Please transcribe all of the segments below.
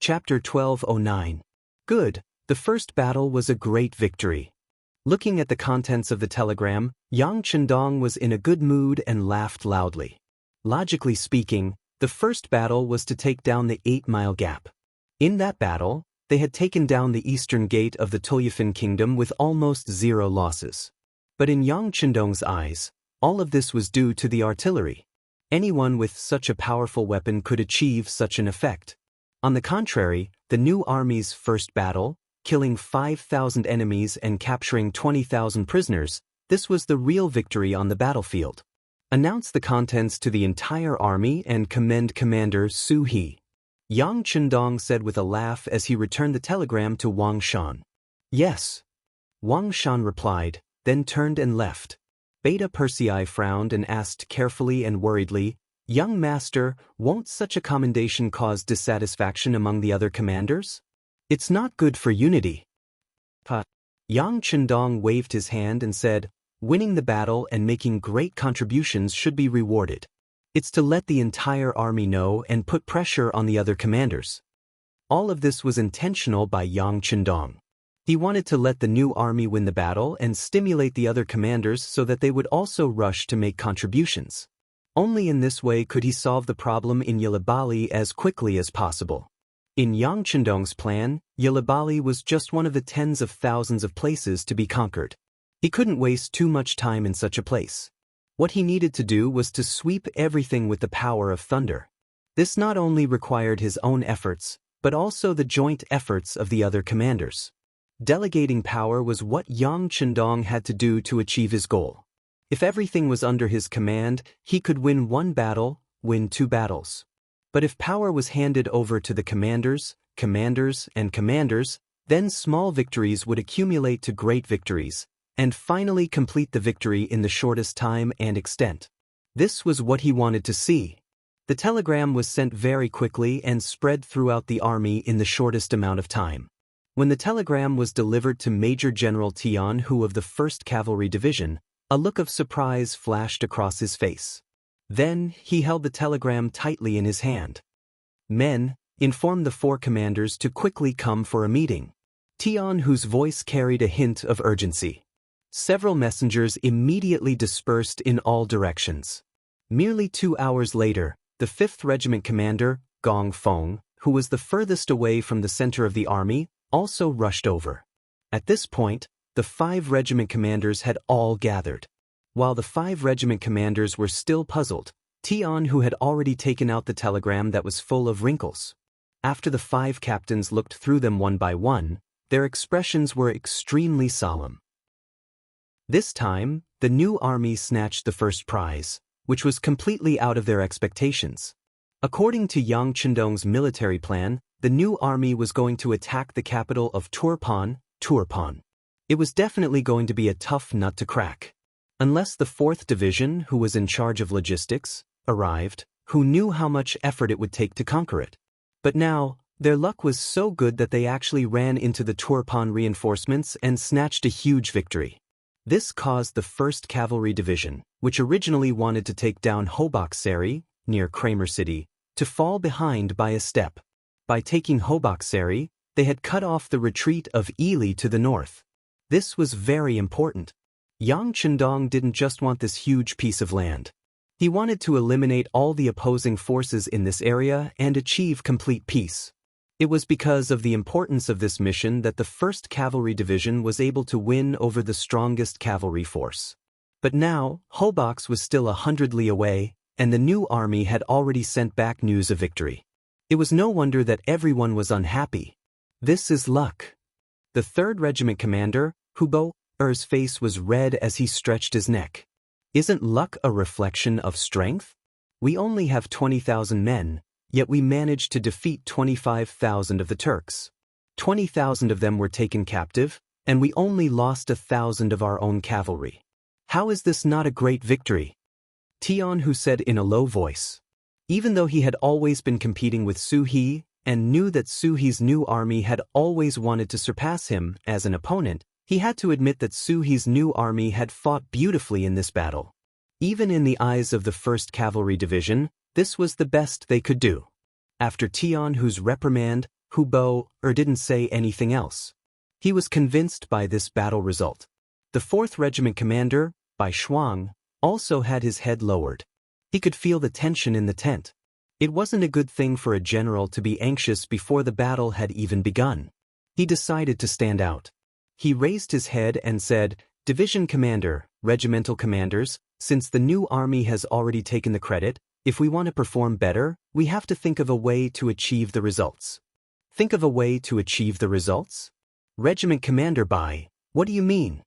Chapter 1209. Good, the first battle was a great victory. Looking at the contents of the telegram, Yang Chendong was in a good mood and laughed loudly. Logically speaking, the first battle was to take down the 8-mile gap. In that battle, they had taken down the eastern gate of the Tulyafin kingdom with almost 0 losses. But in Yang Chendong's eyes, all of this was due to the artillery. Anyone with such a powerful weapon could achieve such an effect. On the contrary, the new army's first battle, killing 5,000 enemies and capturing 20,000 prisoners, this was the real victory on the battlefield. Announce the contents to the entire army and commend Commander Su He. Yang Chendong said with a laugh as he returned the telegram to Wang Shan. Yes. Wang Shan replied, then turned and left. Beta Persei frowned and asked carefully and worriedly, Young master, won't such a commendation cause dissatisfaction among the other commanders? It's not good for unity. Yang Chendong waved his hand and said, winning the battle and making great contributions should be rewarded. It's to let the entire army know and put pressure on the other commanders. All of this was intentional by Yang Chendong. He wanted to let the new army win the battle and stimulate the other commanders so that they would also rush to make contributions. Only in this way could he solve the problem in Yilabali as quickly as possible. In Yang Chendong's plan, Yilabali was just one of the tens of thousands of places to be conquered. He couldn't waste too much time in such a place. What he needed to do was to sweep everything with the power of thunder. This not only required his own efforts, but also the joint efforts of the other commanders. Delegating power was what Yang Chendong had to do to achieve his goal. If everything was under his command, he could win 1 battle, win 2 battles. But if power was handed over to the commanders, and commanders, then small victories would accumulate to great victories, and finally complete the victory in the shortest time and extent. This was what he wanted to see. The telegram was sent very quickly and spread throughout the army in the shortest amount of time. When the telegram was delivered to Major General Tian Hu of the 1st Cavalry Division, a look of surprise flashed across his face. Then, he held the telegram tightly in his hand. Men, informed the 4 commanders to quickly come for a meeting. Tian Hu's voice carried a hint of urgency. Several messengers immediately dispersed in all directions. Merely 2 hours later, the 5th Regiment commander, Gong Feng, who was the furthest away from the center of the army, also rushed over. At this point, the 5 regiment commanders had all gathered. While the 5 regiment commanders were still puzzled, Tian Hu had already taken out the telegram that was full of wrinkles. After the 5 captains looked through them one by one, their expressions were extremely solemn. This time, the new army snatched the first prize, which was completely out of their expectations. According to Yang Chendong's military plan, the new army was going to attack the capital of Turpan. It was definitely going to be a tough nut to crack. Unless the 4th Division, who was in charge of logistics, arrived, who knew how much effort it would take to conquer it. But now, their luck was so good that they actually ran into the Turpan reinforcements and snatched a huge victory. This caused the 1st Cavalry Division, which originally wanted to take down Hobak Seri, near Kramer City, to fall behind by a step. By taking Hobak Seri, they had cut off the retreat of Ely to the north. This was very important. Yang Chendong didn't just want this huge piece of land. He wanted to eliminate all the opposing forces in this area and achieve complete peace. It was because of the importance of this mission that the 1st Cavalry Division was able to win over the strongest cavalry force. But now, Hobak was still 100 li away, and the new army had already sent back news of victory. It was no wonder that everyone was unhappy. This is luck. The 3rd Regiment commander, Hubo Er's face was red as he stretched his neck. Isn't luck a reflection of strength? We only have 20,000 men, yet we managed to defeat 25,000 of the Turks. 20,000 of them were taken captive, and we only lost 1,000 of our own cavalry. How is this not a great victory? Tian Hu said in a low voice. Even though he had always been competing with Su He, and knew that Su He's new army had always wanted to surpass him as an opponent, he had to admit that Su He's new army had fought beautifully in this battle. Even in the eyes of the 1st Cavalry Division, this was the best they could do. After Tian Hu's reprimand, Hubo, didn't say anything else. He was convinced by this battle result. The 4th Regiment commander, Bai Shuang, also had his head lowered. He could feel the tension in the tent. It wasn't a good thing for a general to be anxious before the battle had even begun. He decided to stand out. He raised his head and said, "Division commander, regimental commanders, since the new army has already taken the credit, if we want to perform better, we have to think of a way to achieve the results." "Think of a way to achieve the results?" "Regiment commander Bai, what do you mean?"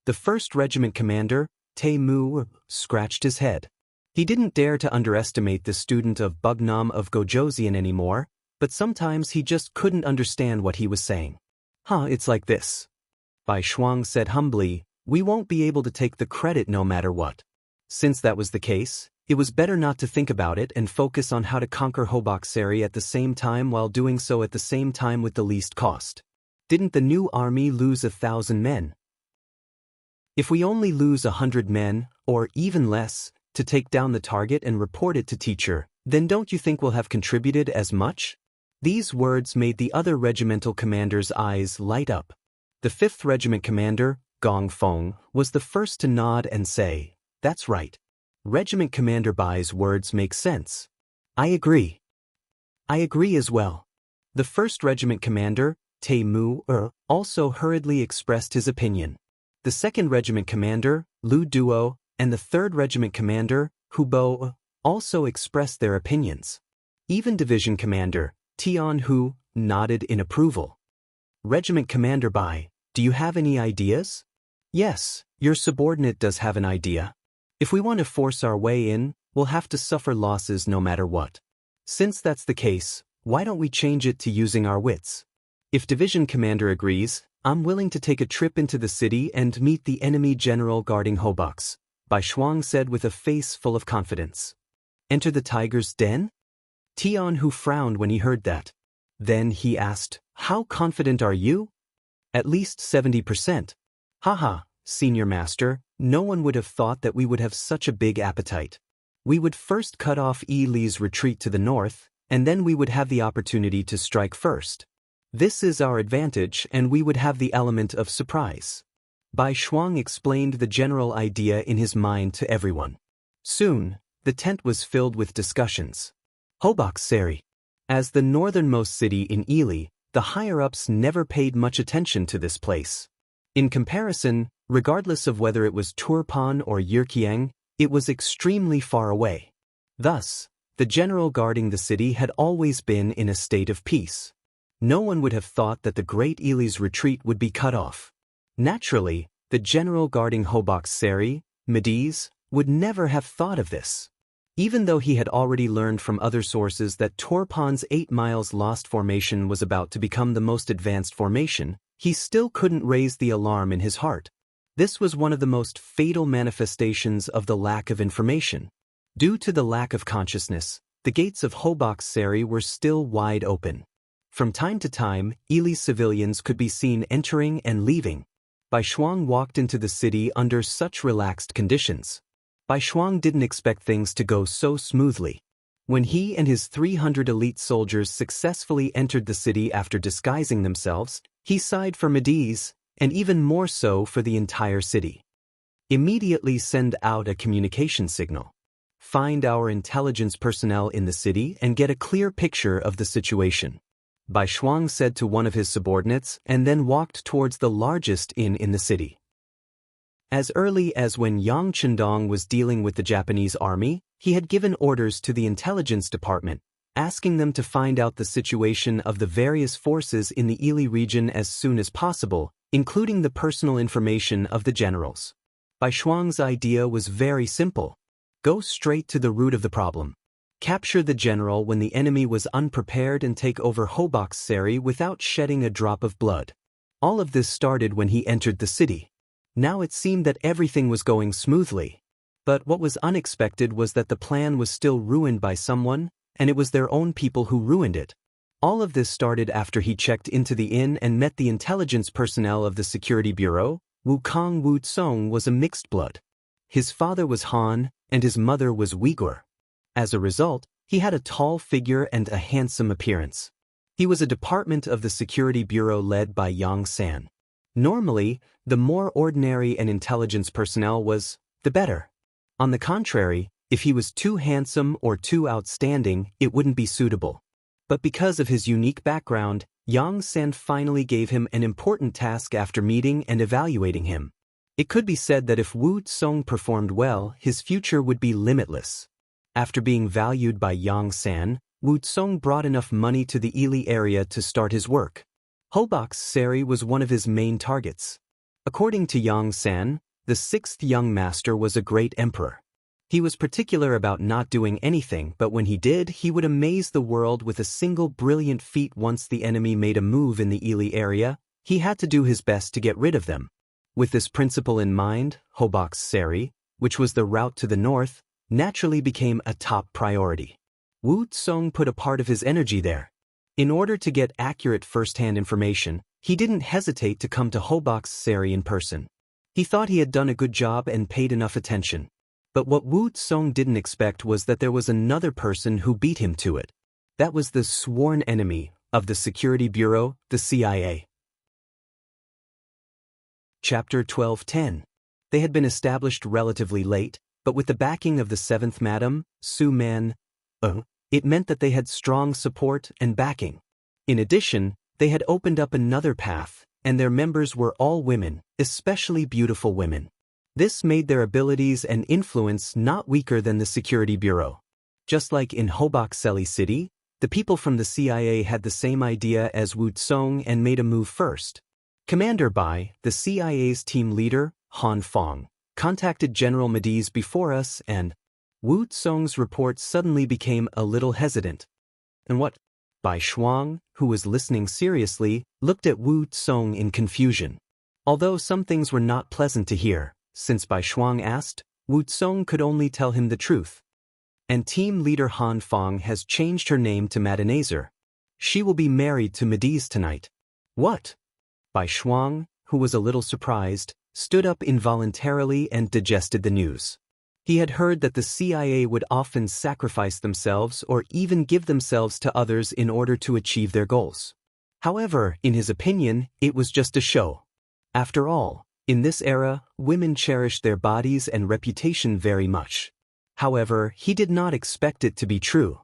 The 1st Regiment commander, Te Mu, scratched his head. He didn't dare to underestimate the student of Bugnam of Gojoseon anymore, but sometimes he just couldn't understand what he was saying. It's like this. Bai Shuang said humbly, "We won't be able to take the credit no matter what." Since that was the case, it was better not to think about it and focus on how to conquer Hobokseri at the same time while doing so at the same time with the least cost. Didn't the new army lose 1,000 men? If we only lose 100 men, or even less, to take down the target and report it to teacher, then don't you think we'll have contributed as much? These words made the other regimental commander's eyes light up. The 5th Regiment commander, Gong Feng, was the first to nod and say, "That's right. Regiment Commander Bai's words make sense. I agree. I agree as well." The 1st Regiment commander, Te Mu, also hurriedly expressed his opinion. The 2nd Regiment commander, Lu Duo, and the 3rd Regiment commander, Hubo, also expressed their opinions. Even Division Commander, Tian Hu, nodded in approval. "Regiment Commander Bai, do you have any ideas?" "Yes, your subordinate does have an idea. If we want to force our way in, we'll have to suffer losses no matter what. Since that's the case, why don't we change it to using our wits? If Division Commander agrees, I'm willing to take a trip into the city and meet the enemy general guarding Hoboks," Bai Shuang said with a face full of confidence. "Enter the tiger's den?" Tian Hu frowned when he heard that. Then he asked, "How confident are you?" "At least 70%. Haha, Senior Master, no one would have thought that we would have such a big appetite. We would first cut off Yi Li's retreat to the north, and then we would have the opportunity to strike first. This is our advantage, and we would have the element of surprise." Bai Shuang explained the general idea in his mind to everyone. Soon, the tent was filled with discussions. Hobokseri. As the northernmost city in Ili, the higher-ups never paid much attention to this place. In comparison, regardless of whether it was Turpan or Yirkiang, it was extremely far away. Thus, the general guarding the city had always been in a state of peace. No one would have thought that the great Ili's retreat would be cut off. Naturally, the general guarding Hobokseri, Mediz, would never have thought of this. Even though he had already learned from other sources that Turpan's 8 miles lost formation was about to become the most advanced formation, he still couldn't raise the alarm in his heart. This was one of the most fatal manifestations of the lack of information. Due to the lack of consciousness, the gates of Hobokseri were still wide open. From time to time, Ili's civilians could be seen entering and leaving. Bai Shuang walked into the city under such relaxed conditions. Bai Shuang didn't expect things to go so smoothly. When he and his 300 elite soldiers successfully entered the city after disguising themselves, he sighed for Mediz, and even more so for the entire city. "Immediately send out a communication signal. Find our intelligence personnel in the city and get a clear picture of the situation," Bai Shuang said to one of his subordinates and then walked towards the largest inn in the city. As early as when Yang Chendong was dealing with the Japanese army, he had given orders to the intelligence department, asking them to find out the situation of the various forces in the Ili region as soon as possible, including the personal information of the generals. Bai Shuang's idea was very simple. Go straight to the root of the problem. Capture the general when the enemy was unprepared and take over Hobokseri without shedding a drop of blood. All of this started when he entered the city. Now it seemed that everything was going smoothly. But what was unexpected was that the plan was still ruined by someone, and it was their own people who ruined it. All of this started after he checked into the inn and met the intelligence personnel of the security bureau. Wukong Wu Tsong was a mixed blood. His father was Han, and his mother was Uyghur. As a result, he had a tall figure and a handsome appearance. He was a department of the Security Bureau led by Yang San. Normally, the more ordinary and intelligence personnel was, the better. On the contrary, if he was too handsome or too outstanding, it wouldn't be suitable. But because of his unique background, Yang San finally gave him an important task after meeting and evaluating him. It could be said that if Wu Tsong performed well, his future would be limitless. After being valued by Yang San, Wu Tsong brought enough money to the Ili area to start his work. Hobok's Seri was one of his main targets. According to Yang San, the sixth young master was a great emperor. He was particular about not doing anything, but when he did, he would amaze the world with a single brilliant feat. Once the enemy made a move in the Ili area, he had to do his best to get rid of them. With this principle in mind, Hobok's Seri, which was the route to the north, naturally became a top priority. Wu Tsong put a part of his energy there. In order to get accurate first-hand information, he didn't hesitate to come to Hobok's Seri in person. He thought he had done a good job and paid enough attention. But what Wu Tsong didn't expect was that there was another person who beat him to it. That was the sworn enemy of the Security Bureau, the CIA. Chapter 12:10. They had been established relatively late, but with the backing of the seventh Madam, Su Man, it meant that they had strong support and backing. In addition, they had opened up another path, and their members were all women, especially beautiful women. This made their abilities and influence not weaker than the Security Bureau. Just like in Hobokseli City, the people from the CIA had the same idea as Wu Tsong and made a move first. Commander Bai, the CIA's team leader, Han Fong, contacted General Mediz before us, and Wu Tsong's report suddenly became a little hesitant. And what? Bai Shuang, who was listening seriously, looked at Wu Tsong in confusion. Although some things were not pleasant to hear, since Bai Shuang asked, Wu Tsong could only tell him the truth. And team leader Han Fong has changed her name to Madenazer. She will be married to Mediz tonight. What? Bai Shuang, who was a little surprised, stood up involuntarily and digested the news. He had heard that the CIA would often sacrifice themselves or even give themselves to others in order to achieve their goals. However, in his opinion, it was just a show. After all, in this era, women cherished their bodies and reputation very much. However, he did not expect it to be true.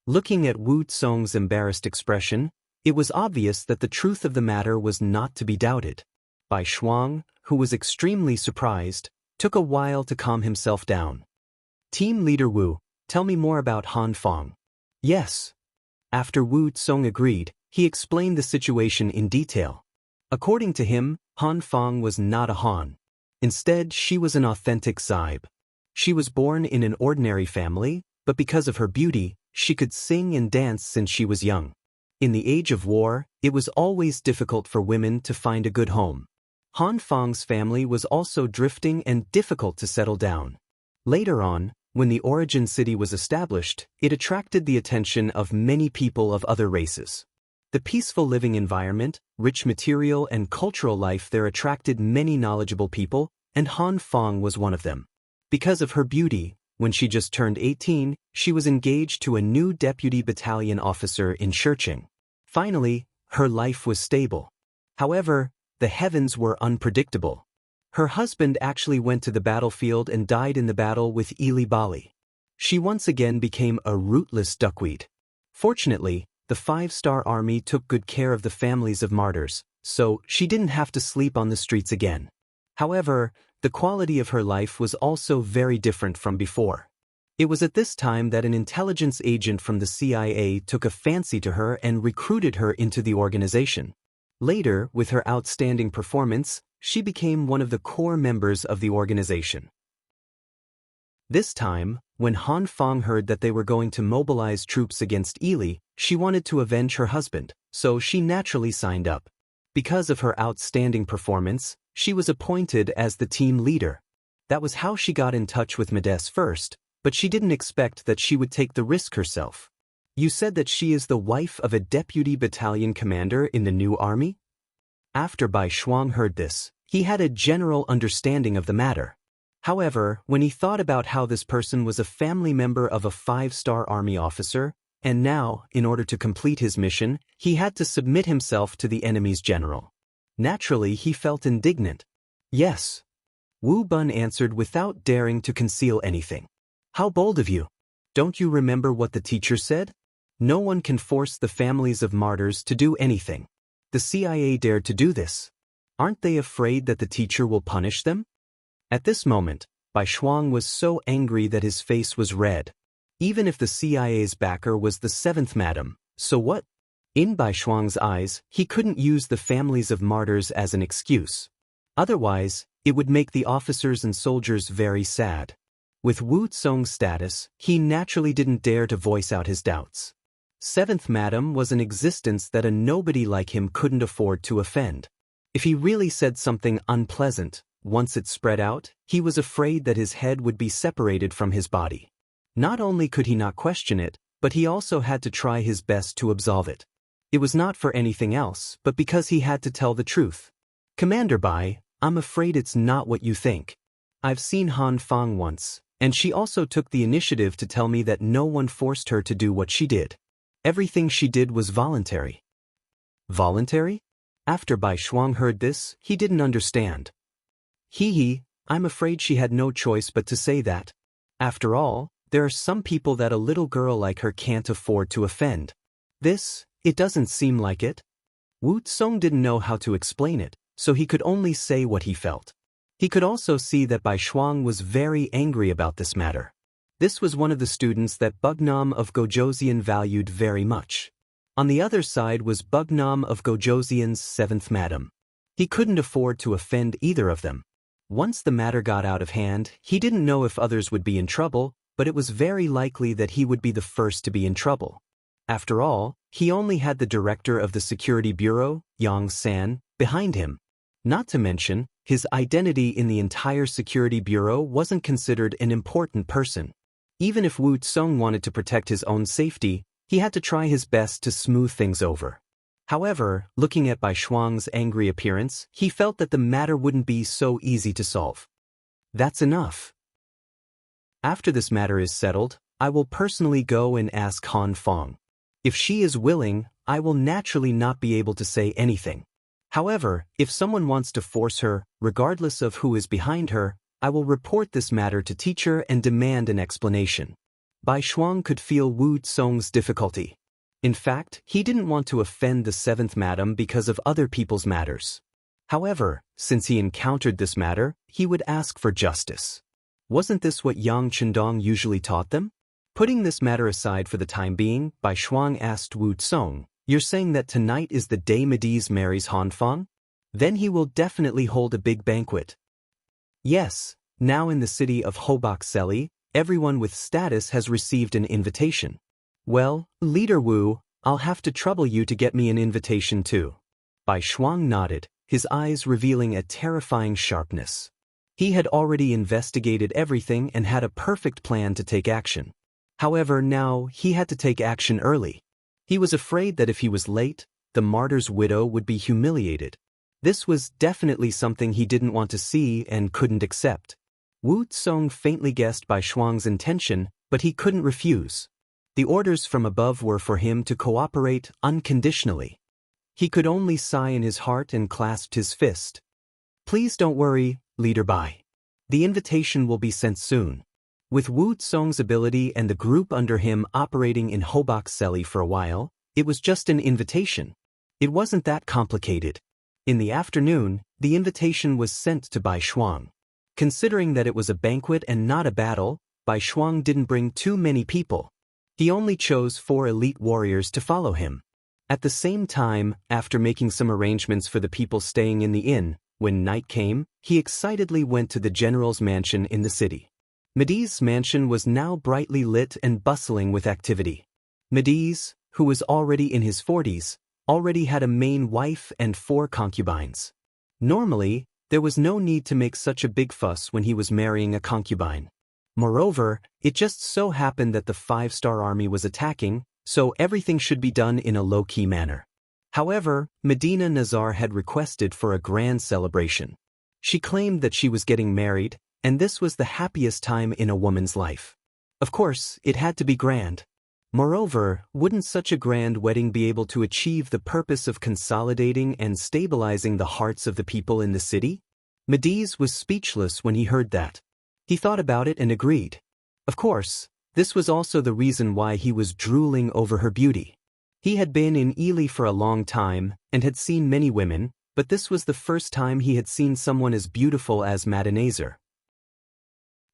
Looking at Wu Tsong's embarrassed expression, it was obvious that the truth of the matter was not to be doubted. Bai Shuang, who was extremely surprised, took a while to calm himself down. Team leader Wu, tell me more about Han Fong. Yes. After Wu Tsong agreed, he explained the situation in detail. According to him, Han Fong was not a Han. Instead, she was an authentic Zybe. She was born in an ordinary family, but because of her beauty, she could sing and dance since she was young. In the age of war, it was always difficult for women to find a good home. Han Fong's family was also drifting and difficult to settle down. Later on, when the origin city was established, it attracted the attention of many people of other races. The peaceful living environment, rich material and cultural life there attracted many knowledgeable people, and Han Fong was one of them. Because of her beauty, when she just turned 18, she was engaged to a new deputy battalion officer in Shurching. Finally, her life was stable. However, the heavens were unpredictable. Her husband actually went to the battlefield and died in the battle with Ili Bali. She once again became a rootless duckweed. Fortunately, the 5-star army took good care of the families of martyrs, so she didn't have to sleep on the streets again. However, the quality of her life was also very different from before. It was at this time that an intelligence agent from the CIA took a fancy to her and recruited her into the organization. Later, with her outstanding performance, she became one of the core members of the organization. This time, when Han Fong heard that they were going to mobilize troops against Ili, she wanted to avenge her husband, so she naturally signed up. Because of her outstanding performance, she was appointed as the team leader. That was how she got in touch with Mediz first, but she didn't expect that she would take the risk herself. You said that she is the wife of a deputy battalion commander in the new army? After Bai Shuang heard this, he had a general understanding of the matter. However, when he thought about how this person was a family member of a 5-star army officer, and now, in order to complete his mission, he had to submit himself to the enemy's general. Naturally, he felt indignant. Yes. Wu Bun answered without daring to conceal anything. How bold of you! Don't you remember what the teacher said? No one can force the families of martyrs to do anything. The CIA dared to do this. Aren't they afraid that the teacher will punish them? At this moment, Bai Shuang was so angry that his face was red. Even if the CIA's backer was the seventh madam, so what? In Bai Shuang's eyes, he couldn't use the families of martyrs as an excuse. Otherwise, it would make the officers and soldiers very sad. With Wu Tsong's status, he naturally didn't dare to voice out his doubts. Seventh madam was an existence that a nobody like him couldn't afford to offend. If he really said something unpleasant, once it spread out, he was afraid that his head would be separated from his body. Not only could he not question it, but he also had to try his best to absolve it. It was not for anything else, but because he had to tell the truth. Commander Bai, I'm afraid it's not what you think. I've seen Han Fang once, and she also took the initiative to tell me that no one forced her to do what she did. Everything she did was voluntary. Voluntary? After Bai Shuang heard this, he didn't understand. I'm afraid she had no choice but to say that. After all, there are some people that a little girl like her can't afford to offend. It doesn't seem like it. Wu Tsong didn't know how to explain it, so he could only say what he felt. He could also see that Bai Shuang was very angry about this matter. This was one of the students that Bugnam of Gojoseon valued very much. On the other side was Bugnam of Gojoseon's seventh madam. He couldn't afford to offend either of them. Once the matter got out of hand, he didn't know if others would be in trouble, but it was very likely that he would be the first to be in trouble. After all, he only had the director of the Security Bureau, Yang San, behind him. Not to mention, his identity in the entire Security Bureau wasn't considered an important person. Even if Wu Tsong wanted to protect his own safety, he had to try his best to smooth things over. However, looking at Bai Shuang's angry appearance, he felt that the matter wouldn't be so easy to solve. That's enough. After this matter is settled, I will personally go and ask Han Fang. If she is willing, I will naturally not be able to say anything. However, if someone wants to force her, regardless of who is behind her, I will report this matter to teacher and demand an explanation. Bai Shuang could feel Wu Tsong's difficulty. In fact, he didn't want to offend the seventh madam because of other people's matters. However, since he encountered this matter, he would ask for justice. Wasn't this what Yang Chendong usually taught them? Putting this matter aside for the time being, Bai Shuang asked Wu Tsong, "You're saying that tonight is the day Mediz marries Han Fang? Then he will definitely hold a big banquet." Yes, now in the city of Hobak Seli, everyone with status has received an invitation. Well, Leader Wu, I'll have to trouble you to get me an invitation too. Bai Shuang nodded, his eyes revealing a terrifying sharpness. He had already investigated everything and had a perfect plan to take action. However, now he had to take action early. He was afraid that if he was late, the martyr's widow would be humiliated. This was definitely something he didn't want to see and couldn't accept. Wu Tsong faintly guessed Bai Shuang's intention, but he couldn't refuse. The orders from above were for him to cooperate unconditionally. He could only sigh in his heart and clasped his fist. Please don't worry, Leader Bai. The invitation will be sent soon. With Wu Tsong's ability and the group under him operating in Hobak Seli for a while, it was just an invitation. It wasn't that complicated. In the afternoon, the invitation was sent to Bai Shuang. Considering that it was a banquet and not a battle, Bai Shuang didn't bring too many people. He only chose 4 elite warriors to follow him. At the same time, after making some arrangements for the people staying in the inn, when night came, he excitedly went to the general's mansion in the city. Mediz's mansion was now brightly lit and bustling with activity. Mediz, who was already in his 40s, already had a main wife and 4 concubines. Normally, there was no need to make such a big fuss when he was marrying a concubine. Moreover, it just so happened that the 5-star army was attacking, so everything should be done in a low-key manner. However, Medina Nazar had requested for a grand celebration. She claimed that she was getting married, and this was the happiest time in a woman's life. Of course, it had to be grand. Moreover, wouldn't such a grand wedding be able to achieve the purpose of consolidating and stabilizing the hearts of the people in the city? Mediz was speechless when he heard that. He thought about it and agreed. Of course, this was also the reason why he was drooling over her beauty. He had been in Ely for a long time and had seen many women, but this was the first time he had seen someone as beautiful as Madenazer.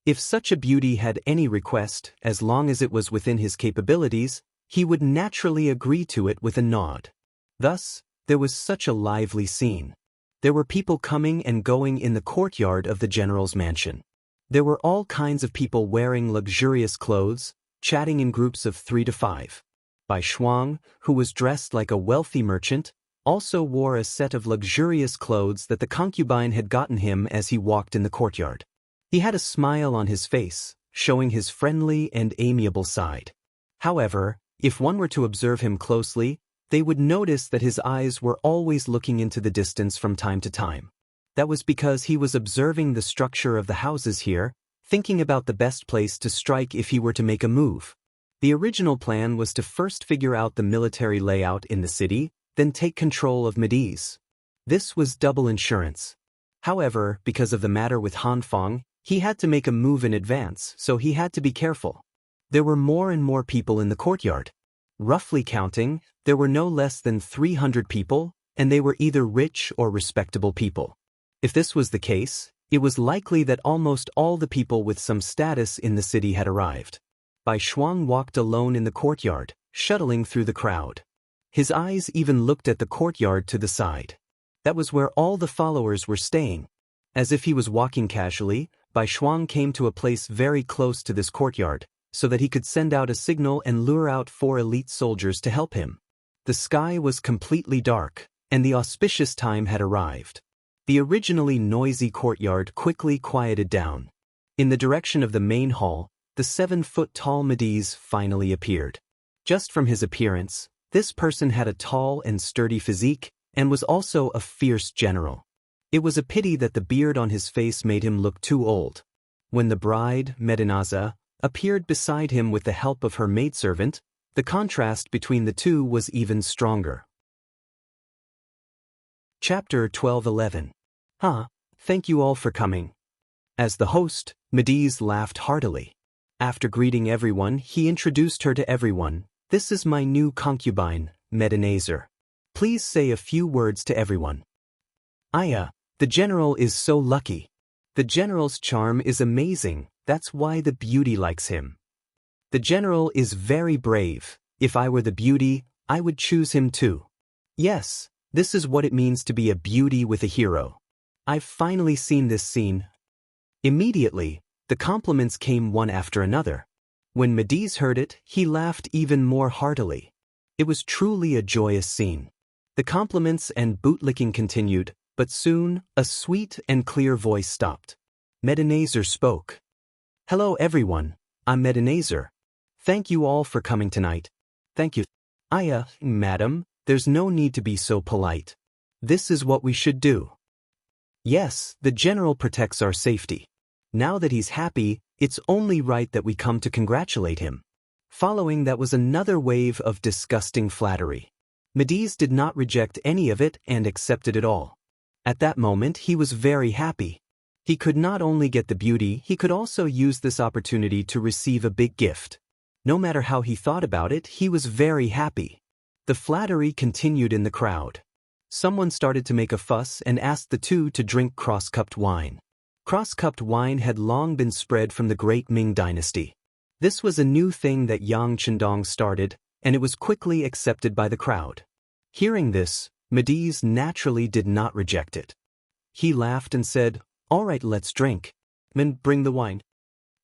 If such a beauty had any request, as long as it was within his capabilities, he would naturally agree to it with a nod. Thus, there was such a lively scene. There were people coming and going in the courtyard of the general's mansion. There were all kinds of people wearing luxurious clothes, chatting in groups of 3 to 5. Bai Shuang, who was dressed like a wealthy merchant, also wore a set of luxurious clothes that the concubine had gotten him as he walked in the courtyard. He had a smile on his face, showing his friendly and amiable side. However, if one were to observe him closely, they would notice that his eyes were always looking into the distance from time to time. That was because he was observing the structure of the houses here, thinking about the best place to strike if he were to make a move. The original plan was to first figure out the military layout in the city, then take control of Mediz. This was double insurance. However, because of the matter with Hanfang, he had to make a move in advance, so he had to be careful. There were more and more people in the courtyard. Roughly counting, there were no less than 300 people, and they were either rich or respectable people. If this was the case, it was likely that almost all the people with some status in the city had arrived. Bai Shuang walked alone in the courtyard, shuttling through the crowd. His eyes even looked at the courtyard to the side. That was where all the followers were staying. As if he was walking casually, Bai Shuang came to a place very close to this courtyard, so that he could send out a signal and lure out 4 elite soldiers to help him. The sky was completely dark, and the auspicious time had arrived. The originally noisy courtyard quickly quieted down. In the direction of the main hall, the 7-foot-tall Mediz finally appeared. Just from his appearance, this person had a tall and sturdy physique, and was also a fierce general. It was a pity that the beard on his face made him look too old. When the bride, Madenazer, appeared beside him with the help of her maidservant, the contrast between the two was even stronger. Chapter 12:11. Thank you all for coming. As the host, Mediz laughed heartily. After greeting everyone, he introduced her to everyone. This is my new concubine, Madenazer. Please say a few words to everyone. Aya, the general is so lucky. The general's charm is amazing, that's why the beauty likes him. The general is very brave. If I were the beauty, I would choose him too. Yes, this is what it means to be a beauty with a hero. I've finally seen this scene. Immediately, the compliments came one after another. When Mediz heard it, he laughed even more heartily. It was truly a joyous scene. The compliments and bootlicking continued, but soon, a sweet and clear voice stopped. Madenazer spoke. Hello everyone, I'm Madenazer. Thank you all for coming tonight. Thank you. Aya, madam, there's no need to be so polite. This is what we should do. Yes, the general protects our safety. Now that he's happy, it's only right that we come to congratulate him. Following that was another wave of disgusting flattery. Mediz did not reject any of it and accepted it all. At that moment he was very happy. He could not only get the beauty, he could also use this opportunity to receive a big gift. No matter how he thought about it, he was very happy. The flattery continued in the crowd. Someone started to make a fuss and asked the two to drink cross-cupped wine. Cross-cupped wine had long been spread from the great Ming dynasty. This was a new thing that Yang Chendong started, and it was quickly accepted by the crowd. Hearing this, Mediz naturally did not reject it. He laughed and said, "All right, let's drink. Men, bring the wine."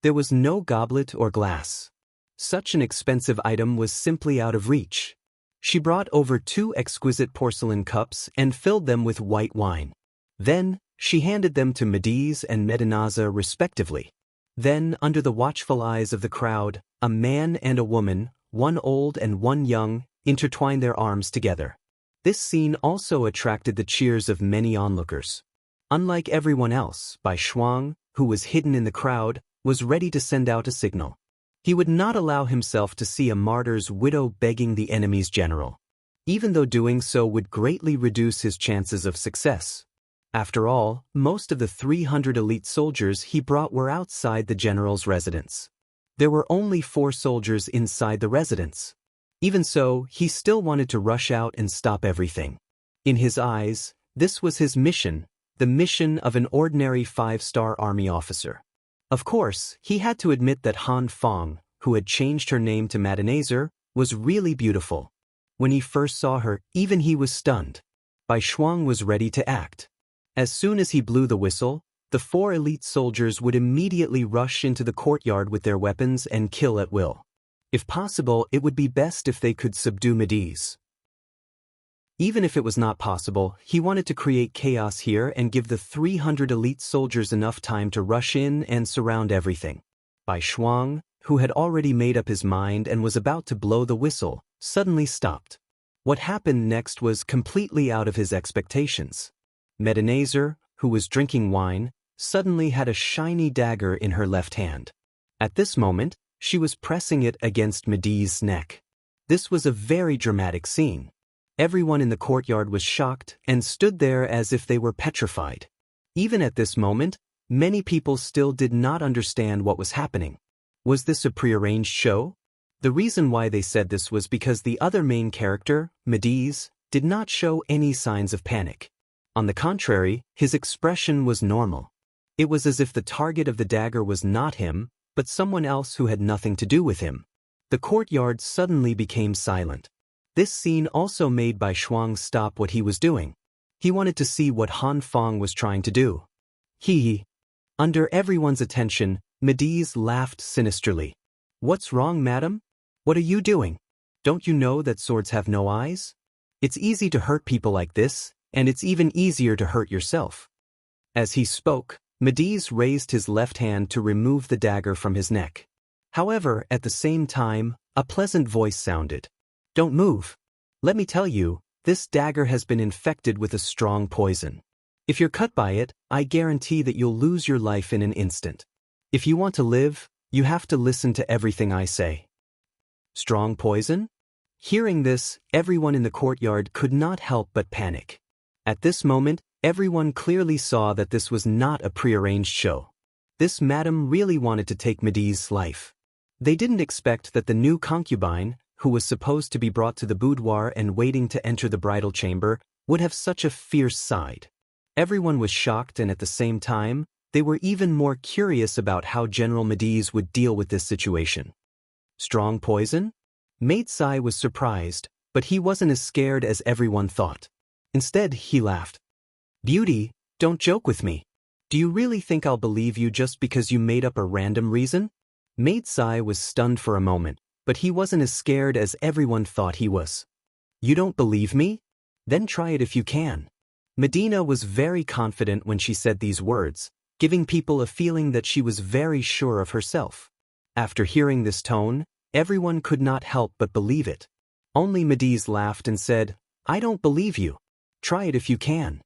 There was no goblet or glass. Such an expensive item was simply out of reach. She brought over 2 exquisite porcelain cups and filled them with white wine. Then, she handed them to Mediz and Madenazer respectively. Then, under the watchful eyes of the crowd, a man and a woman, one old and one young, intertwined their arms together. This scene also attracted the cheers of many onlookers. Unlike everyone else, Bai Shuang, who was hidden in the crowd, was ready to send out a signal. He would not allow himself to see a martyr's widow begging the enemy's general, even though doing so would greatly reduce his chances of success. After all, most of the 300 elite soldiers he brought were outside the general's residence. There were only 4 soldiers inside the residence. Even so, he still wanted to rush out and stop everything. In his eyes, this was his mission, the mission of an ordinary 5-star army officer. Of course, he had to admit that Han Fong, who had changed her name to Madenazer, was really beautiful. When he first saw her, even he was stunned. Bai Shuang was ready to act. As soon as he blew the whistle, the 4 elite soldiers would immediately rush into the courtyard with their weapons and kill at will. If possible, it would be best if they could subdue Mediz. Even if it was not possible, he wanted to create chaos here and give the 300 elite soldiers enough time to rush in and surround everything. Bai Shuang, who had already made up his mind and was about to blow the whistle, suddenly stopped. What happened next was completely out of his expectations. Madenazer, who was drinking wine, suddenly had a shiny dagger in her left hand. At this moment, she was pressing it against Mediz's neck. This was a very dramatic scene. Everyone in the courtyard was shocked and stood there as if they were petrified. Even at this moment, many people still did not understand what was happening. Was this a prearranged show? The reason why they said this was because the other main character, Mediz, did not show any signs of panic. On the contrary, his expression was normal. It was as if the target of the dagger was not him, but someone else who had nothing to do with him. The courtyard suddenly became silent. This scene also made Bai Shuang stop what he was doing. He wanted to see what Han Fong was trying to do. Under everyone's attention, Mediz laughed sinisterly. "What's wrong, madam? What are you doing? Don't you know that swords have no eyes? It's easy to hurt people like this, and it's even easier to hurt yourself." As he spoke, Mediz raised his left hand to remove the dagger from his neck. However, at the same time, a pleasant voice sounded. "Don't move. Let me tell you, this dagger has been infected with a strong poison. If you're cut by it, I guarantee that you'll lose your life in an instant. If you want to live, you have to listen to everything I say." Strong poison? Hearing this, everyone in the courtyard could not help but panic. At this moment, everyone clearly saw that this was not a prearranged show. This madam really wanted to take Mediz's life. They didn't expect that the new concubine, who was supposed to be brought to the boudoir and waiting to enter the bridal chamber, would have such a fierce side. Everyone was shocked, and at the same time, they were even more curious about how General Mediz would deal with this situation. Strong poison? Maid Sai was surprised, but he wasn't as scared as everyone thought. Instead, he laughed. "Beauty, don't joke with me. Do you really think I'll believe you just because you made up a random reason?" Maid Sai was stunned for a moment, but he wasn't as scared as everyone thought he was. "You don't believe me? Then try it if you can." Medina was very confident when she said these words, giving people a feeling that she was very sure of herself. After hearing this tone, everyone could not help but believe it. Only Mediz laughed and said, "I don't believe you. Try it if you can."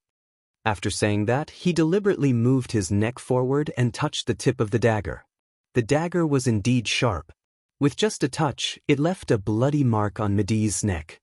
After saying that, he deliberately moved his neck forward and touched the tip of the dagger. The dagger was indeed sharp. With just a touch, it left a bloody mark on Mediz's neck.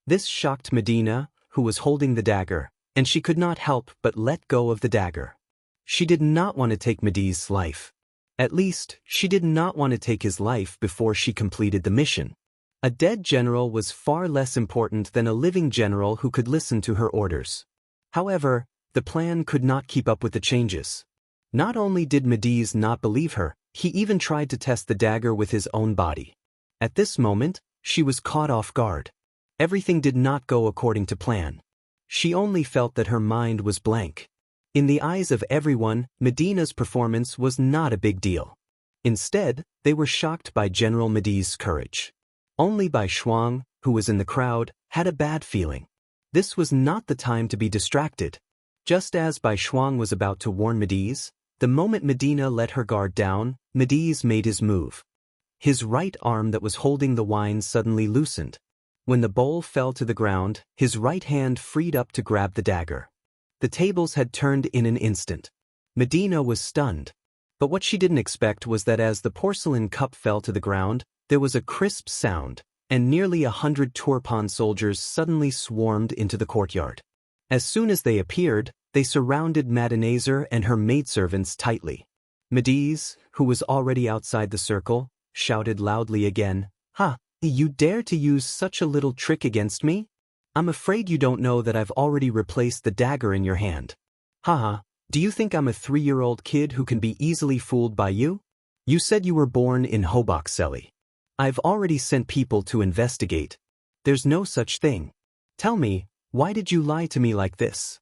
This shocked Medina, who was holding the dagger, and she could not help but let go of the dagger. She did not want to take Mediz's life. At least, she did not want to take his life before she completed the mission. A dead general was far less important than a living general who could listen to her orders. However, the plan could not keep up with the changes. Not only did Mediz not believe her, he even tried to test the dagger with his own body. At this moment, she was caught off guard. Everything did not go according to plan. She only felt that her mind was blank. In the eyes of everyone, Medina's performance was not a big deal. Instead, they were shocked by General Mediz's courage. Only Bai Shuang, who was in the crowd, had a bad feeling. This was not the time to be distracted. Just as Bai Shuang was about to warn Mediz, the moment Medina let her guard down, Mediz made his move. His right arm that was holding the wine suddenly loosened. When the bowl fell to the ground, his right hand freed up to grab the dagger. The tables had turned in an instant. Medina was stunned. But what she didn't expect was that as the porcelain cup fell to the ground, there was a crisp sound, and nearly 100 Turpan soldiers suddenly swarmed into the courtyard. As soon as they appeared, they surrounded Madenazer and her maidservants tightly. Mediz, who was already outside the circle, shouted loudly again, "Ha! You dare to use such a little trick against me? I'm afraid you don't know that I've already replaced the dagger in your hand. Haha, do you think I'm a 3-year-old kid who can be easily fooled by you? You said you were born in Hobokseli. I've already sent people to investigate. There's no such thing. Tell me, why did you lie to me like this?"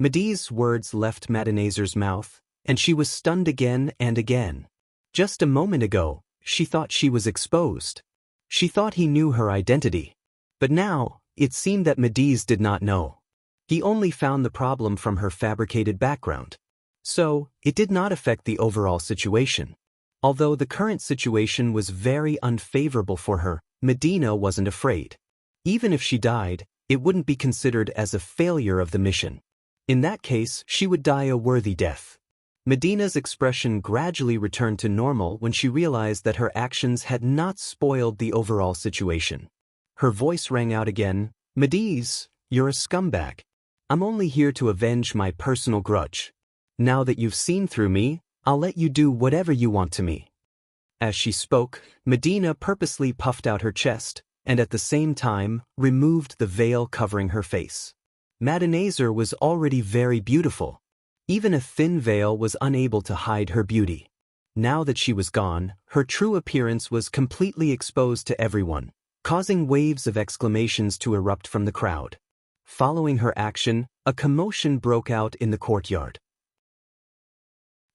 Mediz's words left Madenazer's mouth, and she was stunned again and again. Just a moment ago, she thought she was exposed. She thought he knew her identity. But now, it seemed that Mediz did not know. He only found the problem from her fabricated background. So, it did not affect the overall situation. Although the current situation was very unfavorable for her, Medina wasn't afraid. Even if she died, it wouldn't be considered as a failure of the mission. In that case, she would die a worthy death. Medina's expression gradually returned to normal when she realized that her actions had not spoiled the overall situation. Her voice rang out again, "Mediz, you're a scumbag. I'm only here to avenge my personal grudge. Now that you've seen through me, I'll let you do whatever you want to me." As she spoke, Medina purposely puffed out her chest, and at the same time, removed the veil covering her face. Madenazer was already very beautiful. Even a thin veil was unable to hide her beauty. Now that she was gone, her true appearance was completely exposed to everyone, causing waves of exclamations to erupt from the crowd. Following her action, a commotion broke out in the courtyard.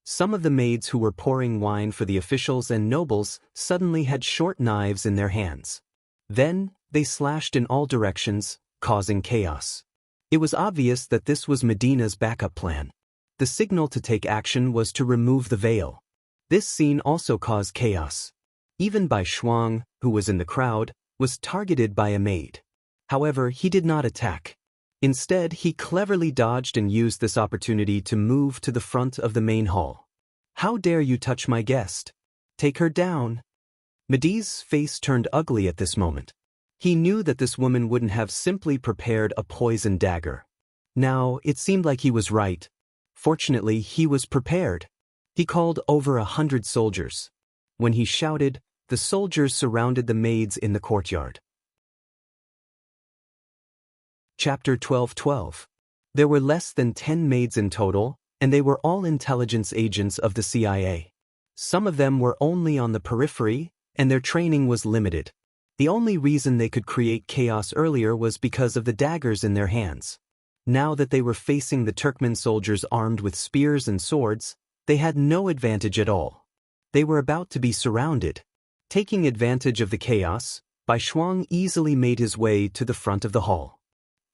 Some of the maids who were pouring wine for the officials and nobles suddenly had short knives in their hands. Then, they slashed in all directions, causing chaos. It was obvious that this was Medina's backup plan. The signal to take action was to remove the veil. This scene also caused chaos. Even Bai Shuang, who was in the crowd, was targeted by a maid. However, he did not attack. Instead, he cleverly dodged and used this opportunity to move to the front of the main hall. "How dare you touch my guest? Take her down." Mediz's face turned ugly at this moment. He knew that this woman wouldn't have simply prepared a poison dagger. Now, it seemed like he was right. Fortunately, he was prepared. He called over 100 soldiers. When he shouted, the soldiers surrounded the maids in the courtyard. Chapter 12:12. There were less than 10 maids in total, and they were all intelligence agents of the CIA. Some of them were only on the periphery, and their training was limited. The only reason they could create chaos earlier was because of the daggers in their hands. Now that they were facing the Turkmen soldiers armed with spears and swords, they had no advantage at all. They were about to be surrounded. Taking advantage of the chaos, Bai Shuang easily made his way to the front of the hall.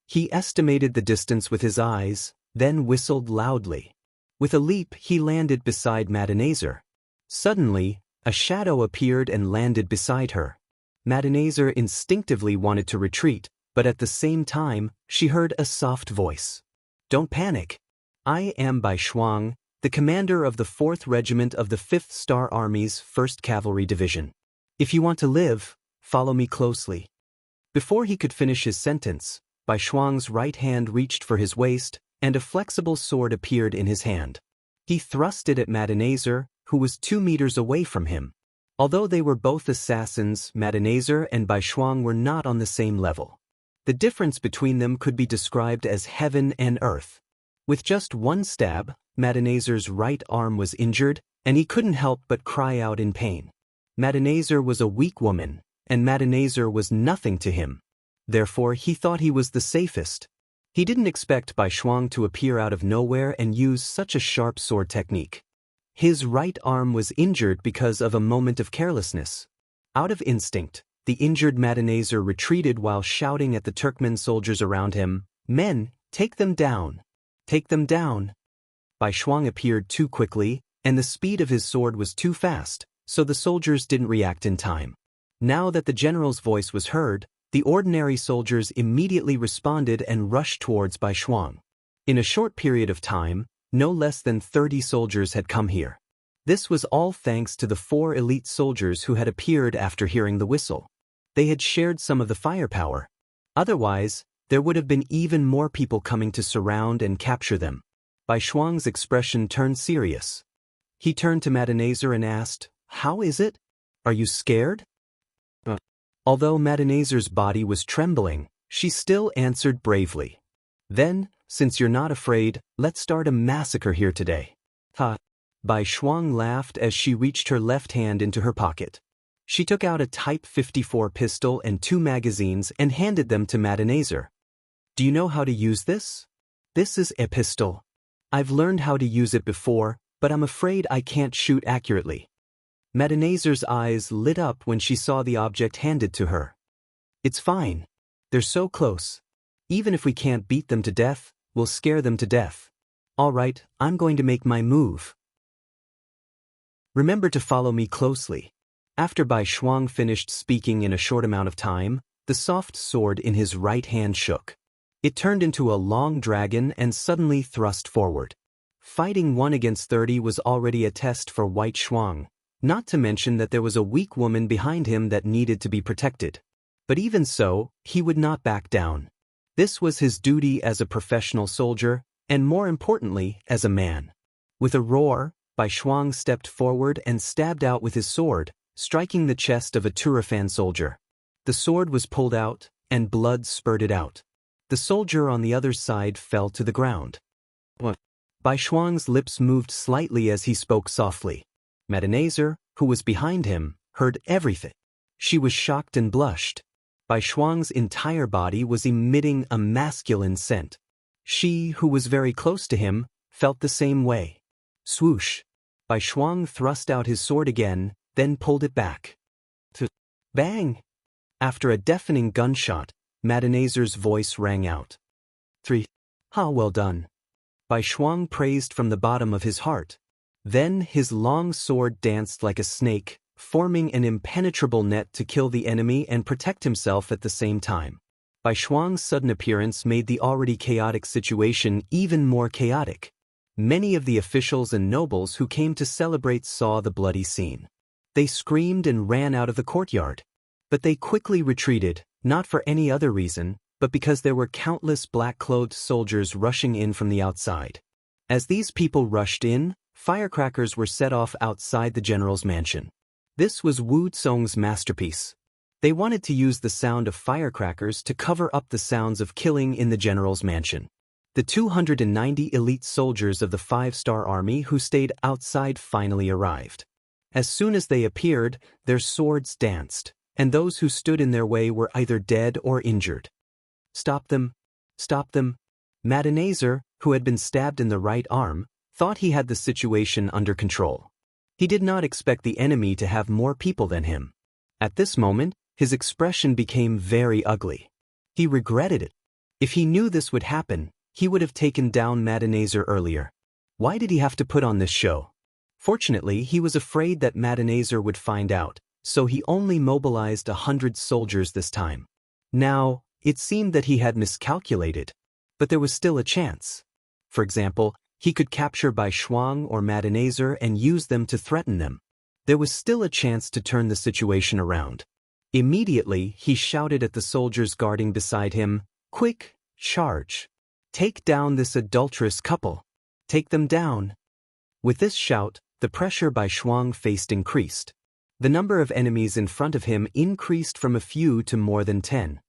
He estimated the distance with his eyes, then whistled loudly. With a leap, he landed beside Madenazer. Suddenly, a shadow appeared and landed beside her. Madenazer instinctively wanted to retreat, but at the same time, she heard a soft voice. "Don't panic. I am Bai Shuang, the commander of the 4th Regiment of the 5th Star Army's 1st Cavalry Division. If you want to live, follow me closely." Before he could finish his sentence, Bai Shuang's right hand reached for his waist, and a flexible sword appeared in his hand. He thrust it at Madenazer, who was 2 meters away from him. Although they were both assassins, Madenazer and Bai Shuang were not on the same level. The difference between them could be described as heaven and earth. With just one stab, Madenazer's right arm was injured, and he couldn't help but cry out in pain. Madenazer was a weak woman, and Madenazer was nothing to him. Therefore, he thought he was the safest. He didn't expect Bai Shuang to appear out of nowhere and use such a sharp sword technique. His right arm was injured because of a moment of carelessness. Out of instinct, the injured Madenazer retreated while shouting at the Turkmen soldiers around him, "Men, take them down! Take them down!" Bai Shuang appeared too quickly, and the speed of his sword was too fast, so the soldiers didn't react in time. Now that the general's voice was heard, the ordinary soldiers immediately responded and rushed towards Bai Shuang. In a short period of time, no less than 30 soldiers had come here. This was all thanks to the 4 elite soldiers who had appeared after hearing the whistle. They had shared some of the firepower. Otherwise, there would have been even more people coming to surround and capture them. Bai Shuang's expression turned serious. He turned to Madenazer and asked, "How is it? Are you scared?" Although Madenazer's body was trembling, she still answered bravely. "Then, since you're not afraid, let's start a massacre here today." Ha! Bai Shuang laughed as she reached her left hand into her pocket. She took out a Type 54 pistol and 2 magazines and handed them to Madenazer. "Do you know how to use this?" "This is a pistol. I've learned how to use it before, but I'm afraid I can't shoot accurately." Madenazer's eyes lit up when she saw the object handed to her. "It's fine. They're so close. Even if we can't beat them to death, we'll scare them to death. All right, I'm going to make my move. Remember to follow me closely." After Bai Shuang finished speaking in a short amount of time, the soft sword in his right hand shook. It turned into a long dragon and suddenly thrust forward. Fighting 1 against 30 was already a test for White Shuang, not to mention that there was a weak woman behind him that needed to be protected. But even so, he would not back down. This was his duty as a professional soldier, and more importantly, as a man. With a roar, Bai Shuang stepped forward and stabbed out with his sword, striking the chest of a Turfan soldier. The sword was pulled out, and blood spurted out. The soldier on the other side fell to the ground. "What?" Bai Shuang's lips moved slightly as he spoke softly. Madenazer, who was behind him, heard everything. She was shocked and blushed. Bai Shuang's entire body was emitting a masculine scent. She, who was very close to him, felt the same way. Swoosh! Bai Shuang thrust out his sword again, then pulled it back. Bang! After a deafening gunshot, Madenazer's voice rang out. 3. "Ha, well done." Bai Shuang praised from the bottom of his heart. Then his long sword danced like a snake, forming an impenetrable net to kill the enemy and protect himself at the same time. Bai Shuang's sudden appearance made the already chaotic situation even more chaotic. Many of the officials and nobles who came to celebrate saw the bloody scene. They screamed and ran out of the courtyard. But they quickly retreated, not for any other reason, but because there were countless black-clothed soldiers rushing in from the outside. As these people rushed in, firecrackers were set off outside the general's mansion. This was Wu Tsong's masterpiece. They wanted to use the sound of firecrackers to cover up the sounds of killing in the general's mansion. The 290 elite soldiers of the 5-star army who stayed outside finally arrived. As soon as they appeared, their swords danced, and those who stood in their way were either dead or injured. "Stop them! Stop them!" Madenazer, who had been stabbed in the right arm, thought he had the situation under control. He did not expect the enemy to have more people than him. At this moment, his expression became very ugly. He regretted it. If he knew this would happen, he would have taken down Madenazer earlier. Why did he have to put on this show? Fortunately, he was afraid that Madenazer would find out, so he only mobilized 100 soldiers this time. Now, it seemed that he had miscalculated, but there was still a chance. For example, he could capture Bai Shuang or Madenazer and use them to threaten them. There was still a chance to turn the situation around. Immediately, he shouted at the soldiers guarding beside him, "Quick, charge! Take down this adulterous couple! Take them down!" With this shout, the pressure Bai Shuang faced increased. The number of enemies in front of him increased from a few to more than 10.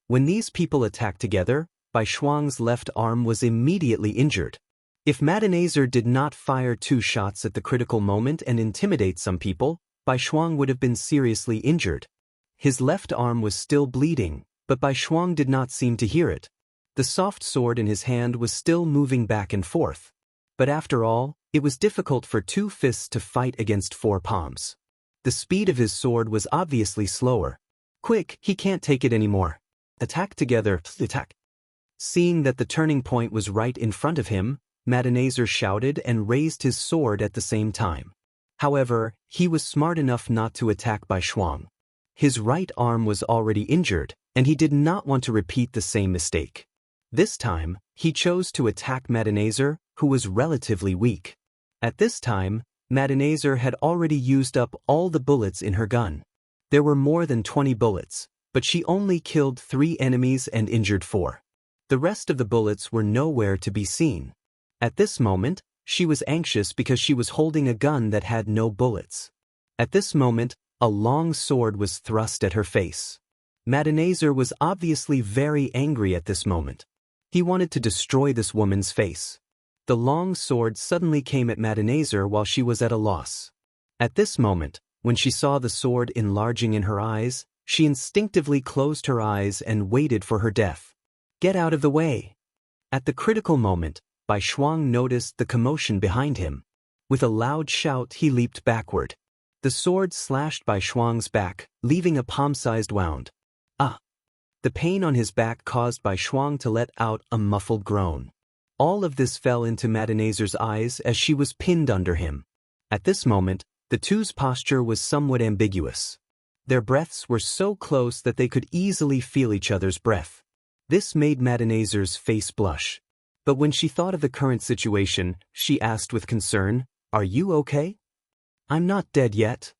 When these people attacked together, Bai Shuang's left arm was immediately injured. If Madenazer did not fire 2 shots at the critical moment and intimidate some people, Bai Shuang would have been seriously injured. His left arm was still bleeding, but Bai Shuang did not seem to hear it. The soft sword in his hand was still moving back and forth. But after all, it was difficult for 2 fists to fight against 4 palms. The speed of his sword was obviously slower. "Quick, he can't take it anymore. Attack together, attack." Seeing that the turning point was right in front of him, Madenazer shouted and raised his sword at the same time. However, he was smart enough not to attack Bai Shuang. His right arm was already injured, and he did not want to repeat the same mistake. This time, he chose to attack Madenazer, who was relatively weak. At this time, Madenazer had already used up all the bullets in her gun. There were more than 20 bullets, but she only killed 3 enemies and injured 4. The rest of the bullets were nowhere to be seen. At this moment, she was anxious because she was holding a gun that had no bullets. At this moment, a long sword was thrust at her face. Madenazer was obviously very angry at this moment. He wanted to destroy this woman's face. The long sword suddenly came at Madenazer while she was at a loss. At this moment, when she saw the sword enlarging in her eyes, she instinctively closed her eyes and waited for her death. "Get out of the way!" At the critical moment, Bai Shuang noticed the commotion behind him. With a loud shout, he leaped backward. The sword slashed Bai Shuang's back, leaving a palm-sized wound. Ah! The pain on his back caused Bai Shuang to let out a muffled groan. All of this fell into Madenazer's eyes as she was pinned under him. At this moment, the two's posture was somewhat ambiguous. Their breaths were so close that they could easily feel each other's breath. This made Madenazer's face blush. But when she thought of the current situation, she asked with concern, "Are you okay?" "I'm not dead yet."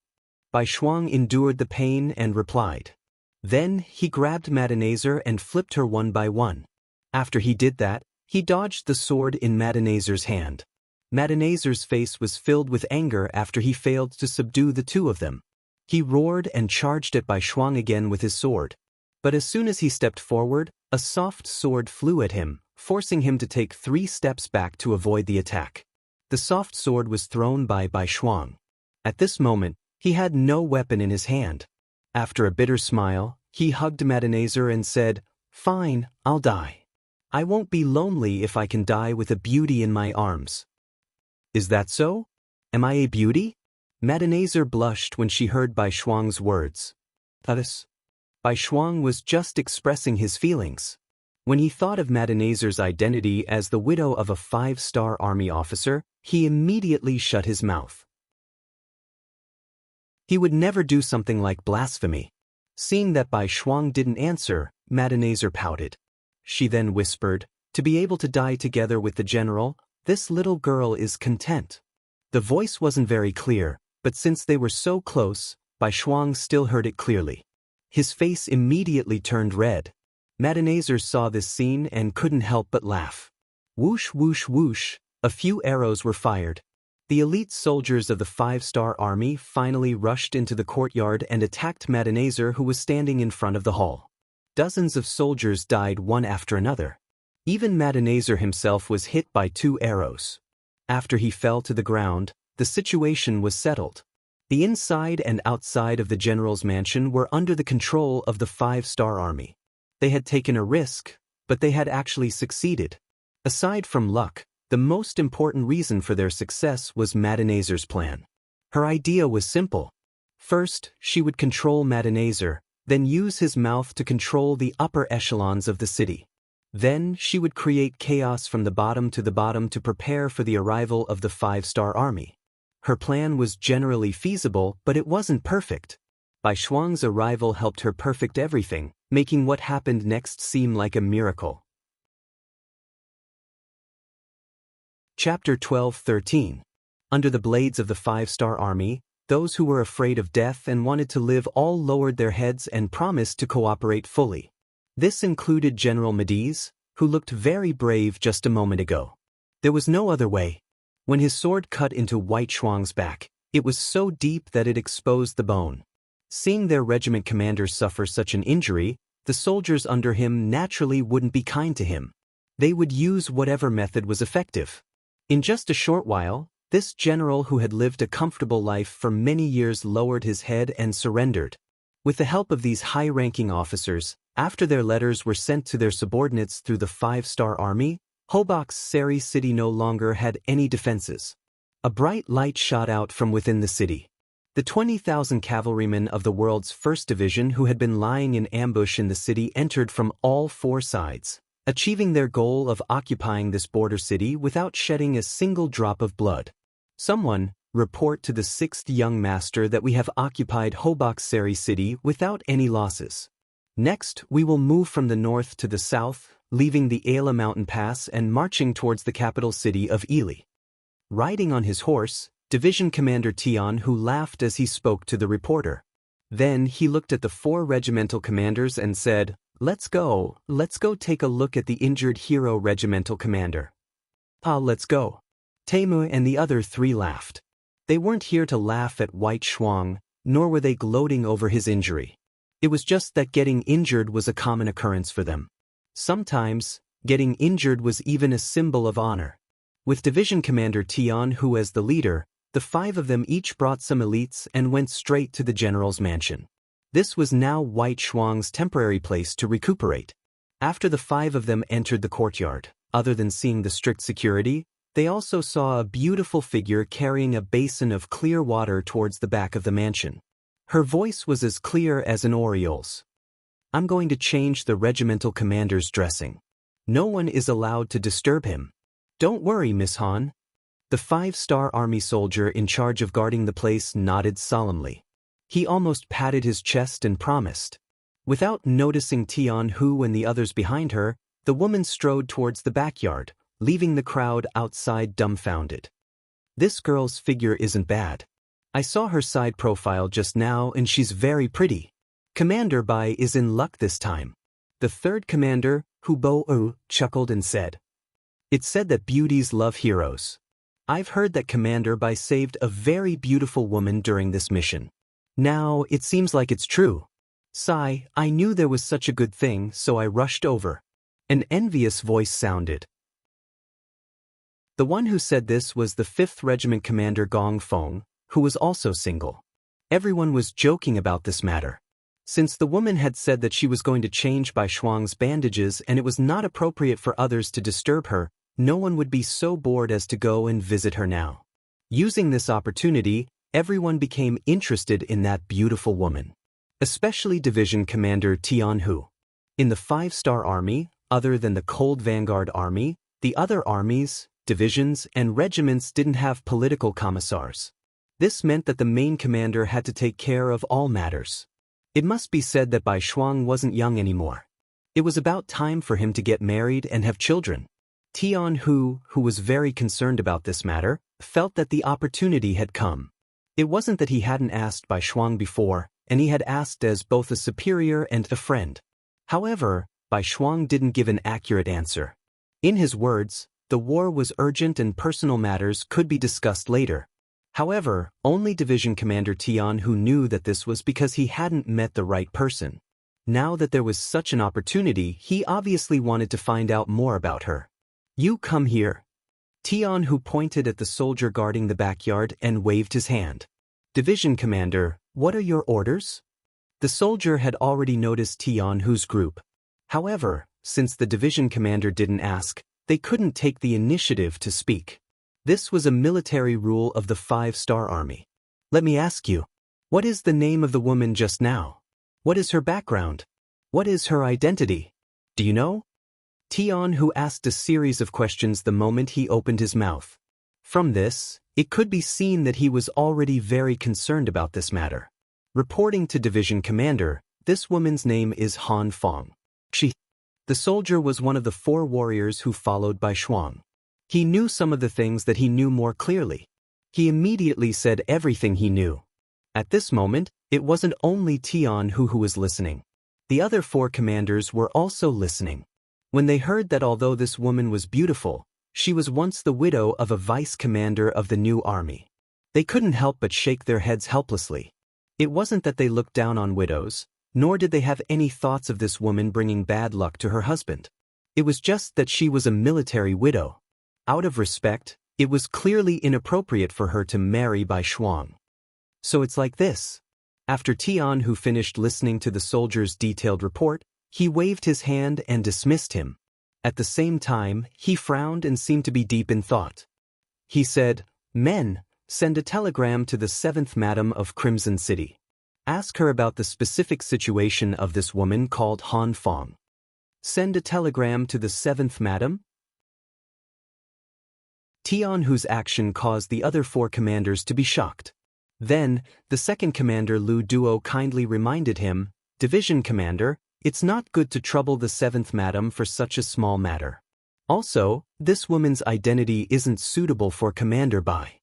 Bai Shuang endured the pain and replied. Then he grabbed Madenazer and flipped her one by one. After he did that, he dodged the sword in Madenazer's hand. Madenazer's face was filled with anger after he failed to subdue the two of them. He roared and charged at Bai Shuang again with his sword. But as soon as he stepped forward, a soft sword flew at him, forcing him to take 3 steps back to avoid the attack. The soft sword was thrown by Bai Shuang. At this moment, he had no weapon in his hand. After a bitter smile, he hugged Madenazer and said, "Fine, I'll die. I won't be lonely if I can die with a beauty in my arms." "Is that so? Am I a beauty?" Madenazer blushed when she heard Bai Shuang's words. "That Bai Shuang was just expressing his feelings. When he thought of Madenazer's identity as the widow of a 5-star army officer, he immediately shut his mouth. He would never do something like blasphemy. Seeing that Bai Shuang didn't answer, Madenazer pouted. She then whispered, "To be able to die together with the general, this little girl is content." The voice wasn't very clear, but since they were so close, Bai Shuang still heard it clearly. His face immediately turned red. Madenazer saw this scene and couldn't help but laugh. Whoosh whoosh whoosh, a few arrows were fired. The elite soldiers of the 5-star army finally rushed into the courtyard and attacked Madenazer, who was standing in front of the hall. Dozens of soldiers died one after another. Even Madenazer himself was hit by 2 arrows. After he fell to the ground, the situation was settled. The inside and outside of the general's mansion were under the control of the 5-star army. They had taken a risk, but they had actually succeeded. Aside from luck, the most important reason for their success was Madenazer's plan. Her idea was simple. First, she would control Madenazer, then use his mouth to control the upper echelons of the city. Then she would create chaos from the bottom to prepare for the arrival of the 5-star army. Her plan was generally feasible, but it wasn't perfect. Bai Shuang's arrival helped her perfect everything, making what happened next seem like a miracle. Chapter 12-13. Under the blades of the 5-star army, those who were afraid of death and wanted to live all lowered their heads and promised to cooperate fully. This included General Mediz, who looked very brave just a moment ago. There was no other way. When his sword cut into White Shuang's back, it was so deep that it exposed the bone. Seeing their regiment commander suffer such an injury, the soldiers under him naturally wouldn't be kind to him. They would use whatever method was effective. In just a short while, this general who had lived a comfortable life for many years lowered his head and surrendered. With the help of these high-ranking officers, after their letters were sent to their subordinates through the 5-star army, Hobok's Seri city no longer had any defenses. A bright light shot out from within the city. The 20,000 cavalrymen of the world's 1st Division who had been lying in ambush in the city entered from all 4 sides, achieving their goal of occupying this border city without shedding a single drop of blood. Someone, report to the 6th young master that we have occupied Hobok's Seri city without any losses. Next, we will move from the north to the south, leaving the Ayla mountain pass and marching towards the capital city of Ely. riding on his horse, Division Commander Tian Hu laughed as he spoke to the reporter. Then he looked at the 4 regimental commanders and said, let's go take a look at the injured hero regimental commander. Let's go. Temu and the other 3 laughed. They weren't here to laugh at White Shuang, nor were they gloating over his injury. It was just that getting injured was a common occurrence for them. Sometimes, getting injured was even a symbol of honor. With Division Commander Tian Hu as the leader, the 5 of them each brought some elites and went straight to the general's mansion. This was now White Shuang's temporary place to recuperate. After the 5 of them entered the courtyard, other than seeing the strict security, they also saw a beautiful figure carrying a basin of clear water towards the back of the mansion. Her voice was as clear as an oriole's. I'm going to change the regimental commander's dressing. No one is allowed to disturb him. Don't worry, Miss Han. The 5-star army soldier in charge of guarding the place nodded solemnly. He almost patted his chest and promised. Without noticing Tian Hu and the others behind her, the woman strode towards the backyard, leaving the crowd outside dumbfounded. This girl's figure isn't bad. I saw her side profile just now and she's very pretty. Commander Bai is in luck this time. The 3rd commander, Hu Bo, chuckled and said. It's said that beauties love heroes. I've heard that Commander Bai saved a very beautiful woman during this mission. Now, it seems like it's true. Sigh, I knew there was such a good thing, so I rushed over. An envious voice sounded. The one who said this was the 5th Regiment Commander Gong Feng, who was also single. Everyone was joking about this matter. Since the woman had said that she was going to change Bai Shuang's bandages and it was not appropriate for others to disturb her, no one would be so bored as to go and visit her now. Using this opportunity, everyone became interested in that beautiful woman. Especially Division Commander Tian Hu. In the 5-star army, other than the Cold Vanguard Army, the other armies, divisions, and regiments didn't have political commissars. This meant that the main commander had to take care of all matters. It must be said that Bai Shuang wasn't young anymore. It was about time for him to get married and have children. Tian Hu, who was very concerned about this matter, felt that the opportunity had come. It wasn't that he hadn't asked Bai Shuang before, and he had asked as both a superior and a friend. However, Bai Shuang didn't give an accurate answer. In his words, the war was urgent and personal matters could be discussed later. However, only Division Commander Tian Hu knew that this was because he hadn't met the right person. Now that there was such an opportunity, he obviously wanted to find out more about her. You come here. Tian Hu pointed at the soldier guarding the backyard and waved his hand. Division Commander, what are your orders? The soldier had already noticed Tian Hu's group. However, since the division commander didn't ask, they couldn't take the initiative to speak. This was a military rule of the 5-star army. Let me ask you, what is the name of the woman just now? What is her background? What is her identity? Do you know? Tian Hu asked a series of questions the moment he opened his mouth. From this, it could be seen that he was already very concerned about this matter. Reporting to division commander, this woman's name is Han Feng. The soldier was one of the 4 warriors who followed Bai Shuang. He knew some of the things that he knew more clearly. He immediately said everything he knew. At this moment, it wasn't only Tian Hu who was listening. The other 4 commanders were also listening. When they heard that although this woman was beautiful, she was once the widow of a vice commander of the new army. They couldn't help but shake their heads helplessly. It wasn't that they looked down on widows, nor did they have any thoughts of this woman bringing bad luck to her husband. It was just that she was a military widow. Out of respect, it was clearly inappropriate for her to marry Bai Shuang. So it's like this. After Tian Hu finished listening to the soldier's detailed report, he waved his hand and dismissed him. At the same time, he frowned and seemed to be deep in thought. He said, "Men, send a telegram to the 7th Madam of Crimson City. Ask her about the specific situation of this woman called Han Feng." Send a telegram to the 7th Madam? Tian Hu's action caused the other 4 commanders to be shocked. Then, the 2nd commander Lu Duo kindly reminded him, "Division commander, it's not good to trouble the 7th Madam for such a small matter. Also, this woman's identity isn't suitable for Commander Bai.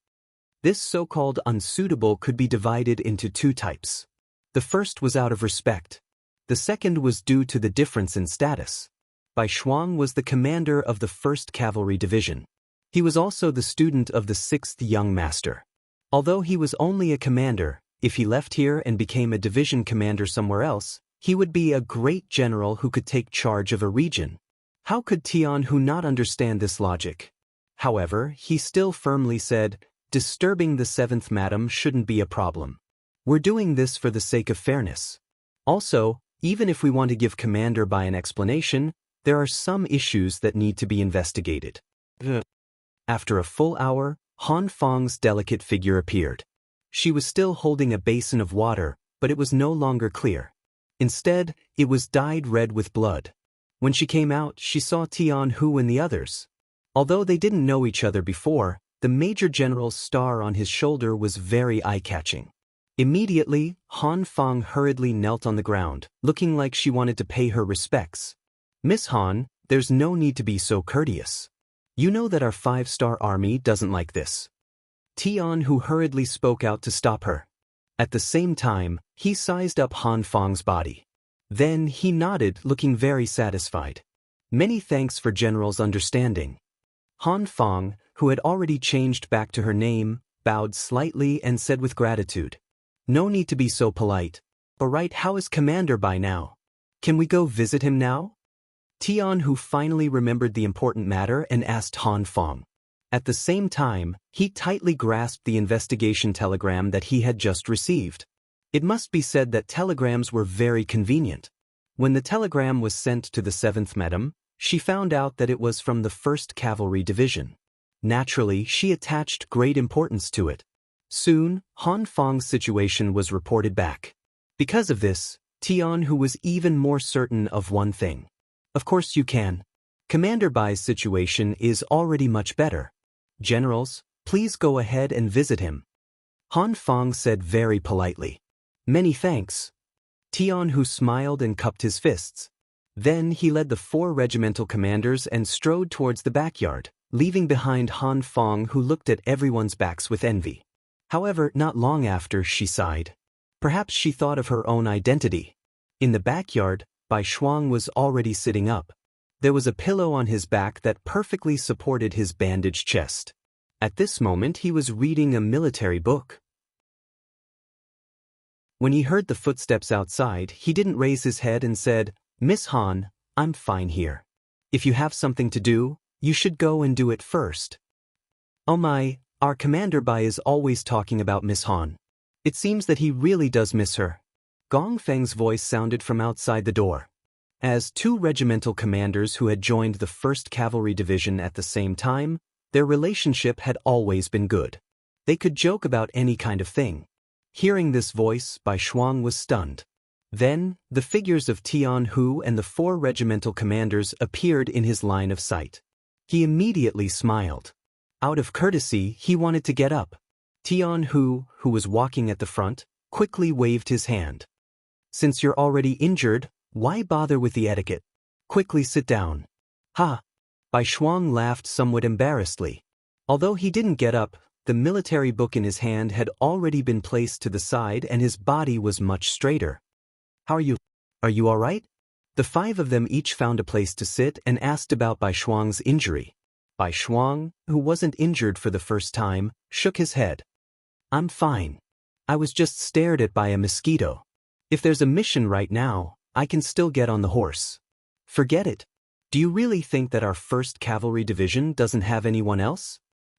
This so-called unsuitable could be divided into two types. The first was out of respect. The second was due to the difference in status. Bai Shuang was the commander of the 1st Cavalry Division. He was also the student of the 6th Young Master. Although he was only a commander, if he left here and became a division commander somewhere else, he would be a great general who could take charge of a region. How could Tianhu not understand this logic? However, he still firmly said, "Disturbing the 7th madam shouldn't be a problem. We're doing this for the sake of fairness. Also, even if we want to give Commander Bai an explanation, there are some issues that need to be investigated." After a full hour, Han Fang's delicate figure appeared. She was still holding a basin of water, but it was no longer clear. Instead, it was dyed red with blood. When she came out, she saw Tianhu and the others. Although they didn't know each other before, the Major General's star on his shoulder was very eye-catching. Immediately, Han Fang hurriedly knelt on the ground, looking like she wanted to pay her respects. "Miss Han, there's no need to be so courteous. You know that our 5-star army doesn't like this." Tianhu hurriedly spoke out to stop her. At the same time, he sized up Han Fang's body. Then he nodded, looking very satisfied. "Many thanks for General's understanding." Han Fang, who had already changed back to her name, bowed slightly and said with gratitude, "No need to be so polite. Alright, how is Commander Bai now? Can we go visit him now?" Tianhu finally remembered the important matter and asked Han Fang. At the same time, he tightly grasped the investigation telegram that he had just received. It must be said that telegrams were very convenient. When the telegram was sent to the 7th Madam, she found out that it was from the 1st Cavalry Division. Naturally, she attached great importance to it. Soon, Han Fang's situation was reported back. Because of this, Tianhu was even more certain of one thing. Of course you can. Commander Bai's situation is already much better. Generals, please go ahead and visit him. Han Fang said very politely. "Many thanks." Tianhu smiled and cupped his fists. Then he led the 4 regimental commanders and strode towards the backyard, leaving behind Han Fang, who looked at everyone's backs with envy. However, not long after, she sighed. Perhaps she thought of her own identity. In the backyard, Bai Shuang was already sitting up. There was a pillow on his back that perfectly supported his bandaged chest. At this moment, he was reading a military book. When he heard the footsteps outside, he didn't raise his head and said, "Miss Han, I'm fine here. If you have something to do, you should go and do it first." "Oh my, our Commander Bai is always talking about Miss Han. It seems that he really does miss her." Gong Feng's voice sounded from outside the door. As 2 regimental commanders who had joined the 1st Cavalry Division at the same time, their relationship had always been good. They could joke about any kind of thing. Hearing this voice, Bai Shuang was stunned. Then, the figures of Tianhu and the 4 regimental commanders appeared in his line of sight. He immediately smiled. Out of courtesy, he wanted to get up. Tianhu, who was walking at the front, quickly waved his hand. "Since you're already injured, why bother with the etiquette? Quickly sit down." "Ha!" Bai Shuang laughed somewhat embarrassedly. Although he didn't get up, the military book in his hand had already been placed to the side and his body was much straighter. "How are you? Are you all right?" The 5 of them each found a place to sit and asked about Bai Shuang's injury. Bai Shuang, who wasn't injured for the first time, shook his head. "I'm fine. I was just stared at by a mosquito. If there's a mission right now, I can still get on the horse." "Forget it. Do you really think that our 1st Cavalry Division doesn't have anyone else?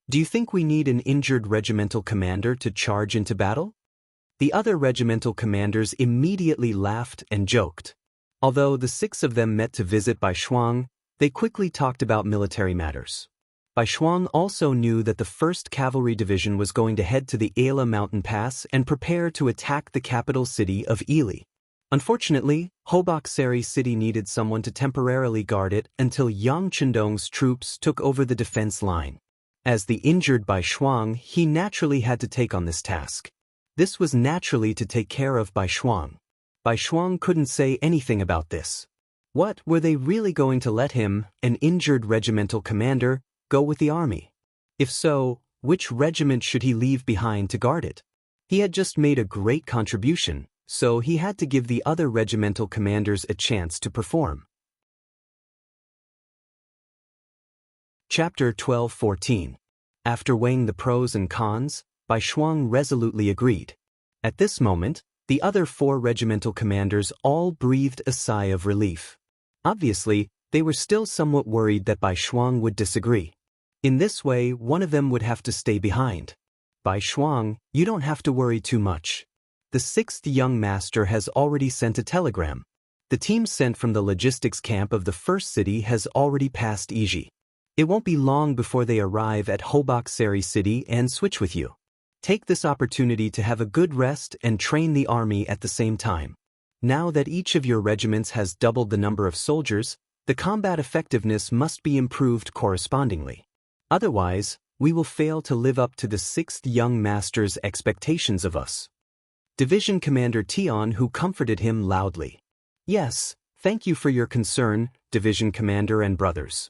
Do you think we need an injured regimental commander to charge into battle?" The other regimental commanders immediately laughed and joked. Although the 6 of them met to visit Bai Shuang, they quickly talked about military matters. Bai Shuang also knew that the 1st Cavalry Division was going to head to the Ala mountain pass and prepare to attack the capital city of Ely. Unfortunately, Hoboksari City needed someone to temporarily guard it until Yang Chendong's troops took over the defense line. As the injured Bai Shuang, he naturally had to take on this task. This was naturally to take care of Bai Shuang. Bai Shuang couldn't say anything about this. What, were they really going to let him, an injured regimental commander, go with the army? If so, which regiment should he leave behind to guard it? He had just made a great contribution, so he had to give the other regimental commanders a chance to perform. Chapter 12:14. After weighing the pros and cons, Bai Shuang resolutely agreed. At this moment, the other 4 regimental commanders all breathed a sigh of relief. Obviously, they were still somewhat worried that Bai Shuang would disagree. In this way, one of them would have to stay behind. Bai Shuang, you don't have to worry too much. The 6th young master has already sent a telegram. The team sent from the logistics camp of the first city has already passed Iji. It won't be long before they arrive at Hoboksari City and switch with you. Take this opportunity to have a good rest and train the army at the same time. Now that each of your regiments has doubled the number of soldiers, the combat effectiveness must be improved correspondingly. Otherwise, we will fail to live up to the 6th young master's expectations of us. Division Commander Tian, who comforted him loudly. Yes, thank you for your concern, Division Commander and brothers.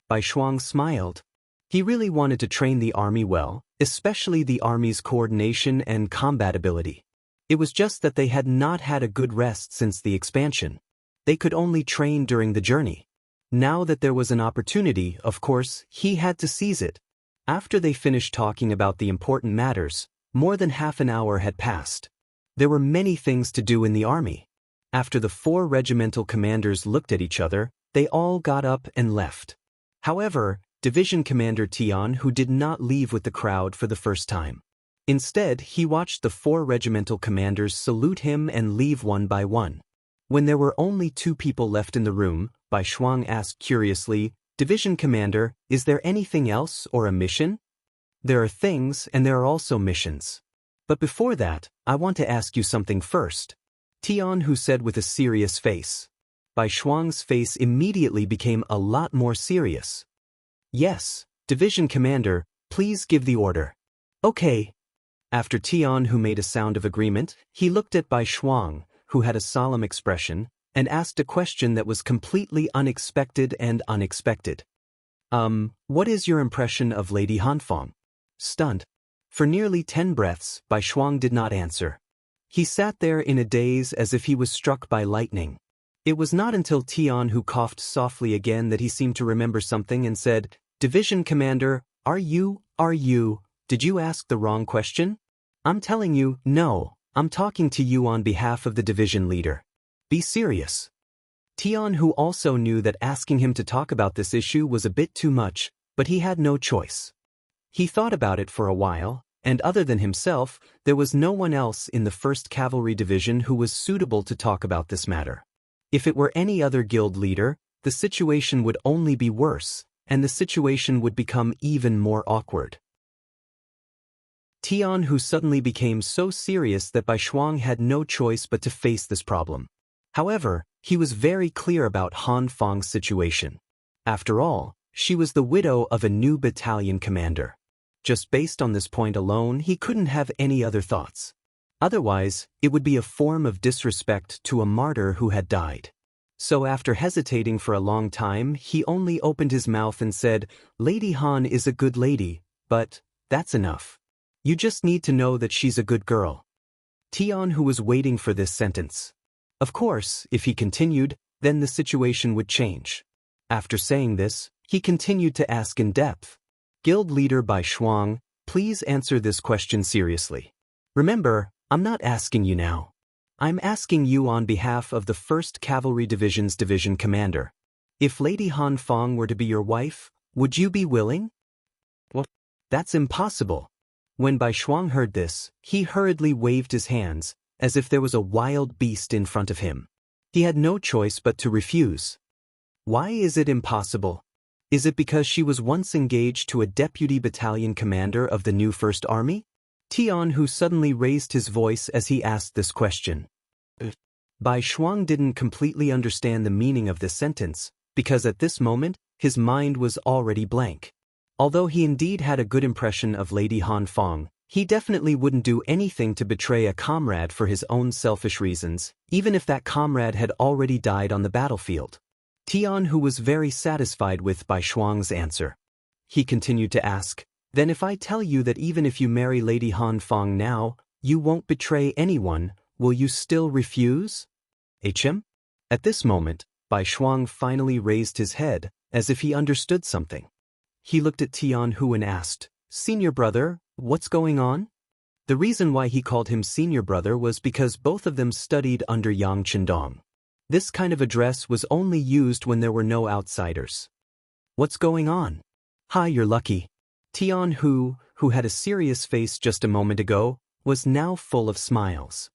Bai Shuang smiled. He really wanted to train the army well, especially the army's coordination and combat ability. It was just that they had not had a good rest since the expansion. They could only train during the journey. Now that there was an opportunity, of course, he had to seize it. After they finished talking about the important matters, more than half an hour had passed. There were many things to do in the army. After the 4 regimental commanders looked at each other, they all got up and left. However, Division Commander Tian, who did not leave with the crowd for the first time. Instead, he watched the 4 regimental commanders salute him and leave one by one. When there were only 2 people left in the room, Bai Shuang asked curiously, Division Commander, is there anything else or a mission? There are things and there are also missions. But before that, I want to ask you something first. Tian, who said with a serious face. Bai Shuang's face immediately became a lot more serious. Yes, Division Commander, please give the order. Okay. After Tian, who made a sound of agreement, he looked at Bai Shuang, who had a solemn expression, and asked a question that was completely unexpected and unexpected. What is your impression of Lady Hanfang? Stunned. For nearly 10 breaths, Bai Shuang did not answer. He sat there in a daze as if he was struck by lightning. It was not until Tian, who coughed softly again, that he seemed to remember something and said, Division Commander, did you ask the wrong question? I'm telling you, no, I'm talking to you on behalf of the division leader. Be serious. Tian, who also knew that asking him to talk about this issue was a bit too much, but he had no choice. He thought about it for a while, and other than himself, there was no one else in the 1st Cavalry Division who was suitable to talk about this matter. If it were any other guild leader, the situation would only be worse, and the situation would become even more awkward. Tian, who suddenly became so serious that Bai Shuang had no choice but to face this problem. However, he was very clear about Han Fang's situation. After all, she was the widow of a new battalion commander. Just based on this point alone, he couldn't have any other thoughts. Otherwise, it would be a form of disrespect to a martyr who had died. So after hesitating for a long time, he only opened his mouth and said, Lady Han is a good lady, but that's enough. You just need to know that she's a good girl. Tian, who was waiting for this sentence. Of course, if he continued, then the situation would change. After saying this, he continued to ask in depth. Guild leader Bai Shuang, please answer this question seriously. Remember, I'm not asking you now. I'm asking you on behalf of the 1st Cavalry Division's division commander. If Lady Han Fang were to be your wife, would you be willing? Well, that's impossible. When Bai Shuang heard this, he hurriedly waved his hands, as if there was a wild beast in front of him. He had no choice but to refuse. Why is it impossible? Is it because she was once engaged to a deputy battalion commander of the new 1st Army? Tian, who suddenly raised his voice as he asked this question. Bai Shuang didn't completely understand the meaning of this sentence, because at this moment, his mind was already blank. Although he indeed had a good impression of Lady Han Fang, He definitely wouldn't do anything to betray a comrade for his own selfish reasons, even if that comrade had already died on the battlefield. Tian Hu was very satisfied with Bai Shuang's answer. He continued to ask, "Then if I tell you that even if you marry Lady Han Fong now, you won't betray anyone, will you still refuse?" HM? At this moment, Bai Shuang finally raised his head, as if he understood something. He looked at Tian Hu and asked, "Senior brother, what's going on?" The reason why he called him senior brother was because both of them studied under Yang Qindong. This kind of address was only used when there were no outsiders. "What's going on?" "Hi, you're lucky." Tian Hu, who had a serious face just a moment ago, was now full of smiles.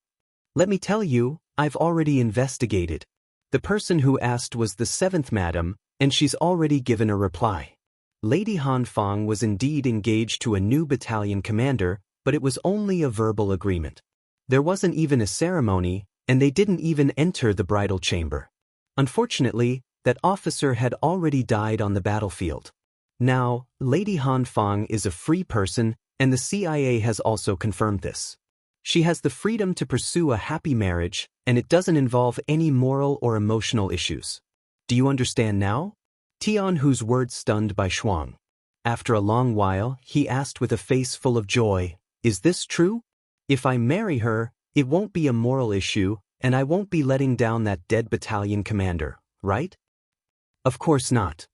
"Let me tell you, I've already investigated. The person who asked was the 7th madam, and she's already given a reply. Lady Han Fong was indeed engaged to a new battalion commander, but it was only a verbal agreement. There wasn't even a ceremony, and they didn't even enter the bridal chamber. Unfortunately, that officer had already died on the battlefield. Now, Lady Han Fong is a free person, and the CIA has also confirmed this. She has the freedom to pursue a happy marriage, and it doesn't involve any moral or emotional issues. Do you understand now?" Tian Hu's words stunned Bai Shuang. After a long while, he asked with a face full of joy, "Is this true? If I marry her, it won't be a moral issue, and I won't be letting down that dead battalion commander, right?" "Of course not.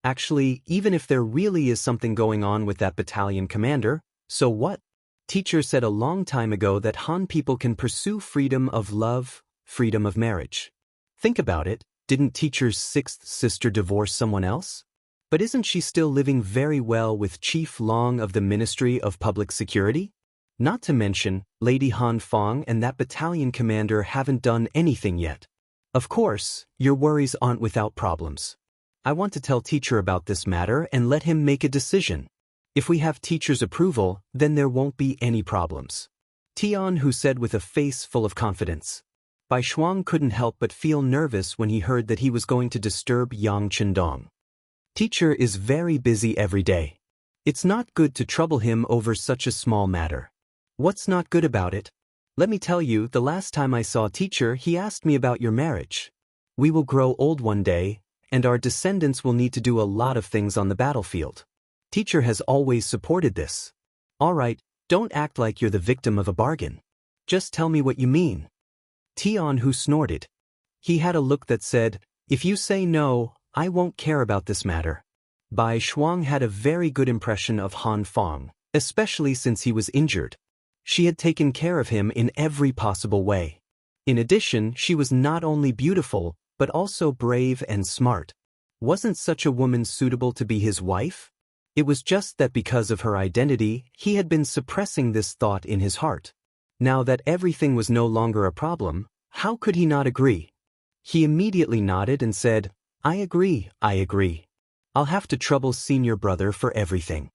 Actually, even if there really is something going on with that battalion commander, so what? Teacher said a long time ago that Han people can pursue freedom of love, freedom of marriage. Think about it, didn't teacher's 6th sister divorce someone else? But isn't she still living very well with Chief Long of the Ministry of Public Security? Not to mention, Lady Han Fong and that battalion commander haven't done anything yet. Of course, your worries aren't without problems. I want to tell teacher about this matter and let him make a decision. If we have teacher's approval, then there won't be any problems." Tian Hu said with a face full of confidence. Bai Shuang couldn't help but feel nervous when he heard that he was going to disturb Yang Qindong. Teacher is very busy every day. It's not good to trouble him over such a small matter. What's not good about it? Let me tell you, the last time I saw teacher, he asked me about your marriage. We will grow old one day, and our descendants will need to do a lot of things on the battlefield. Teacher has always supported this. All right, don't act like you're the victim of a bargain. Just tell me what you mean. Tian Hu snorted. He had a look that said, "If you say no, I won't care about this matter." Bai Shuang had a very good impression of Han Fong, especially since he was injured. She had taken care of him in every possible way. In addition, she was not only beautiful, but also brave and smart. Wasn't such a woman suitable to be his wife? It was just that because of her identity, he had been suppressing this thought in his heart. Now that everything was no longer a problem, how could he not agree? He immediately nodded and said, I agree. I'll have to trouble senior brother for everything."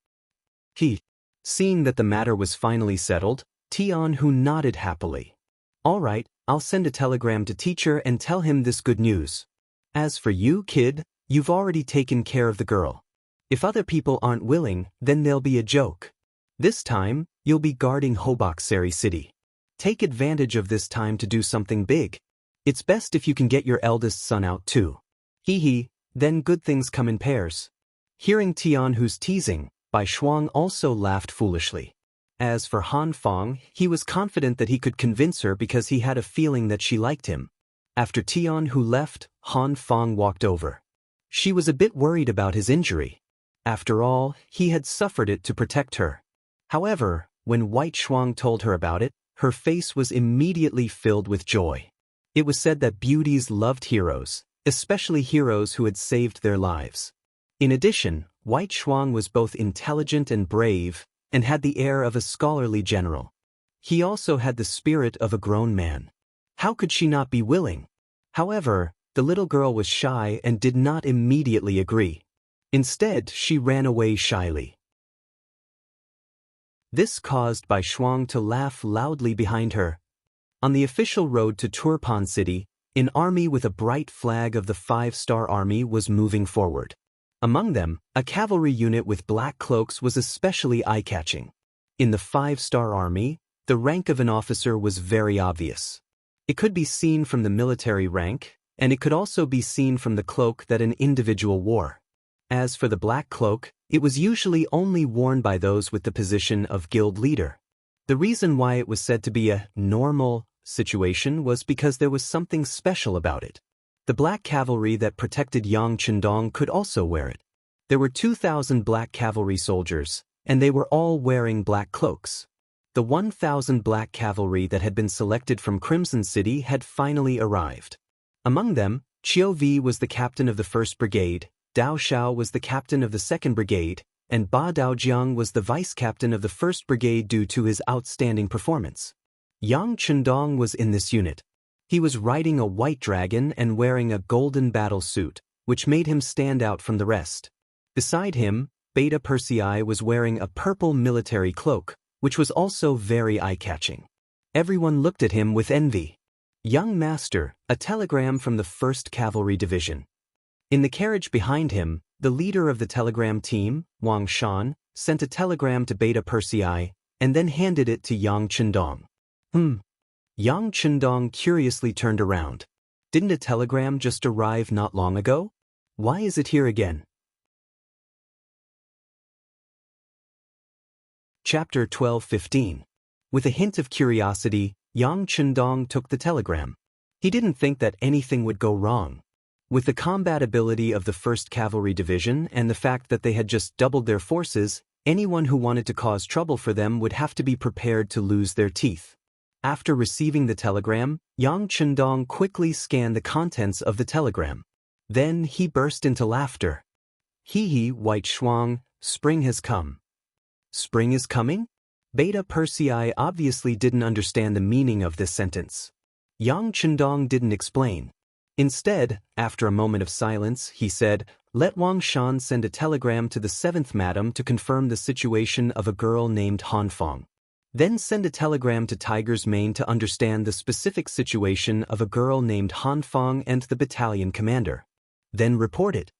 Seeing that the matter was finally settled, Tian Hu nodded happily. "All right, I'll send a telegram to teacher and tell him this good news. As for you, kid, you've already taken care of the girl. If other people aren't willing, then they'll be a joke. This time, you'll be guarding Hobokseri City. Take advantage of this time to do something big. It's best if you can get your eldest son out too. Then good things come in pairs." Hearing Tian Hu's teasing, Bai Shuang also laughed foolishly. As for Han Fong, he was confident that he could convince her because he had a feeling that she liked him. After Tian Hu left, Han Fong walked over. She was a bit worried about his injury. After all, he had suffered it to protect her. However, when White Shuang told her about it, her face was immediately filled with joy. It was said that beauties loved heroes, especially heroes who had saved their lives. In addition, White Shuang was both intelligent and brave, and had the air of a scholarly general. He also had the spirit of a grown man. How could she not be willing? However, the little girl was shy and did not immediately agree. Instead, she ran away shyly. This caused Bai Shuang to laugh loudly behind her. On the official road to Turpan City, an army with a bright flag of the 5-star army was moving forward. Among them, a cavalry unit with black cloaks was especially eye-catching. In the 5-star army, the rank of an officer was very obvious. It could be seen from the military rank, and it could also be seen from the cloak that an individual wore. As for the black cloak, it was usually only worn by those with the position of guild leader. The reason why it was said to be a normal situation was because there was something special about it. The black cavalry that protected Yang Chendong could also wear it. There were 2,000 black cavalry soldiers, and they were all wearing black cloaks. The 1,000 black cavalry that had been selected from Crimson City had finally arrived. Among them, Qiu Vi was the captain of the 1st Brigade, Dao Xiao was the captain of the 2nd Brigade, and Ba Daojiang was the vice-captain of the 1st Brigade due to his outstanding performance. Yang Chendong was in this unit. He was riding a white dragon and wearing a golden battle suit, which made him stand out from the rest. Beside him, Beta Persei was wearing a purple military cloak, which was also very eye-catching. Everyone looked at him with envy. Young Master, a telegram from the 1st Cavalry Division. In the carriage behind him, the leader of the telegram team, Wang Shan, sent a telegram to Beta Persei and then handed it to Yang Chendong. Yang Chendong curiously turned around. Didn't a telegram just arrive not long ago? Why is it here again? Chapter 12:15. With a hint of curiosity, Yang Chendong took the telegram. He didn't think that anything would go wrong. With the combat ability of the 1st Cavalry Division and the fact that they had just doubled their forces, anyone who wanted to cause trouble for them would have to be prepared to lose their teeth. After receiving the telegram, Yang Chendong quickly scanned the contents of the telegram. Then he burst into laughter. Hee, White Shuang, spring has come. Spring is coming? Beta Persei obviously didn't understand the meaning of this sentence. Yang Chendong didn't explain. Instead, after a moment of silence, he said, "Let Wang Shan send a telegram to the 7th Madam to confirm the situation of a girl named Han Fong. Then send a telegram to Tiger's Mane to understand the specific situation of a girl named Han Fong and the battalion commander. Then report it."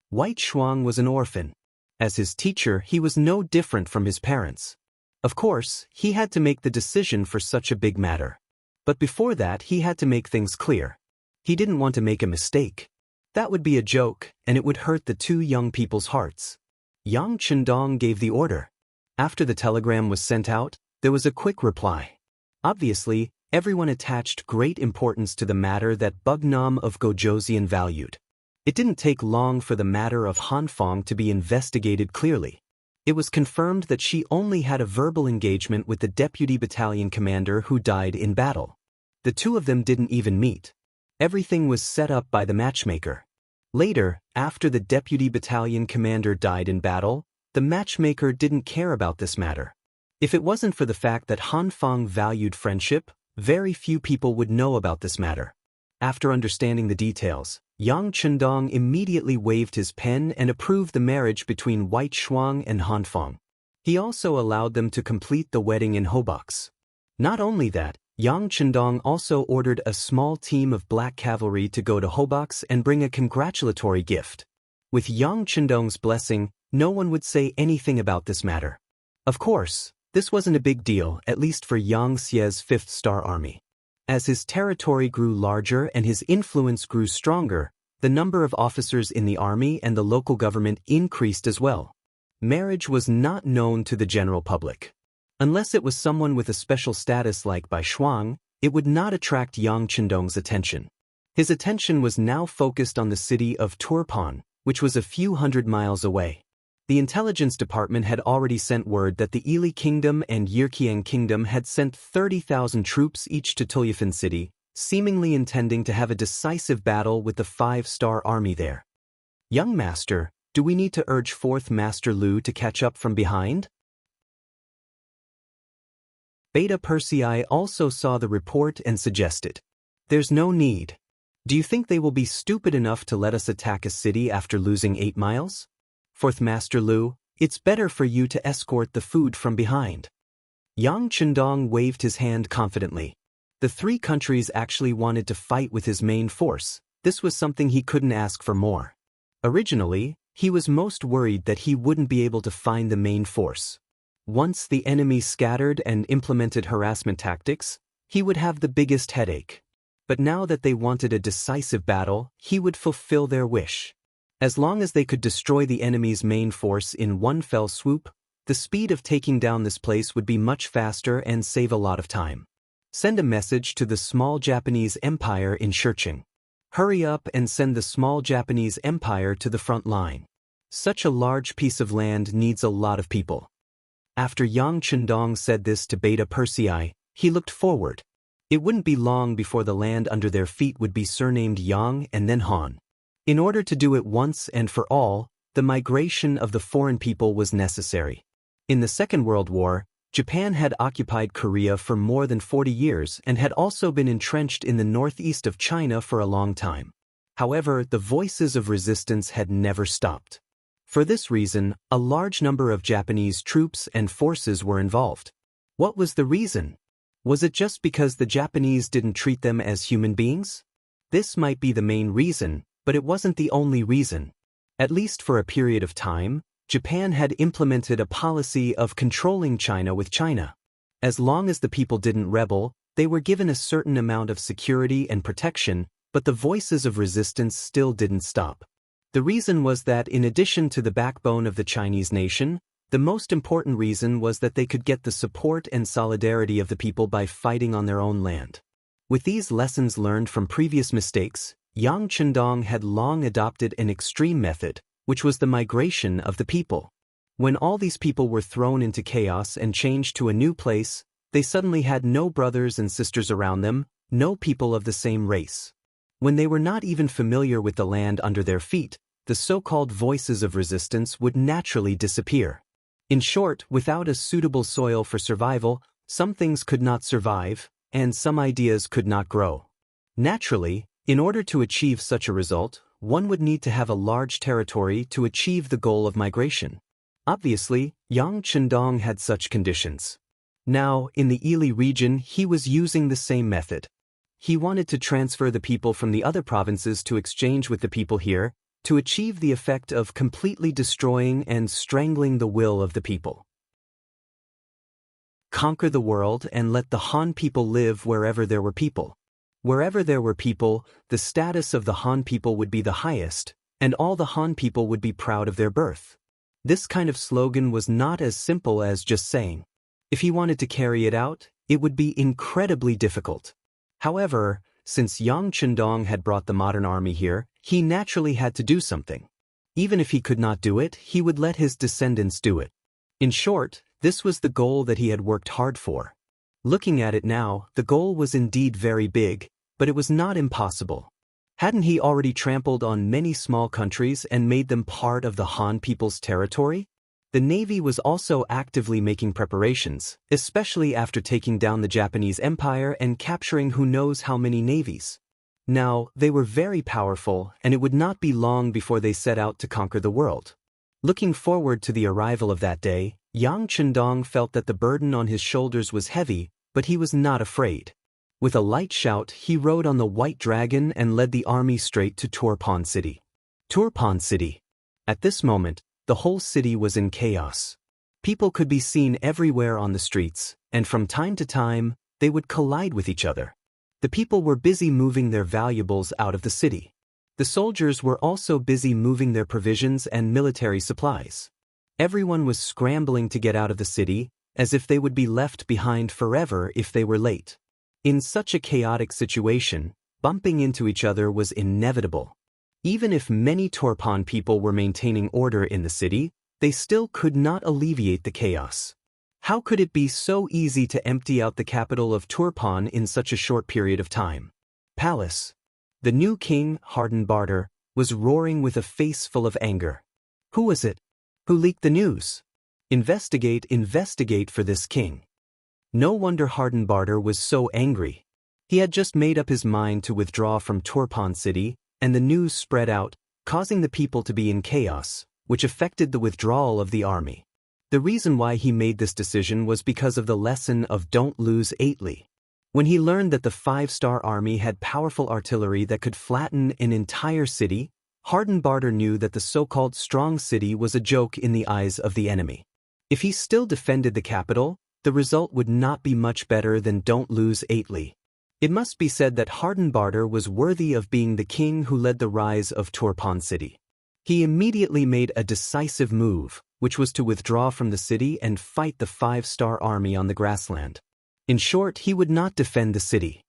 White Shuang was an orphan. As his teacher, he was no different from his parents. Of course, he had to make the decision for such a big matter. But before that, he had to make things clear. He didn't want to make a mistake. That would be a joke, and it would hurt the two young people's hearts. Yang Chendong gave the order. After the telegram was sent out, there was a quick reply. Obviously, everyone attached great importance to the matter that Bugnam of Gojoseon valued. It didn't take long for the matter of Han Fong to be investigated clearly. It was confirmed that she only had a verbal engagement with the deputy battalion commander who died in battle. The two of them didn't even meet. Everything was set up by the matchmaker. Later, after the deputy battalion commander died in battle, the matchmaker didn't care about this matter. If it wasn't for the fact that Han Fong valued friendship, very few people would know about this matter. After understanding the details, Yang Chendong immediately waved his pen and approved the marriage between White Shuang and Han Fong. He also allowed them to complete the wedding in Hobox. Not only that, Yang Chendong also ordered a small team of black cavalry to go to Hobox and bring a congratulatory gift. With Yang Chendong's blessing, no one would say anything about this matter. Of course, this wasn't a big deal, at least for Yang Xie's 5th Star Army. As his territory grew larger and his influence grew stronger, the number of officers in the army and the local government increased as well. Marriage was not known to the general public. Unless it was someone with a special status like Bai Shuang, it would not attract Yang Chendong's attention. His attention was now focused on the city of Turpan, which was a few hundred miles away. The intelligence department had already sent word that the Ili Kingdom and Yirkiang Kingdom had sent 30,000 troops each to Tulyafin City, seemingly intending to have a decisive battle with the 5-star army there. "Young Master, do we need to urge 4th Master Lu to catch up from behind?" Beta Persei also saw the report and suggested, "There's no need. Do you think they will be stupid enough to let us attack a city after losing 8 miles? 4th Master Lu, it's better for you to escort the food from behind." Yang Chendong waved his hand confidently. The 3 countries actually wanted to fight with his main force. This was something he couldn't ask for more. Originally, He was most worried that he wouldn't be able to find the main force. Once the enemy scattered and implemented harassment tactics, he would have the biggest headache. But now that they wanted a decisive battle, he would fulfill their wish. As long as they could destroy the enemy's main force in one fell swoop, the speed of taking down this place would be much faster and save a lot of time. Send a message to the small Japanese empire in Shurcheng. Hurry up and send the small Japanese empire to the front line. Such a large piece of land needs a lot of people. After Yang Chendong said this to Beta Persei, he looked forward. It wouldn't be long before the land under their feet would be surnamed Yang and then Han. In order to do it once and for all, the migration of the foreign people was necessary. In the Second World War, Japan had occupied Korea for more than 40 years and had also been entrenched in the northeast of China for a long time. However, the voices of resistance had never stopped. For this reason, a large number of Japanese troops and forces were involved. What was the reason? Was it just because the Japanese didn't treat them as human beings? This might be the main reason, but it wasn't the only reason. At least for a period of time, Japan had implemented a policy of controlling China with China. As long as the people didn't rebel, they were given a certain amount of security and protection, but the voices of resistance still didn't stop. The reason was that in addition to the backbone of the Chinese nation, the most important reason was that they could get the support and solidarity of the people by fighting on their own land. With these lessons learned from previous mistakes, Yang Chendong had long adopted an extreme method, which was the migration of the people. When all these people were thrown into chaos and changed to a new place, they suddenly had no brothers and sisters around them, no people of the same race. When they were not even familiar with the land under their feet, the so-called voices of resistance would naturally disappear. In short, without a suitable soil for survival, some things could not survive, and some ideas could not grow. Naturally, in order to achieve such a result, one would need to have a large territory to achieve the goal of migration. Obviously, Yang Chendong had such conditions. Now, in the Ili region, he was using the same method. He wanted to transfer the people from the other provinces to exchange with the people here, to achieve the effect of completely destroying and strangling the will of the people. Conquer the world and let the Han people live wherever there were people. Wherever there were people, the status of the Han people would be the highest, and all the Han people would be proud of their birth. This kind of slogan was not as simple as just saying. If he wanted to carry it out, it would be incredibly difficult. However, since Yang Chendong had brought the modern army here, he naturally had to do something. Even if he could not do it, he would let his descendants do it. In short, this was the goal that he had worked hard for. Looking at it now, the goal was indeed very big, but it was not impossible. Hadn't he already trampled on many small countries and made them part of the Han people's territory? The Navy was also actively making preparations, especially after taking down the Japanese Empire and capturing who knows how many navies. Now, they were very powerful, and it would not be long before they set out to conquer the world. Looking forward to the arrival of that day, Yang Chendong felt that the burden on his shoulders was heavy, but he was not afraid. With a light shout, he rode on the White Dragon and led the army straight to Turpan City. Turpan City. At this moment, the whole city was in chaos. People could be seen everywhere on the streets, and from time to time, they would collide with each other. The people were busy moving their valuables out of the city. The soldiers were also busy moving their provisions and military supplies. Everyone was scrambling to get out of the city, as if they would be left behind forever if they were late. In such a chaotic situation, bumping into each other was inevitable. Even if many Turpan people were maintaining order in the city, they still could not alleviate the chaos. How could it be so easy to empty out the capital of Turpan in such a short period of time? Palace. The new king, Hardenbarter, was roaring with a face full of anger. Who was it? Who leaked the news? Investigate for this king. No wonder Hardenbarter was so angry. He had just made up his mind to withdraw from Turpan City, and the news spread out, causing the people to be in chaos, which affected the withdrawal of the army. The reason why he made this decision was because of the lesson of don't lose eightly. When he learned that the 5-star army had powerful artillery that could flatten an entire city, Hardenbarter knew that the so-called strong city was a joke in the eyes of the enemy. If he still defended the capital, the result would not be much better than don't lose 8ly. It must be said that Hardenbarter was worthy of being the king who led the rise of Turpan city. He immediately made a decisive move, which was to withdraw from the city and fight the 5-star army on the grassland. In short, he would not defend the city.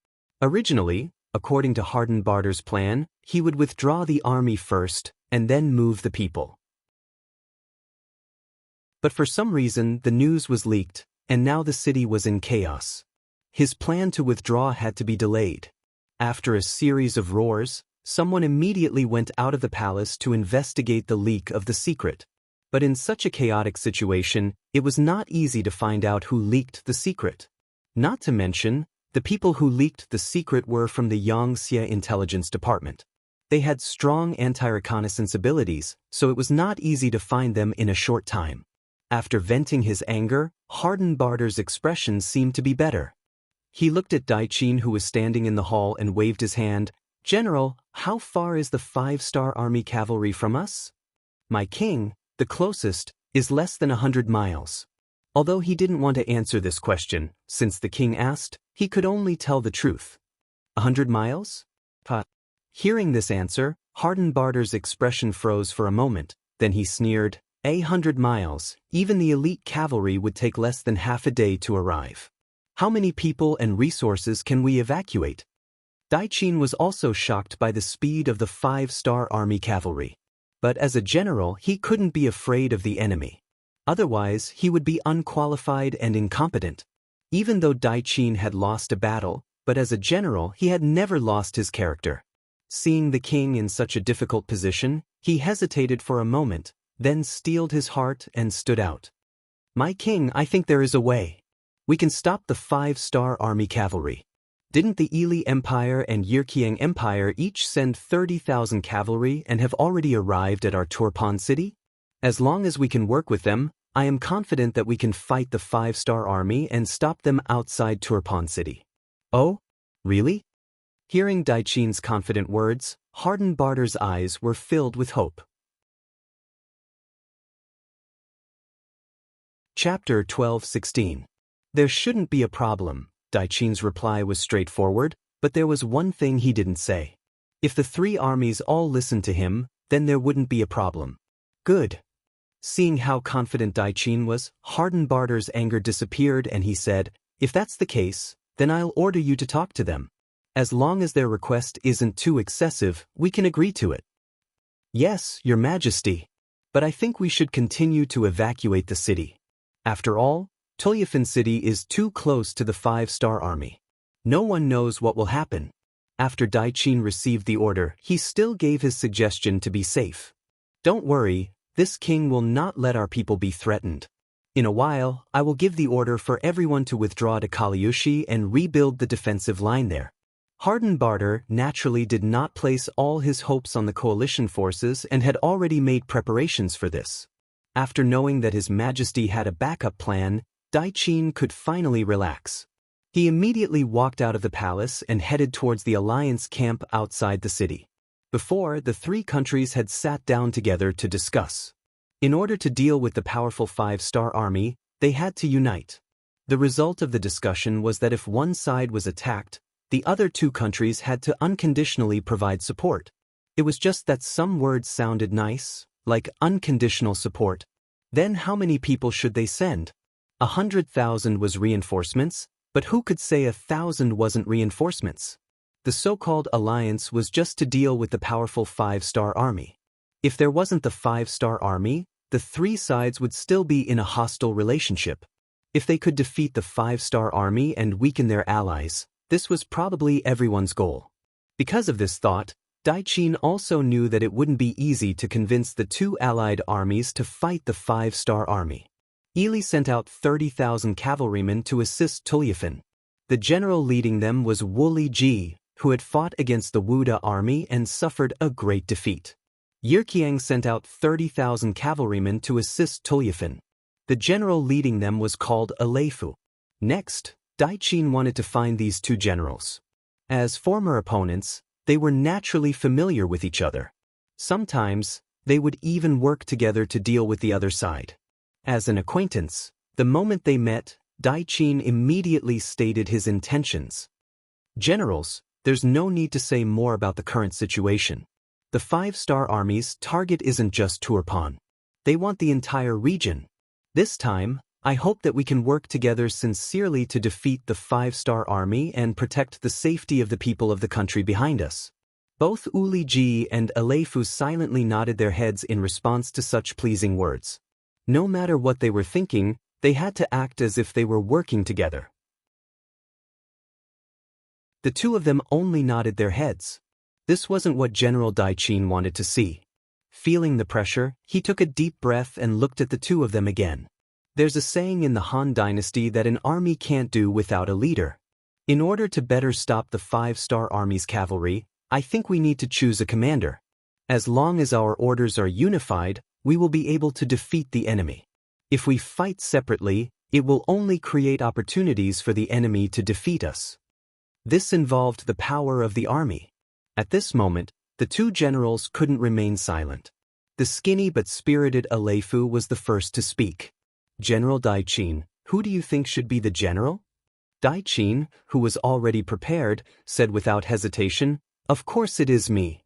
Originally, according to Hardenbarter's plan, he would withdraw the army first and then move the people. But for some reason, the news was leaked, and now the city was in chaos. His plan to withdraw had to be delayed. After a series of roars, someone immediately went out of the palace to investigate the leak of the secret. But in such a chaotic situation, it was not easy to find out who leaked the secret. Not to mention, the people who leaked the secret were from the Yangxia intelligence department. They had strong anti-reconnaissance abilities, so it was not easy to find them in a short time. After venting his anger, Hardenbarter's expression seemed to be better. He looked at Daichin, who was standing in the hall, and waved his hand. "General, how far is the 5-star army cavalry from us?" "My king, the closest, is less than 100 miles. Although he didn't want to answer this question, since the king asked, he could only tell the truth. 100 miles? Hearing this answer, Hardenbarter's expression froze for a moment, then he sneered, 100 miles, even the elite cavalry would take less than half a day to arrive. How many people and resources can we evacuate? Daichin was also shocked by the speed of the 5-star army cavalry. But as a general, he couldn't be afraid of the enemy. Otherwise, he would be unqualified and incompetent. Even though Daichin had lost a battle, but as a general, he had never lost his character. Seeing the king in such a difficult position, he hesitated for a moment, then steeled his heart and stood out. "My king, I think there is a way. We can stop the 5-star army cavalry. Didn't the Ili Empire and Yirkiang Empire each send 30,000 cavalry and have already arrived at our Turpan city? As long as we can work with them, I am confident that we can fight the 5-star army and stop them outside Turpan city." "Oh? Really?" Hearing Daichin's confident words, Hardenbarter's eyes were filled with hope. Chapter 12:16. There shouldn't be a problem. Daichin's reply was straightforward, but there was one thing he didn't say. If the 3 armies all listened to him, then there wouldn't be a problem. Good. Seeing how confident Daichin was, Hardenbarter's anger disappeared and he said, "If that's the case, then I'll order you to talk to them. As long as their request isn't too excessive, we can agree to it." "Yes, Your Majesty. But I think we should continue to evacuate the city. After all, Tulyafin city is too close to the 5-star army. No one knows what will happen." After Daichin received the order, he still gave his suggestion to be safe. "Don't worry, this king will not let our people be threatened. In a while, I will give the order for everyone to withdraw to Kaliushi and rebuild the defensive line there." Hardenbarter naturally did not place all his hopes on the coalition forces and had already made preparations for this. After knowing that His Majesty had a backup plan, Daichin could finally relax. He immediately walked out of the palace and headed towards the alliance camp outside the city. Before, the 3 countries had sat down together to discuss. In order to deal with the powerful 5-star army, they had to unite. The result of the discussion was that if one side was attacked, the other 2 countries had to unconditionally provide support. It was just that some words sounded nice, like unconditional support. Then how many people should they send? 100,000 was reinforcements, but who could say 1,000 wasn't reinforcements? The so-called alliance was just to deal with the powerful 5-star army. If there wasn't the 5-star army, the 3 sides would still be in a hostile relationship. If they could defeat the 5-star army and weaken their allies, this was probably everyone's goal. Because of this thought, Daichin also knew that it wouldn't be easy to convince the 2 allied armies to fight the 5-star army. Ili sent out 30,000 cavalrymen to assist Tulyafin. The general leading them was Wuli Ji, who had fought against the Wuda army and suffered a great defeat. Yirkiang sent out 30,000 cavalrymen to assist Tulyafin. The general leading them was called Aleifu. Next, Daichin wanted to find these 2 generals. As former opponents, they were naturally familiar with each other. Sometimes, they would even work together to deal with the other side. As an acquaintance, the moment they met, Dai-Qin immediately stated his intentions. Generals, there's no need to say more about the current situation. The 5-star army's target isn't just Turpan. They want the entire region. This time, I hope that we can work together sincerely to defeat the 5-star army and protect the safety of the people of the country behind us. Both Uli Ji and Aleifu silently nodded their heads in response to such pleasing words. No matter what they were thinking, they had to act as if they were working together. The two of them only nodded their heads. This wasn't what General Dai-Qin wanted to see. Feeling the pressure, he took a deep breath and looked at the two of them again. There's a saying in the Han Dynasty that an army can't do without a leader. In order to better stop the 5-star army's cavalry, I think we need to choose a commander. As long as our orders are unified, we will be able to defeat the enemy. If we fight separately, it will only create opportunities for the enemy to defeat us. This involved the power of the army. At this moment, the two generals couldn't remain silent. The skinny but spirited Aleifu was the first to speak. General Dai-Qin, who do you think should be the general? Dai-Qin, who was already prepared, said without hesitation, "Of course it is me.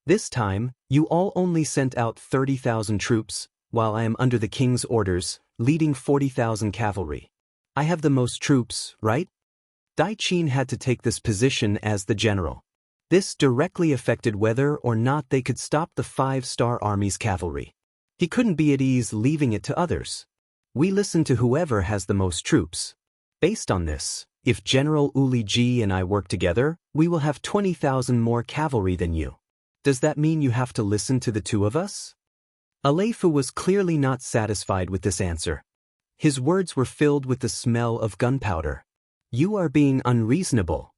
This time, you all only sent out 30,000 troops, while I am under the king's orders, leading 40,000 cavalry. I have the most troops, right?" Dai-Qin had to take this position as the general. This directly affected whether or not they could stop the 5-star army's cavalry. He couldn't be at ease leaving it to others. We listen to whoever has the most troops. Based on this, if General Uli Ji and I work together, we will have 20,000 more cavalry than you. Does that mean you have to listen to the two of us? Aleifu was clearly not satisfied with this answer. His words were filled with the smell of gunpowder. "You are being unreasonable,"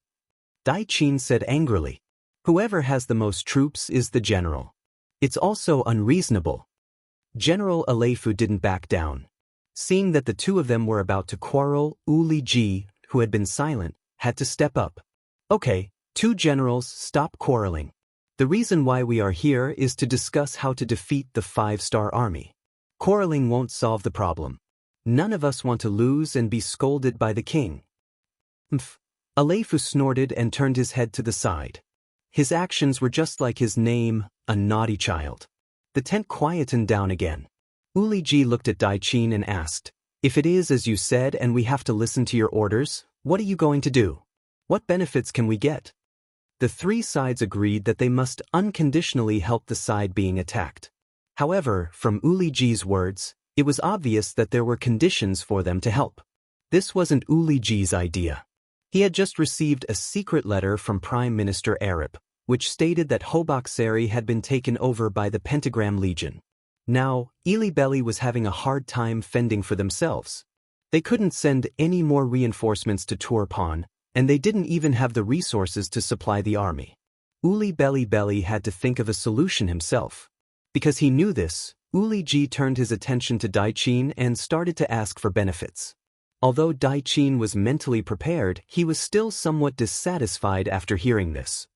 Dai-Qin said angrily. "Whoever has the most troops is the general. It's also unreasonable." General Aleifu didn't back down. Seeing that the two of them were about to quarrel, Uli Ji, who had been silent, had to step up. "Okay, two generals, stop quarreling. The reason why we are here is to discuss how to defeat the 5-star army. Quarreling won't solve the problem. None of us want to lose and be scolded by the king." Aleifu snorted and turned his head to the side. His actions were just like his name, a naughty child. The tent quietened down again. Uli Ji looked at Dai-Qin and asked, "If it is as you said and we have to listen to your orders, what are you going to do? What benefits can we get?" The three sides agreed that they must unconditionally help the side being attacked. However, from Uli Ji's words, it was obvious that there were conditions for them to help. This wasn't Uli Ji's idea. He had just received a secret letter from Prime Minister Arip, which stated that Hobokseri had been taken over by the Pentagram Legion. Now, Ilibeli was having a hard time fending for themselves. They couldn't send any more reinforcements to Turpan, and they didn't even have the resources to supply the army. Uli Belly had to think of a solution himself. Because he knew this, Uli Ji turned his attention to Dai-Qin and started to ask for benefits. Although Dai-Qin was mentally prepared, he was still somewhat dissatisfied after hearing this.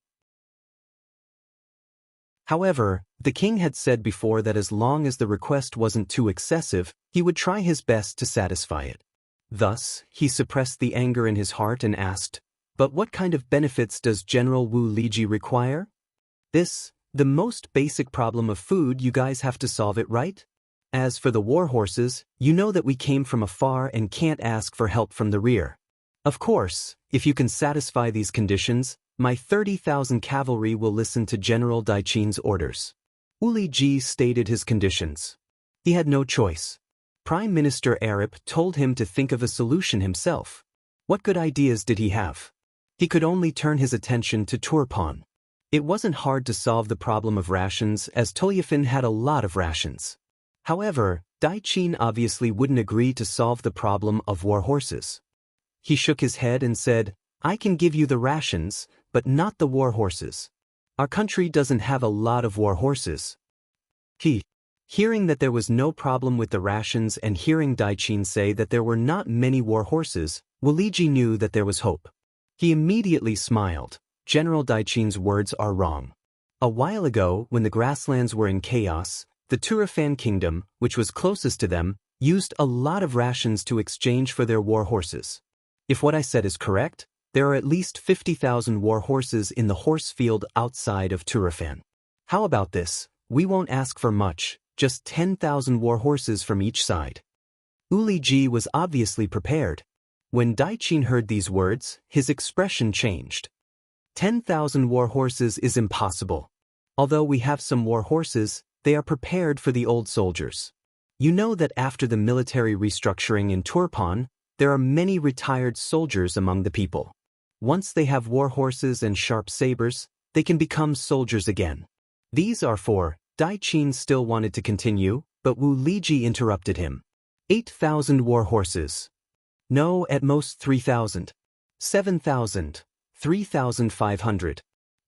However, the king had said before that as long as the request wasn't too excessive, he would try his best to satisfy it. Thus, he suppressed the anger in his heart and asked, "But what kind of benefits does General Wu Liji require?" The most basic problem of food, you guys have to solve it, right? As for the war horses, you know that we came from afar and can't ask for help from the rear. Of course, if you can satisfy these conditions, my 30,000 cavalry will listen to General Dai-Qin's orders. Uli Ji stated his conditions. He had no choice. Prime Minister Arip told him to think of a solution himself. What good ideas did he have? He could only turn his attention to Turpan. It wasn't hard to solve the problem of rations, as Tolyafin had a lot of rations. However, Dai-Qin obviously wouldn't agree to solve the problem of war horses. He shook his head and said, "I can give you the rations, but not the war horses. Our country doesn't have a lot of war horses." Hearing that there was no problem with the rations and hearing Dai-Qin say that there were not many war horses, Waliji knew that there was hope. He immediately smiled. General Dai-Qin's words are wrong. A while ago, when the grasslands were in chaos, the Turfan kingdom, which was closest to them, used a lot of rations to exchange for their war horses. If what I said is correct, there are at least 50,000 war horses in the horse field outside of Turfan. How about this? We won't ask for much, just 10,000 war horses from each side. Uli Ji was obviously prepared. When Daichin heard these words, his expression changed. 10,000 war horses is impossible. Although we have some war horses, they are prepared for the old soldiers. You know that after the military restructuring in Turpan, there are many retired soldiers among the people. Once they have war horses and sharp sabers, they can become soldiers again. These are for, Daichin still wanted to continue, but Wu Liji interrupted him. 8,000 war horses. No, at most 3,000. 7,000. 3,500.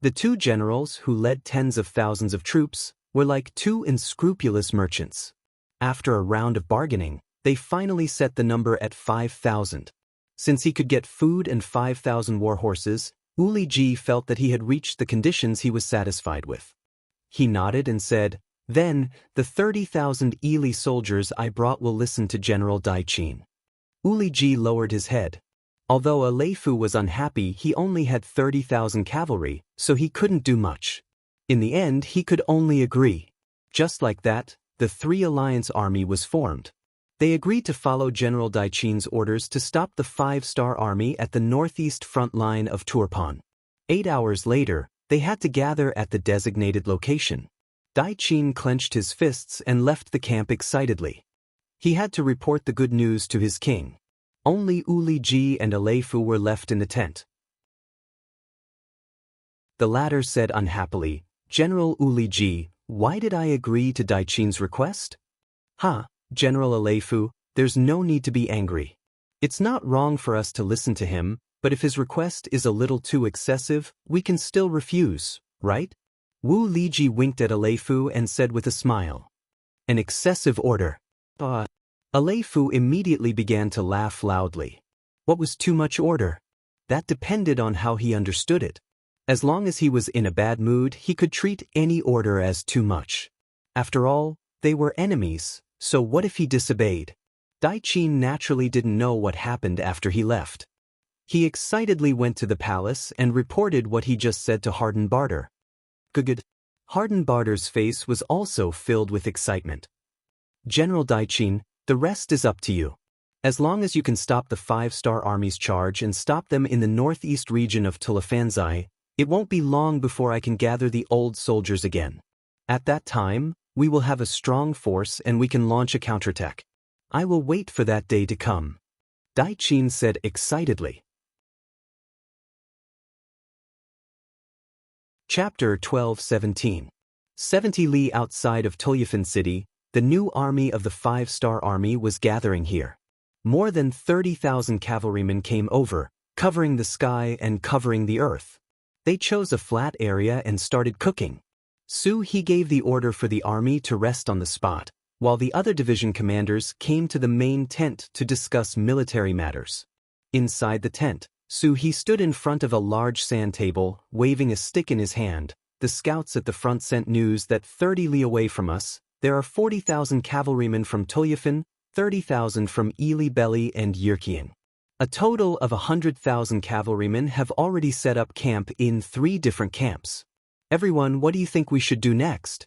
The two generals who led tens of thousands of troops were like two unscrupulous merchants. After a round of bargaining, they finally set the number at 5,000. Since he could get food and 5,000 war horses, Uli Ji felt that he had reached the conditions he was satisfied with. He nodded and said, "Then, the 30,000 Ili soldiers I brought will listen to General Daichin." Uli Ji lowered his head. Although Aleifu was unhappy, he only had 30,000 cavalry, so he couldn't do much. In the end, he could only agree. Just like that, the Three Alliance Army was formed. They agreed to follow General Daichin's orders to stop the Five-Star Army at the northeast front line of Turpan. 8 hours later, they had to gather at the designated location. Daichin clenched his fists and left the camp excitedly. He had to report the good news to his king. Only Uli Ji and Aleifu were left in the tent. The latter said unhappily, "General Uli Ji, why did I agree to Daichin's request?" General Aleifu, there's no need to be angry. It's not wrong for us to listen to him, but if his request is a little too excessive, we can still refuse, right?" Wu Liji winked at Aleifu and said with a smile. "An excessive order." Aleifu immediately began to laugh loudly. What was too much order? That depended on how he understood it. As long as he was in a bad mood, he could treat any order as too much. After all, they were enemies, so what if he disobeyed? Daichin naturally didn't know what happened after he left. He excitedly went to the palace and reported what he just said to Harden Barter. Good. Harden Barter's face was also filled with excitement. "General Daichin, the rest is up to you. As long as you can stop the Five-Star Army's charge and stop them in the northeast region of Tulafanzai, it won't be long before I can gather the old soldiers again. At that time, we will have a strong force and we can launch a counterattack. I will wait for that day to come," Daichin said excitedly. Chapter 12-17. 70 li outside of Tulyafin City, the new army of the Five-Star Army was gathering here. More than 30,000 cavalrymen came over, covering the sky and covering the earth. They chose a flat area and started cooking. He gave the order for the army to rest on the spot, while the other division commanders came to the main tent to discuss military matters. Inside the tent, he stood in front of a large sand table, waving a stick in his hand. The scouts at the front sent news that 30 li away from us, there are 40,000 cavalrymen from Tulyafin, 30,000 from Ili Belly and Yirkian. A total of 100,000 cavalrymen have already set up camp in 3 different camps. Everyone, what do you think we should do next?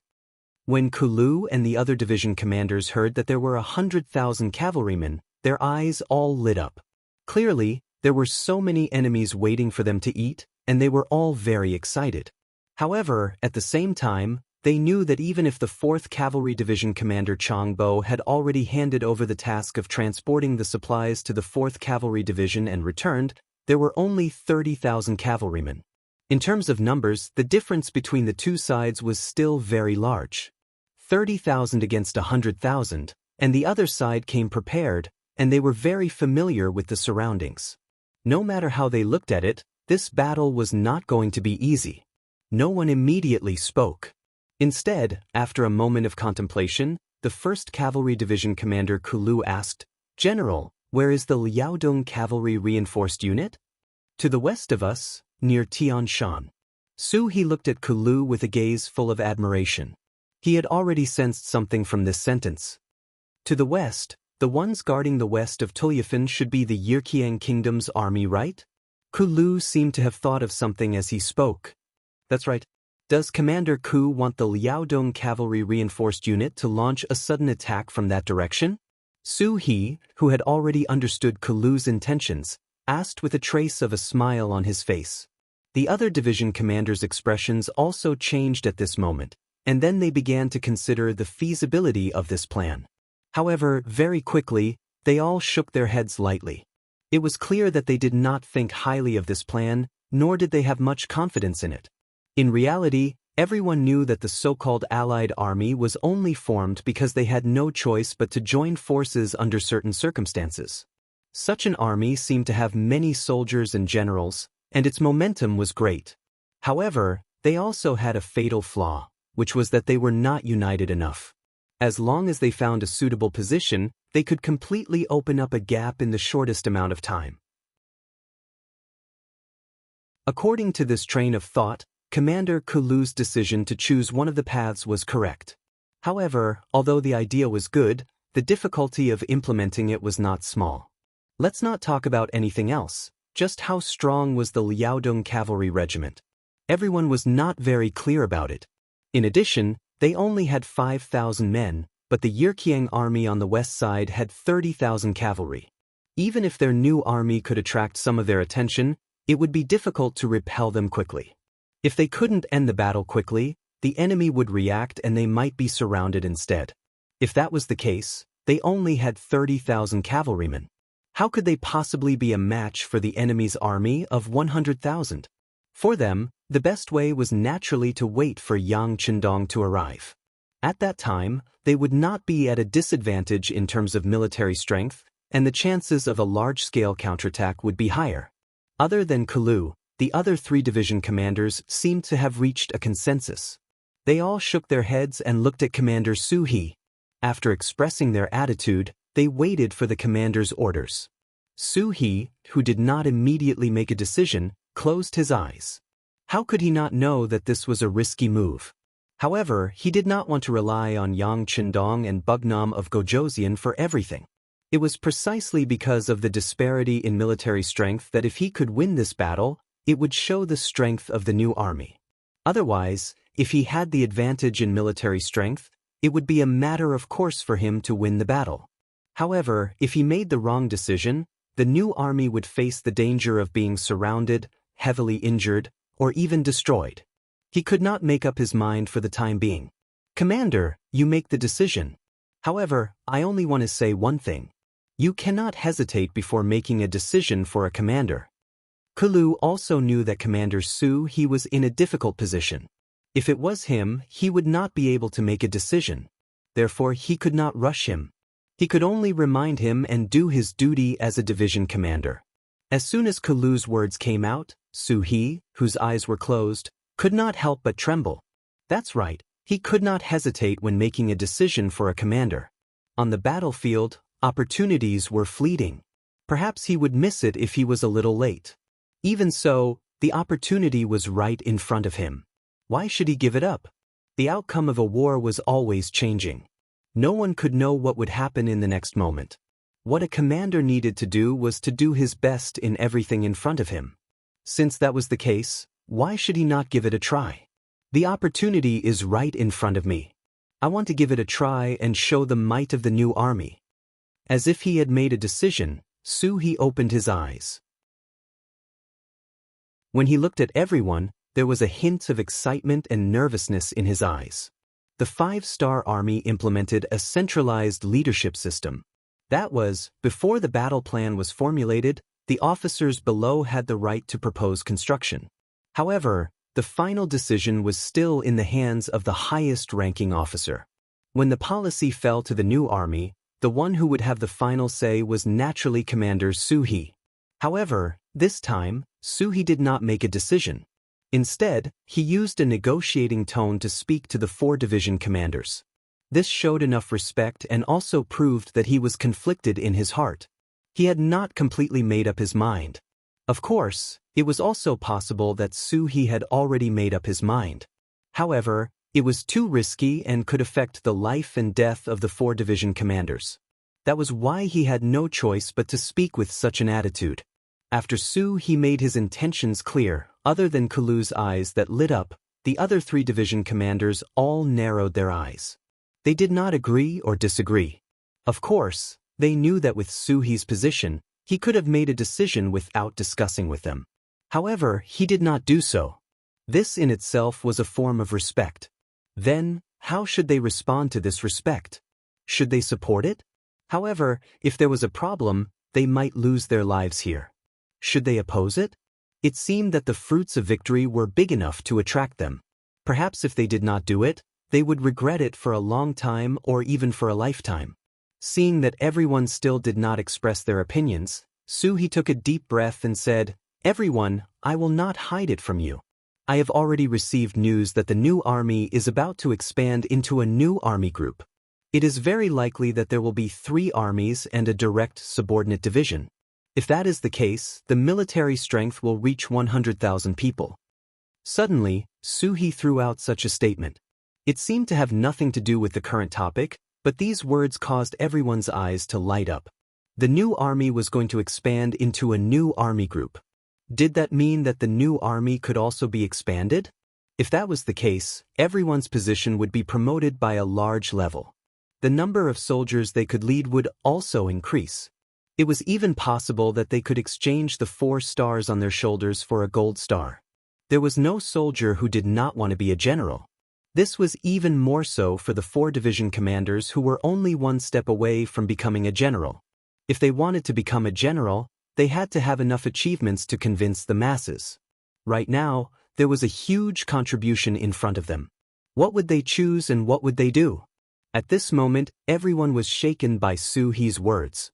When Kulu and the other division commanders heard that there were 100,000 cavalrymen, their eyes all lit up. Clearly, there were so many enemies waiting for them to eat, and they were all very excited. However, at the same time, they knew that even if the 4th Cavalry Division Commander Changbo had already handed over the task of transporting the supplies to the 4th Cavalry Division and returned, there were only 30,000 cavalrymen. In terms of numbers, the difference between the two sides was still very large. 30,000 against 100,000, and the other side came prepared, and they were very familiar with the surroundings. No matter how they looked at it, this battle was not going to be easy. No one immediately spoke. Instead, after a moment of contemplation, the 1st Cavalry Division Commander Kulu asked, "General, where is the Liaodong Cavalry Reinforced Unit?" "To the west of us, near Tianshan." Su-hee looked at Kulu with a gaze full of admiration. He had already sensed something from this sentence. To the west, the ones guarding the west of Tulyafan should be the Yirkiang Kingdom's army, right? Kulu seemed to have thought of something as he spoke. That's right. Does Commander Ku want the Liaodong cavalry reinforced unit to launch a sudden attack from that direction? Su-hee, who had already understood Kulu's intentions, asked with a trace of a smile on his face. The other division commanders' expressions also changed at this moment, and then they began to consider the feasibility of this plan. However, very quickly, they all shook their heads lightly. It was clear that they did not think highly of this plan, nor did they have much confidence in it. In reality, everyone knew that the so-called Allied army was only formed because they had no choice but to join forces under certain circumstances. Such an army seemed to have many soldiers and generals, and its momentum was great. However, they also had a fatal flaw, which was that they were not united enough. As long as they found a suitable position, they could completely open up a gap in the shortest amount of time. According to this train of thought, Commander Kulu's decision to choose one of the paths was correct. However, although the idea was good, the difficulty of implementing it was not small. Let's not talk about anything else, just how strong was the Liaodong cavalry regiment. Everyone was not very clear about it. In addition, they only had 5,000 men, but the Yirkiang army on the west side had 30,000 cavalry. Even if their new army could attract some of their attention, it would be difficult to repel them quickly. If they couldn't end the battle quickly, the enemy would react and they might be surrounded instead. If that was the case, they only had 30,000 cavalrymen. How could they possibly be a match for the enemy's army of 100,000? For them, the best way was naturally to wait for Yang Qindong to arrive. At that time, they would not be at a disadvantage in terms of military strength, and the chances of a large-scale counterattack would be higher. Other than Kulu, the other three division commanders seemed to have reached a consensus. They all shook their heads and looked at Commander Su-hee. After expressing their attitude, they waited for the commander's orders. Su-hee, who did not immediately make a decision, closed his eyes. How could he not know that this was a risky move? However, he did not want to rely on Yang Qindong and Bugnam of Gojoseon for everything. It was precisely because of the disparity in military strength that if he could win this battle, it would show the strength of the new army. Otherwise, if he had the advantage in military strength, it would be a matter of course for him to win the battle. However, if he made the wrong decision, the new army would face the danger of being surrounded, heavily injured, or even destroyed. He could not make up his mind for the time being. Commander, you make the decision. However, I only want to say one thing. You cannot hesitate before making a decision for a commander. Kulu also knew that Commander Su-hee was in a difficult position. If it was him, he would not be able to make a decision. Therefore, he could not rush him. He could only remind him and do his duty as a division commander. As soon as Kulu's words came out, Su-hee, whose eyes were closed, could not help but tremble. That's right, he could not hesitate when making a decision for a commander. On the battlefield, opportunities were fleeting. Perhaps he would miss it if he was a little late. Even so, the opportunity was right in front of him. Why should he give it up? The outcome of a war was always changing. No one could know what would happen in the next moment. What a commander needed to do was to do his best in everything in front of him. Since that was the case, why should he not give it a try? The opportunity is right in front of me. I want to give it a try and show the might of the new army. As if he had made a decision, Su-hee opened his eyes. When he looked at everyone, there was a hint of excitement and nervousness in his eyes. The five-star army implemented a centralized leadership system. That was, before the battle plan was formulated, the officers below had the right to propose construction. However, the final decision was still in the hands of the highest-ranking officer. When the policy fell to the new army, the one who would have the final say was naturally Commander Su-hee. However, this time, Su-hee did not make a decision. Instead, he used a negotiating tone to speak to the four division commanders. This showed enough respect and also proved that he was conflicted in his heart. He had not completely made up his mind. Of course, it was also possible that Su-hee had already made up his mind. However, it was too risky and could affect the life and death of the 4 division commanders. That was why he had no choice but to speak with such an attitude. After Su-hee made his intentions clear, other than Kulu's eyes that lit up, the other 3 division commanders all narrowed their eyes. They did not agree or disagree. Of course, they knew that with Su-hee's position, he could have made a decision without discussing with them. However, he did not do so. This in itself was a form of respect. Then, how should they respond to this respect? Should they support it? However, if there was a problem, they might lose their lives here. Should they oppose it? It seemed that the fruits of victory were big enough to attract them. Perhaps if they did not do it, they would regret it for a long time or even for a lifetime. Seeing that everyone still did not express their opinions, Su-hee took a deep breath and said, "Everyone, I will not hide it from you. I have already received news that the new army is about to expand into a new army group. It is very likely that there will be 3 armies and a direct subordinate division. If that is the case, the military strength will reach 100,000 people." Suddenly, Su-hee threw out such a statement. It seemed to have nothing to do with the current topic, but these words caused everyone's eyes to light up. The new army was going to expand into a new army group. Did that mean that the new army could also be expanded? If that was the case, everyone's position would be promoted by a large level. The number of soldiers they could lead would also increase. It was even possible that they could exchange the 4 stars on their shoulders for a gold star. There was no soldier who did not want to be a general. This was even more so for the 4 division commanders who were only 1 step away from becoming a general. If they wanted to become a general, they had to have enough achievements to convince the masses. Right now, there was a huge contribution in front of them. What would they choose and what would they do? At this moment, everyone was shaken by Su-hee's words.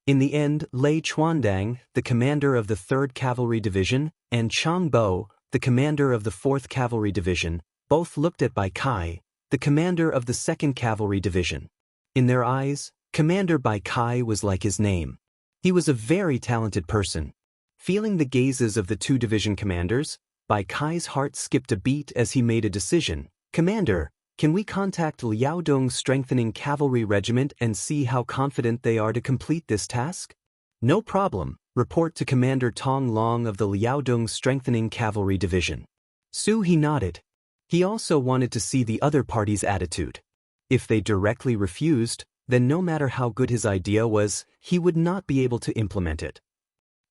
In the end, Lei Chuandang, the commander of the 3rd Cavalry Division, and Chang Bo, the commander of the 4th Cavalry Division, both looked at Bai Kai, the commander of the 2nd Cavalry Division. In their eyes, Commander Bai Kai was like his name. He was a very talented person. Feeling the gazes of the 2 division commanders, Bai Kai's heart skipped a beat as he made a decision. "Commander, can we contact Liaodong's strengthening cavalry regiment and see how confident they are to complete this task?" "No problem. Report to Commander Tong Long of the Liaodong Strengthening Cavalry Division." Su-hee nodded. He also wanted to see the other party's attitude. If they directly refused, then no matter how good his idea was, he would not be able to implement it.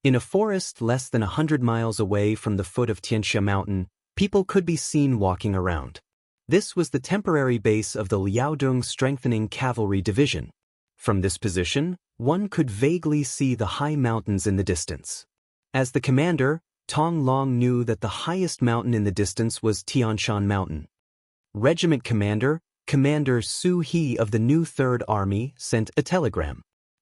In a forest less than 100 miles away from the foot of Tianxia Mountain, people could be seen walking around. This was the temporary base of the Liaodong Strengthening Cavalry Division. From this position, one could vaguely see the high mountains in the distance. As the commander, Tong Long knew that the highest mountain in the distance was Tianshan Mountain. Regiment Commander, Commander Su-hee of the new 3rd Army, sent a telegram.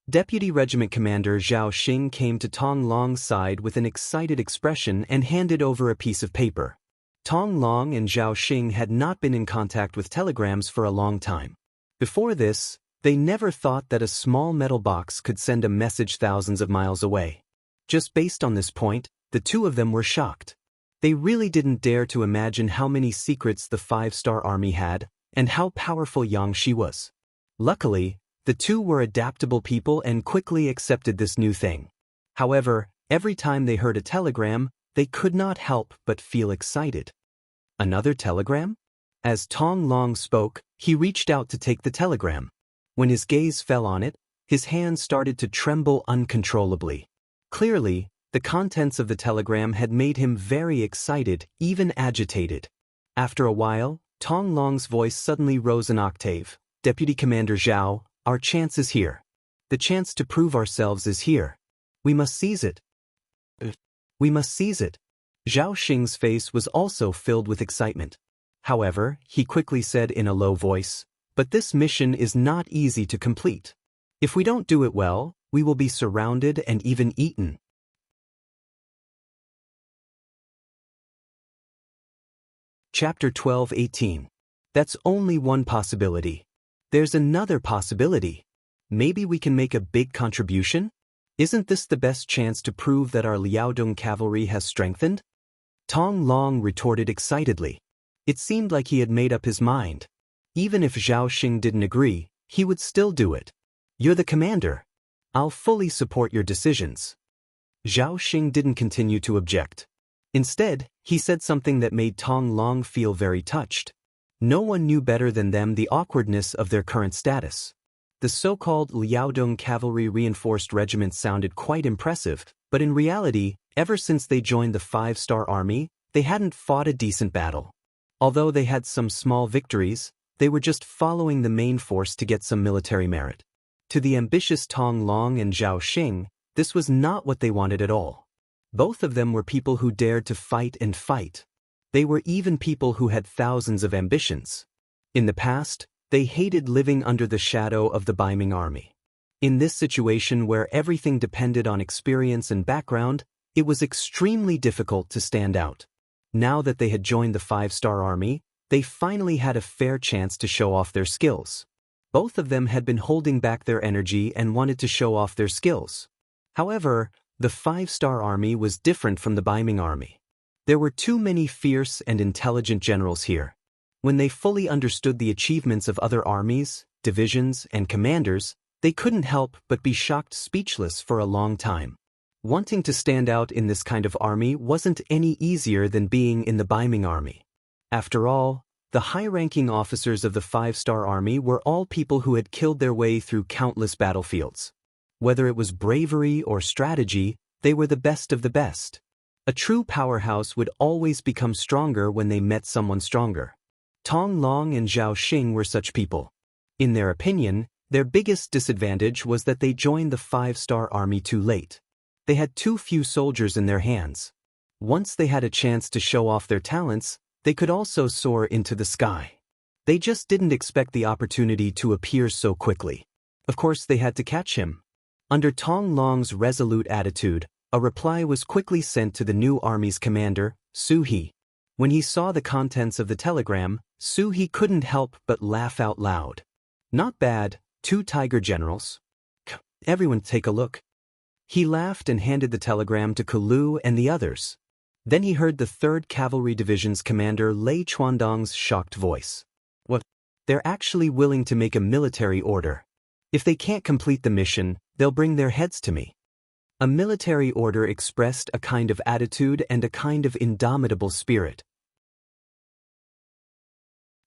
Deputy Regiment Commander Zhao Xing came to Tong Long's side with an excited expression and handed over a piece of paper. Tong Long and Zhao Xing had not been in contact with telegrams for a long time. Before this, they never thought that a small metal box could send a message thousands of miles away. Just based on this point, the 2 of them were shocked. They really didn't dare to imagine how many secrets the 5-star army had, and how powerful Yang Shi was. Luckily, the 2 were adaptable people and quickly accepted this new thing. However, every time they heard a telegram, they could not help but feel excited. Another telegram? As Tong Long spoke, he reached out to take the telegram. When his gaze fell on it, his hands started to tremble uncontrollably. Clearly, the contents of the telegram had made him very excited, even agitated. After a while, Tong Long's voice suddenly rose an octave. "Deputy Commander Zhao, our chance is here. The chance to prove ourselves is here. We must seize it. We must seize it." Zhao Xing's face was also filled with excitement. However, he quickly said in a low voice, "But this mission is not easy to complete. If we don't do it well, we will be surrounded and even eaten." Chapter 12:18. That's only one possibility. There's another possibility. Maybe we can make a big contribution? Isn't this the best chance to prove that our Liaodong cavalry has strengthened? Tong Long retorted excitedly. It seemed like he had made up his mind. Even if Zhao Xing didn't agree, he would still do it. You're the commander. I'll fully support your decisions. Zhao Xing didn't continue to object. Instead, he said something that made Tong Long feel very touched. No one knew better than them the awkwardness of their current status. The so-called Liaodong cavalry reinforced regiment sounded quite impressive, but in reality, ever since they joined the 5-star army, they hadn't fought a decent battle. Although they had some small victories, they were just following the main force to get some military merit. To the ambitious Tong Long and Zhao Xing, this was not what they wanted at all. Both of them were people who dared to fight and fight. They were even people who had thousands of ambitions. In the past, they hated living under the shadow of the Baiming army. In this situation where everything depended on experience and background, it was extremely difficult to stand out. Now that they had joined the 5-star army, they finally had a fair chance to show off their skills. Both of them had been holding back their energy and wanted to show off their skills. However, the 5-star army was different from the Baiming army. There were too many fierce and intelligent generals here. When they fully understood the achievements of other armies, divisions, and commanders, they couldn't help but be shocked speechless for a long time. Wanting to stand out in this kind of army wasn't any easier than being in the Baiming army. After all, the high-ranking officers of the 5-star army were all people who had killed their way through countless battlefields. Whether it was bravery or strategy, they were the best of the best. A true powerhouse would always become stronger when they met someone stronger. Tong Long and Zhao Xing were such people. In their opinion, their biggest disadvantage was that they joined the 5-star army too late. They had too few soldiers in their hands. Once they had a chance to show off their talents, they could also soar into the sky. They just didn't expect the opportunity to appear so quickly. Of course, they had to catch him. Under Tong Long's resolute attitude, a reply was quickly sent to the new army's commander, Su He. When he saw the contents of the telegram, Su He couldn't help but laugh out loud. Not bad, 2 tiger generals. Everyone take a look. He laughed and handed the telegram to Kalu and the others. Then he heard the 3rd Cavalry Division's commander Lei Chuandong's shocked voice. What? They're actually willing to make a military order. If they can't complete the mission, they'll bring their heads to me. A military order expressed a kind of attitude and a kind of indomitable spirit.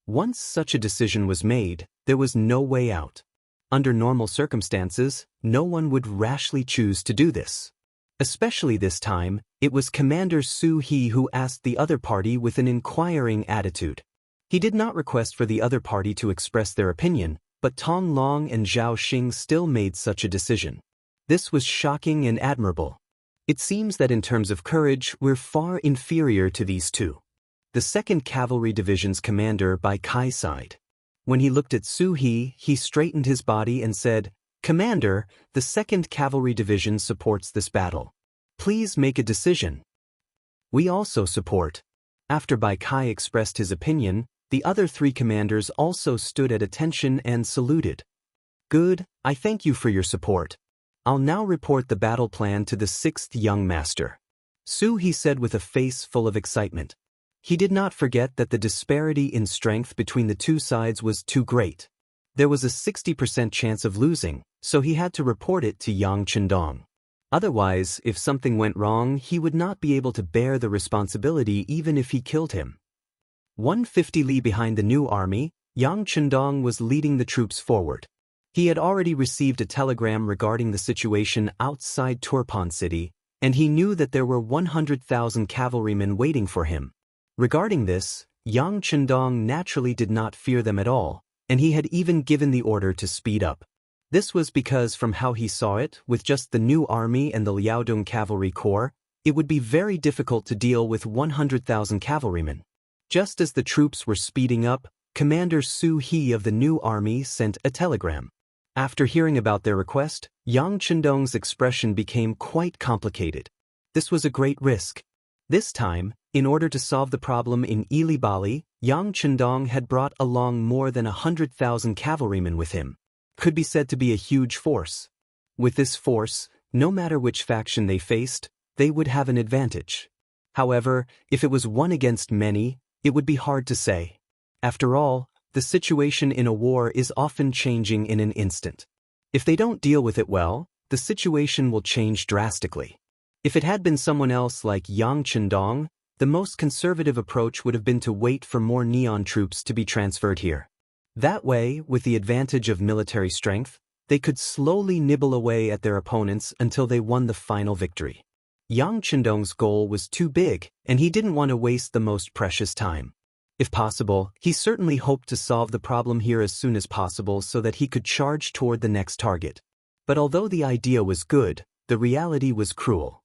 Once such a decision was made, there was no way out. Under normal circumstances, no one would rashly choose to do this. Especially this time, it was Commander Su He who asked the other party with an inquiring attitude. He did not request for the other party to express their opinion, but Tong Long and Zhao Xing still made such a decision. This was shocking and admirable. It seems that in terms of courage, we're far inferior to these two. The 2nd Cavalry Division's commander Bai Kai sighed. When he looked at Su He, he straightened his body and said, "Commander, the 2nd Cavalry Division supports this battle. Please make a decision." "We also support." After Bai Kai expressed his opinion, the other 3 commanders also stood at attention and saluted. "Good, I thank you for your support. I'll now report the battle plan to the 6th young master." Su He said with a face full of excitement. He did not forget that the disparity in strength between the two sides was too great. There was a 60% chance of losing, so he had to report it to Yang Chendong. Otherwise, if something went wrong, he would not be able to bear the responsibility even if he killed him. 150 li behind the new army, Yang Chendong was leading the troops forward. He had already received a telegram regarding the situation outside Turpan City, and he knew that there were 100,000 cavalrymen waiting for him. Regarding this, Yang Chendong naturally did not fear them at all, and he had even given the order to speed up. This was because from how he saw it, with just the new army and the Liaodong Cavalry Corps, it would be very difficult to deal with 100,000 cavalrymen. Just as the troops were speeding up, Commander Su He of the new army sent a telegram. After hearing about their request, Yang Chendong's expression became quite complicated. This was a great risk. This time, in order to solve the problem in Ili Bali, Yang Chendong had brought along more than 100,000 cavalrymen with him. Could be said to be a huge force. With this force, No matter which faction they faced, they would have an advantage. However, if it was one against many, it would be hard to say. After all, the situation in a war is often changing in an instant. If they don't deal with it well, the situation will change drastically. If it had been someone else like Yang Chendong, the most conservative approach would have been to wait for more Neon troops to be transferred here. That way, with the advantage of military strength, they could slowly nibble away at their opponents until they won the final victory. Yang Chendong's goal was too big, and he didn't want to waste the most precious time. If possible, he certainly hoped to solve the problem here as soon as possible so that he could charge toward the next target. But although the idea was good, the reality was cruel.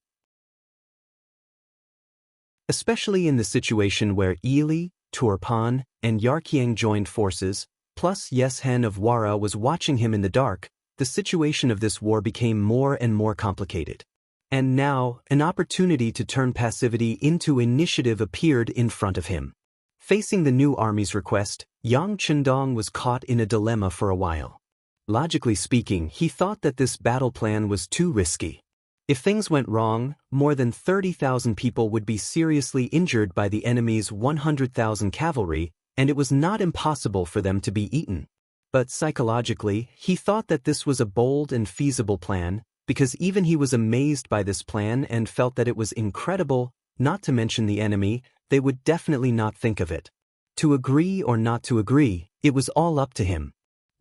Especially in the situation where Ili, Turpan, and Yarkiang joined forces, plus Yeshen of Wara was watching him in the dark, the situation of this war became more and more complicated. And now, an opportunity to turn passivity into initiative appeared in front of him. Facing the new army's request, Yang Chendong was caught in a dilemma for a while. Logically speaking, he thought that this battle plan was too risky. If things went wrong, more than 30,000 people would be seriously injured by the enemy's 100,000 cavalry, and it was not impossible for them to be eaten. But psychologically, he thought that this was a bold and feasible plan, because even he was amazed by this plan and felt that it was incredible, not to mention the enemy, they would definitely not think of it. To agree or not to agree, it was all up to him.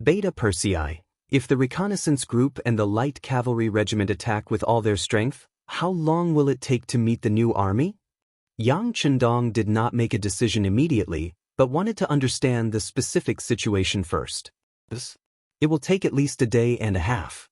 Beta Persei, if the reconnaissance group and the light cavalry regiment attack with all their strength, how long will it take to meet the new army? Yang Chendong did not make a decision immediately, but wanted to understand the specific situation first. It will take at least a day and a half.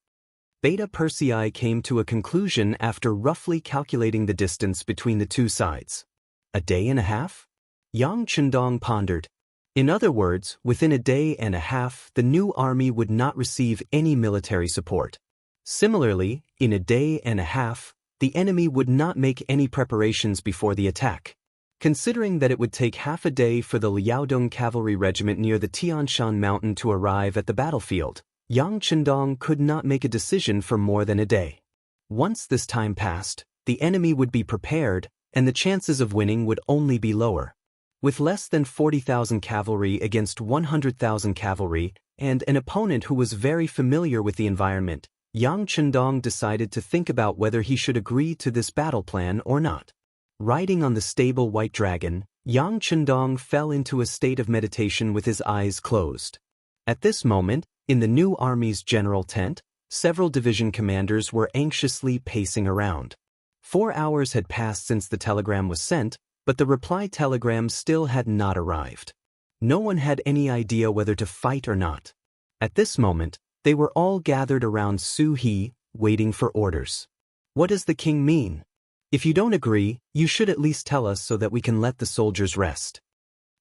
Beta Persei came to a conclusion after roughly calculating the distance between the two sides. A day and a half? Yang Chendong pondered. In other words, within a day and a half, the new army would not receive any military support. Similarly, in a day and a half, the enemy would not make any preparations before the attack. Considering that it would take half a day for the Liaodong cavalry regiment near the Tianshan mountain to arrive at the battlefield, Yang Chendong could not make a decision for more than a day. Once this time passed, the enemy would be prepared, and the chances of winning would only be lower. With less than 40,000 cavalry against 100,000 cavalry, and an opponent who was very familiar with the environment, Yang Chendong decided to think about whether he should agree to this battle plan or not. Riding on the stable white dragon, Yang Chendong fell into a state of meditation with his eyes closed. At this moment, in the new army's general tent, several division commanders were anxiously pacing around. 4 hours had passed since the telegram was sent, but the reply telegram still had not arrived. No one had any idea whether to fight or not. At this moment, they were all gathered around Su He, waiting for orders. What does the king mean? If you don't agree, you should at least tell us so that we can let the soldiers rest.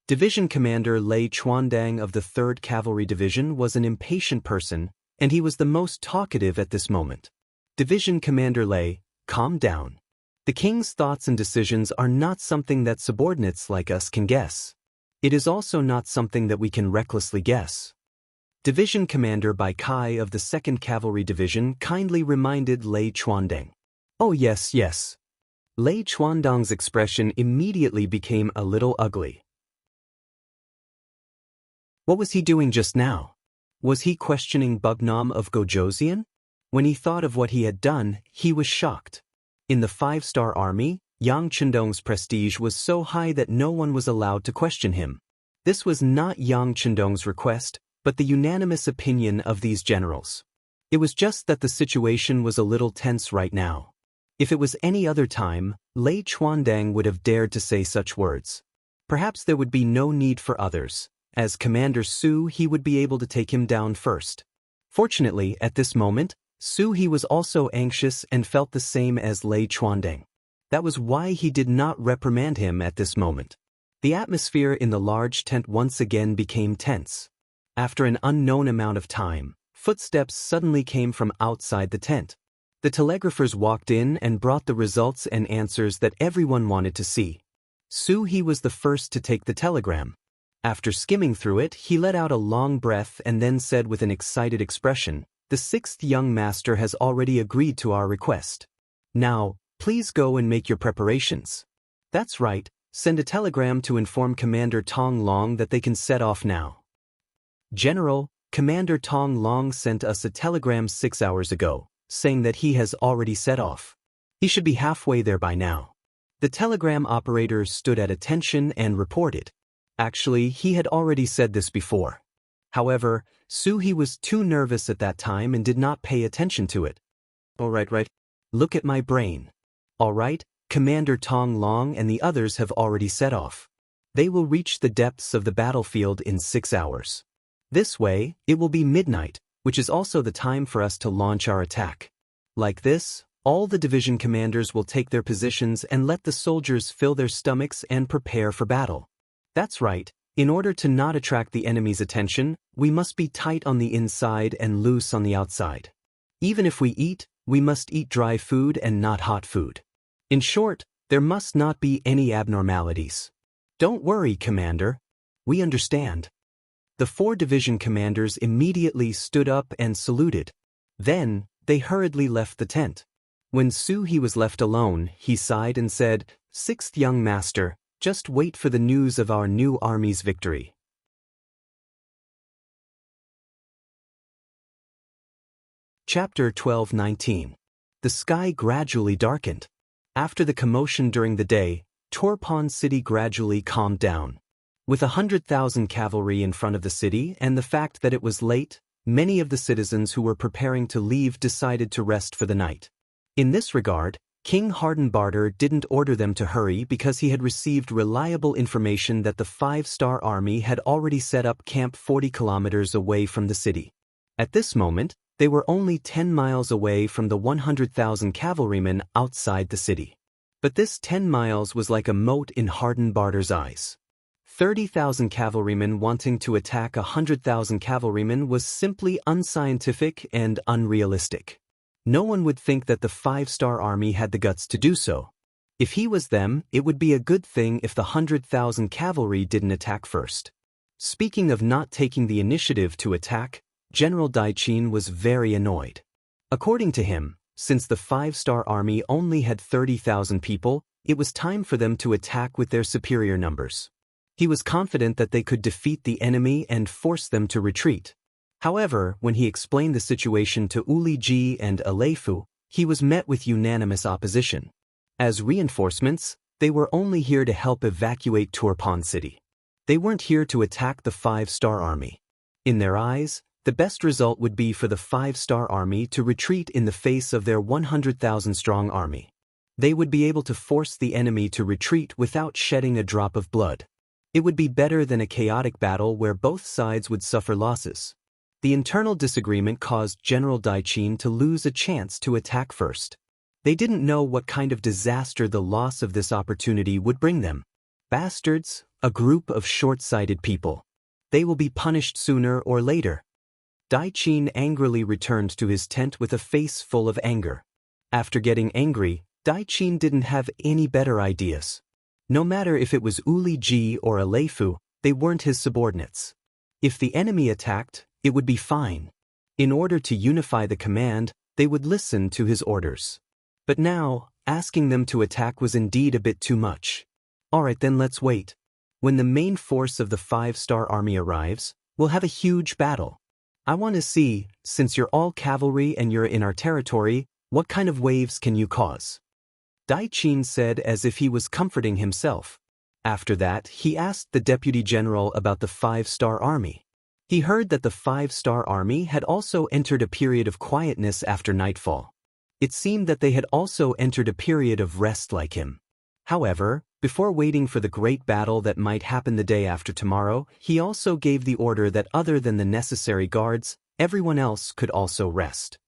Division Commander Lei Chuandang of the 3rd Cavalry Division was an impatient person, and he was the most talkative at this moment. Division Commander Lei, calm down. The king's thoughts and decisions are not something that subordinates like us can guess. It is also not something that we can recklessly guess. Division Commander Bai Kai of the 2nd Cavalry Division kindly reminded Lei Chuandang. Oh yes, yes. Lei Chuandang's expression immediately became a little ugly. What was he doing just now? Was he questioning Bugnam of Gojoseon? When he thought of what he had done, he was shocked. In the 5-star army, Yang Chendong's prestige was so high that no one was allowed to question him. This was not Yang Chendong's request, but the unanimous opinion of these generals. It was just that the situation was a little tense right now. If it was any other time, Lei Chuandang would have dared to say such words. Perhaps there would be no need for others. As Commander Su, he would be able to take him down first. Fortunately, at this moment, Su He was also anxious and felt the same as Lei Chuandang. That was why he did not reprimand him at this moment. The atmosphere in the large tent once again became tense. After an unknown amount of time, footsteps suddenly came from outside the tent. The telegraphers walked in and brought the results and answers that everyone wanted to see. Su He was the first to take the telegram. After skimming through it, he let out a long breath and then said with an excited expression, the sixth young master has already agreed to our request. Now, please go and make your preparations. That's right, send a telegram to inform Commander Tong Long that they can set off now. General, Commander Tong Long sent us a telegram 6 hours ago, saying that he has already set off. He should be halfway there by now. The telegram operator stood at attention and reported. Actually, he had already said this before. However, Suhi was too nervous at that time and did not pay attention to it. Right. Look at my brain. All right, Commander Tong Long and the others have already set off. They will reach the depths of the battlefield in 6 hours. This way, it will be midnight, which is also the time for us to launch our attack. Like this, all the division commanders will take their positions and let the soldiers fill their stomachs and prepare for battle. That's right, in order to not attract the enemy's attention, we must be tight on the inside and loose on the outside. Even if we eat, we must eat dry food and not hot food. In short, there must not be any abnormalities. Don't worry, Commander. We understand. The 4 division commanders immediately stood up and saluted. Then, they hurriedly left the tent. When Suhi was left alone, he sighed and said, "Sixth young master, just wait for the news of our new army's victory." Chapter 12:19. The sky gradually darkened. After the commotion during the day, Turpan City gradually calmed down. With 100,000 cavalry in front of the city and the fact that it was late, many of the citizens who were preparing to leave decided to rest for the night. In this regard, King Hardenbarter didn't order them to hurry because he had received reliable information that the 5-star army had already set up camp 40 kilometers away from the city. At this moment, they were only 10 miles away from the 100,000 cavalrymen outside the city. But this 10 miles was like a mote in Hardenbarter's eyes. 30,000 cavalrymen wanting to attack 100,000 cavalrymen was simply unscientific and unrealistic. No one would think that the 5-star army had the guts to do so. If he was them, it would be a good thing if the 100,000 cavalry didn't attack first. Speaking of not taking the initiative to attack, General Daichin was very annoyed. According to him, since the 5-star army only had 30,000 people, it was time for them to attack with their superior numbers. He was confident that they could defeat the enemy and force them to retreat. However, when he explained the situation to Uli Ji and Aleifu, he was met with unanimous opposition. As reinforcements, they were only here to help evacuate Turpan City. They weren't here to attack the 5-star army. In their eyes, the best result would be for the 5-star army to retreat in the face of their 100,000-strong army. They would be able to force the enemy to retreat without shedding a drop of blood. It would be better than a chaotic battle where both sides would suffer losses. The internal disagreement caused General Daichin to lose a chance to attack first. They didn't know what kind of disaster the loss of this opportunity would bring them. Bastards, a group of short-sighted people. They will be punished sooner or later. Daichin angrily returned to his tent with a face full of anger. After getting angry, Daichin didn't have any better ideas. No matter if it was Uli Ji or Aleifu, they weren't his subordinates. If the enemy attacked, it would be fine. In order to unify the command, they would listen to his orders. But now, asking them to attack was indeed a bit too much. Alright then, let's wait. When the main force of the 5-star army arrives, we'll have a huge battle. I want to see, since you're all cavalry and you're in our territory, what kind of waves can you cause? Daichin said as if he was comforting himself. After that, he asked the deputy general about the 5-star army. He heard that the 5-star army had also entered a period of quietness after nightfall. It seemed that they had also entered a period of rest like him. However, before waiting for the great battle that might happen the day after tomorrow, he also gave the order that other than the necessary guards, everyone else could also rest.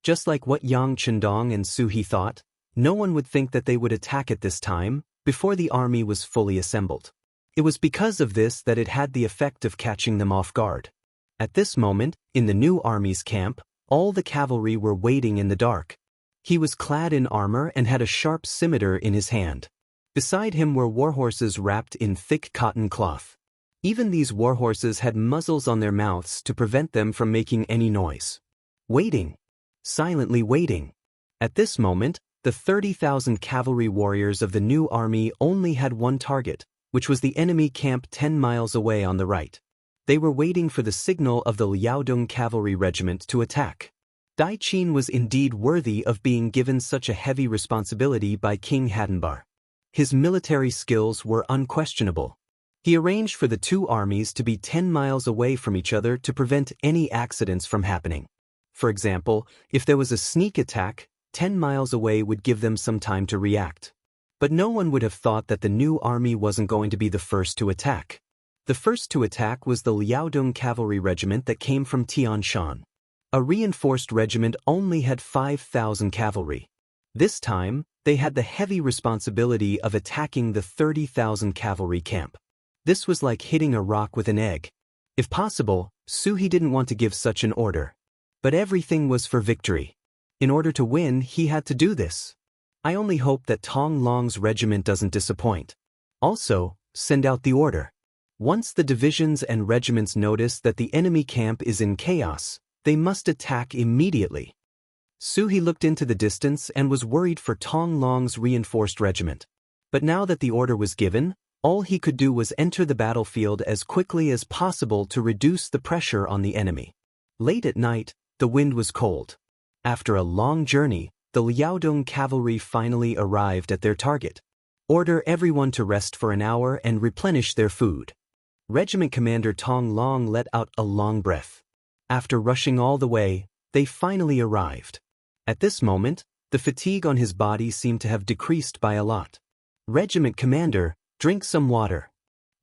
Just like what Yang Chendong and Suhi thought, no one would think that they would attack at this time, before the army was fully assembled. It was because of this that it had the effect of catching them off guard. At this moment, in the new army's camp, all the cavalry were waiting in the dark. He was clad in armor and had a sharp scimitar in his hand. Beside him were warhorses wrapped in thick cotton cloth. Even these warhorses had muzzles on their mouths to prevent them from making any noise. Waiting. Silently waiting. At this moment, the 30,000 cavalry warriors of the new army only had one target, which was the enemy camp 10 miles away on the right. They were waiting for the signal of the Liaodong cavalry regiment to attack. Dai Qin was indeed worthy of being given such a heavy responsibility by King Hadenbar. His military skills were unquestionable. He arranged for the two armies to be 10 miles away from each other to prevent any accidents from happening. For example, if there was a sneak attack, 10 miles away would give them some time to react. But no one would have thought that the new army wasn't going to be the first to attack. The first to attack was the Liaodong cavalry regiment that came from Tian Shan. A reinforced regiment only had 5,000 cavalry. This time, they had the heavy responsibility of attacking the 30,000 cavalry camp. This was like hitting a rock with an egg. If possible, Suhi didn't want to give such an order. But everything was for victory. In order to win, he had to do this. I only hope that Tong Long's regiment doesn't disappoint. Also, send out the order. Once the divisions and regiments notice that the enemy camp is in chaos, they must attack immediately. Suhi looked into the distance and was worried for Tong Long's reinforced regiment. But now that the order was given, all he could do was enter the battlefield as quickly as possible to reduce the pressure on the enemy. Late at night, the wind was cold. After a long journey, the Liaodong cavalry finally arrived at their target. Order everyone to rest for an hour and replenish their food. Regiment Commander Tong Long let out a long breath. After rushing all the way, they finally arrived. At this moment, the fatigue on his body seemed to have decreased by a lot. Regiment Commander, drink some water.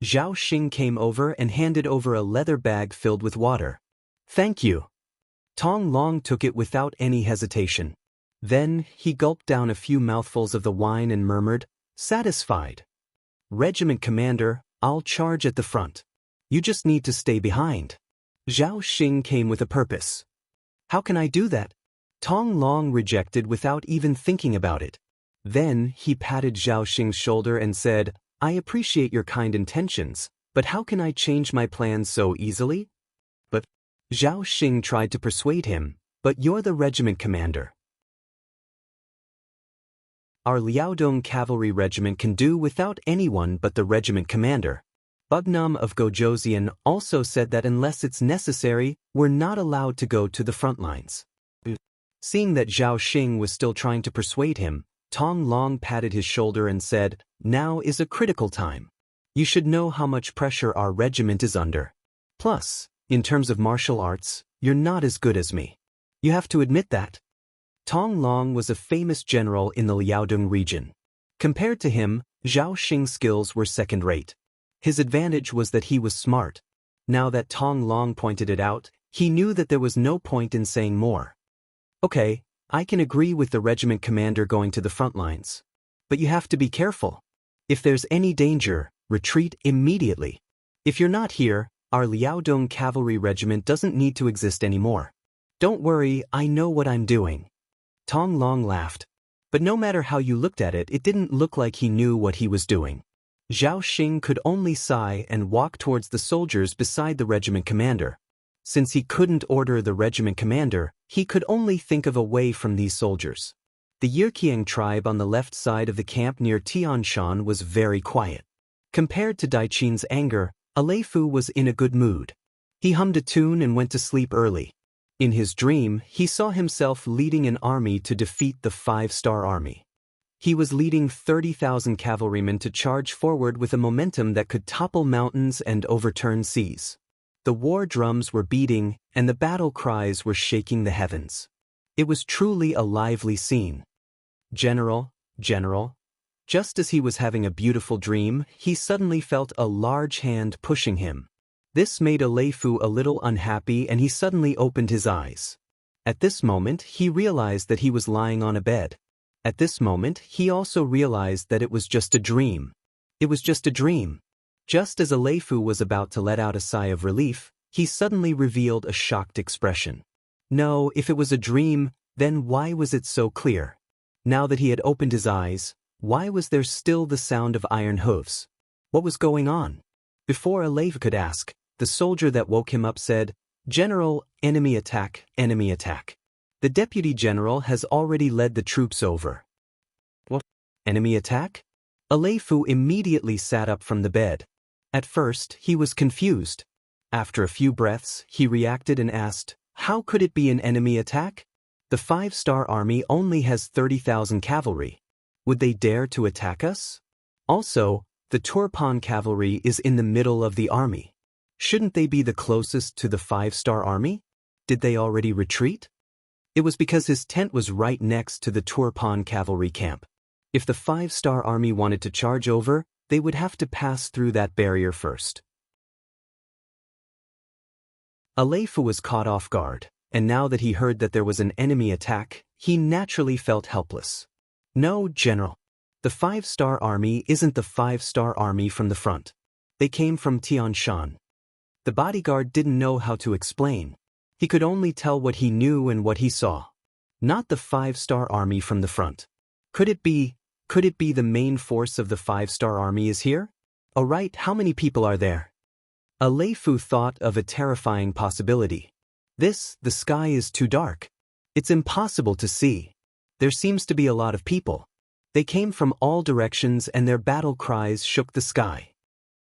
Zhao Xing came over and handed over a leather bag filled with water. Thank you. Tong Long took it without any hesitation. Then, he gulped down a few mouthfuls of the wine and murmured, satisfied. Regiment Commander, I'll charge at the front. You just need to stay behind. Zhao Xing came with a purpose. How can I do that? Tong Long rejected without even thinking about it. Then, he patted Zhao Xing's shoulder and said, I appreciate your kind intentions, but how can I change my plans so easily? But Zhao Xing tried to persuade him, but you're the regiment commander. Our Liaodong cavalry regiment can do without anyone but the regiment commander. Bugnam of Gojoseon also said that unless it's necessary, we're not allowed to go to the front lines. Seeing that Zhao Xing was still trying to persuade him, Tong Long patted his shoulder and said, now is a critical time. You should know how much pressure our regiment is under. Plus, in terms of martial arts, you're not as good as me. You have to admit that. Tong Long was a famous general in the Liaodong region. Compared to him, Zhao Xing's skills were second-rate. His advantage was that he was smart. Now that Tong Long pointed it out, he knew that there was no point in saying more. Okay, I can agree with the regiment commander going to the front lines. But you have to be careful. If there's any danger, retreat immediately. If you're not here, our Liaodong cavalry regiment doesn't need to exist anymore. Don't worry, I know what I'm doing. Tong Long laughed. But no matter how you looked at it, it didn't look like he knew what he was doing. Zhao Xing could only sigh and walk towards the soldiers beside the regiment commander. Since he couldn't order the regiment commander, he could only think of a way from these soldiers. The Yirkiang tribe on the left side of the camp near Tianshan was very quiet. Compared to Dai Qin's anger, Aleifu was in a good mood. He hummed a tune and went to sleep early. In his dream, he saw himself leading an army to defeat the 5-star army. He was leading 30,000 cavalrymen to charge forward with a momentum that could topple mountains and overturn seas. The war drums were beating, and the battle cries were shaking the heavens. It was truly a lively scene. General, General. Just as he was having a beautiful dream, he suddenly felt a large hand pushing him. This made Aleifu a little unhappy and he suddenly opened his eyes. At this moment, he realized that he was lying on a bed. At this moment, he also realized that it was just a dream. It was just a dream. Just as Aleifu was about to let out a sigh of relief, he suddenly revealed a shocked expression. No, if it was a dream, then why was it so clear? Now that he had opened his eyes, why was there still the sound of iron hooves? What was going on? Before Aleva could ask, the soldier that woke him up said, "General, enemy attack, enemy attack. The deputy general has already led the troops over." "What? Enemy attack?" Alefu immediately sat up from the bed. At first, he was confused. After a few breaths, he reacted and asked, "How could it be an enemy attack? The 5-star army only has 30,000 cavalry. Would they dare to attack us? Also, the Turpan cavalry is in the middle of the army. Shouldn't they be the closest to the 5-star army? Did they already retreat?" It was because his tent was right next to the Turpan cavalry camp. If the 5-star army wanted to charge over, they would have to pass through that barrier first. Alefu was caught off guard, and now that he heard that there was an enemy attack, he naturally felt helpless. "No, General. The 5-star army isn't the 5-star army from the front. They came from Tian Shan." The bodyguard didn't know how to explain. He could only tell what he knew and what he saw. Not the 5-star army from the front. Could it be the main force of the 5-star army is here? Alright, how many people are there? Alefu thought of a terrifying possibility. The sky is too dark. It's impossible to see. There seems to be a lot of people. They came from all directions and their battle cries shook the sky.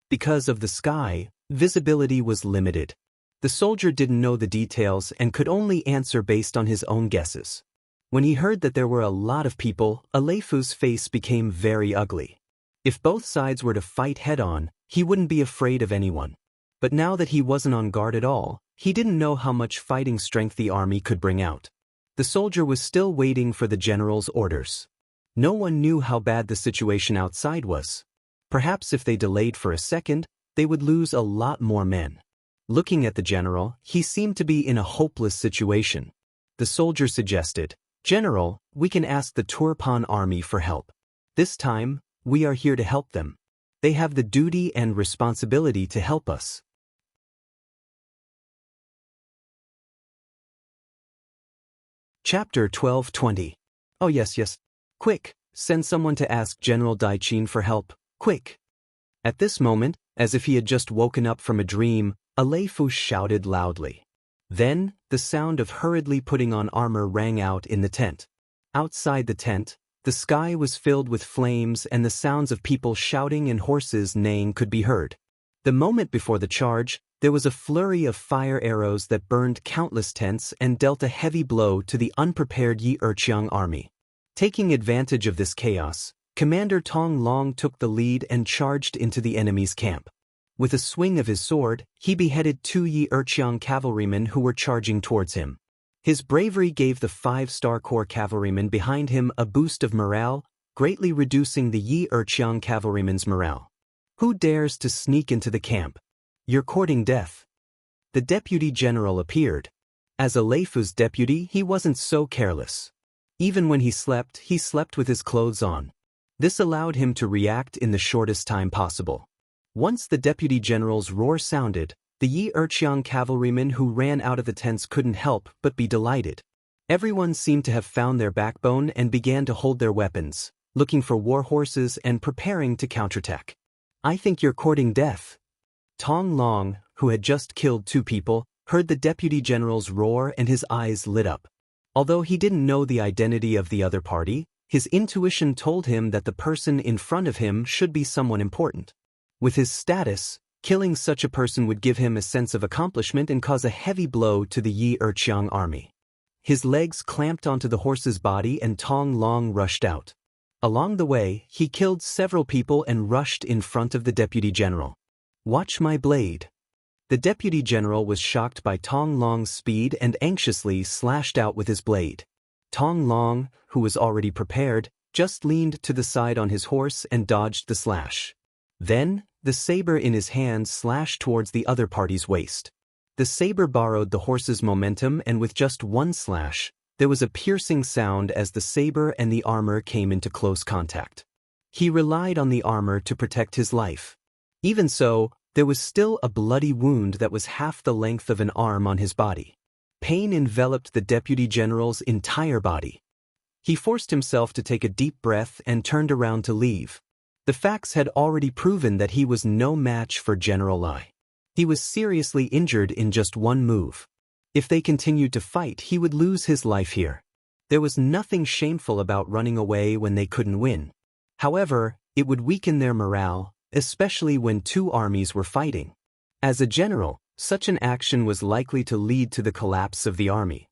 Because of the sky, visibility was limited. The soldier didn't know the details and could only answer based on his own guesses. When he heard that there were a lot of people, Alefu's face became very ugly. If both sides were to fight head-on, he wouldn't be afraid of anyone. But now that he wasn't on guard at all, he didn't know how much fighting strength the army could bring out. The soldier was still waiting for the general's orders. No one knew how bad the situation outside was. Perhaps if they delayed for a second, they would lose a lot more men. Looking at the general, he seemed to be in a hopeless situation. The soldier suggested, "General, we can ask the Turpan army for help. This time, we are here to help them. They have the duty and responsibility to help us." Chapter 12:20. "Oh yes. Quick, send someone to ask General Daichin for help, quick." At this moment, as if he had just woken up from a dream, Alefu shouted loudly. Then, the sound of hurriedly putting on armor rang out in the tent. Outside the tent, the sky was filled with flames and the sounds of people shouting and horses neighing could be heard. The moment before the charge, there was a flurry of fire arrows that burned countless tents and dealt a heavy blow to the unprepared Yi Erqiang army. Taking advantage of this chaos, Commander Tong Long took the lead and charged into the enemy's camp. With a swing of his sword, he beheaded 2 Yi Erqiang cavalrymen who were charging towards him. His bravery gave the 5-star corps cavalrymen behind him a boost of morale, greatly reducing the Yi Erqiang cavalrymen's morale. "Who dares to sneak into the camp? You're courting death." The deputy general appeared. As Alefu's deputy, he wasn't so careless. Even when he slept with his clothes on. This allowed him to react in the shortest time possible. Once the deputy general's roar sounded, the Yi Erqiang cavalrymen who ran out of the tents couldn't help but be delighted. Everyone seemed to have found their backbone and began to hold their weapons, looking for war horses and preparing to counterattack. "I think you're courting death." Tong Long, who had just killed 2 people, heard the deputy general's roar and his eyes lit up. Although he didn't know the identity of the other party, his intuition told him that the person in front of him should be someone important. With his status, killing such a person would give him a sense of accomplishment and cause a heavy blow to the Yi Erqiang army. His legs clamped onto the horse's body and Tong Long rushed out. Along the way, he killed several people and rushed in front of the deputy general. "Watch my blade." The deputy general was shocked by Tong Long's speed and anxiously slashed out with his blade. Tong Long, who was already prepared, just leaned to the side on his horse and dodged the slash. Then, the saber in his hand slashed towards the other party's waist. The saber borrowed the horse's momentum and with just one slash, there was a piercing sound as the saber and the armor came into close contact. He relied on the armor to protect his life. Even so, there was still a bloody wound that was half the length of an arm on his body. Pain enveloped the deputy general's entire body. He forced himself to take a deep breath and turned around to leave. The facts had already proven that he was no match for General Lai. He was seriously injured in just one move. If they continued to fight, he would lose his life here. There was nothing shameful about running away when they couldn't win. However, it would weaken their morale, especially when two armies were fighting. As a general, such an action was likely to lead to the collapse of the army.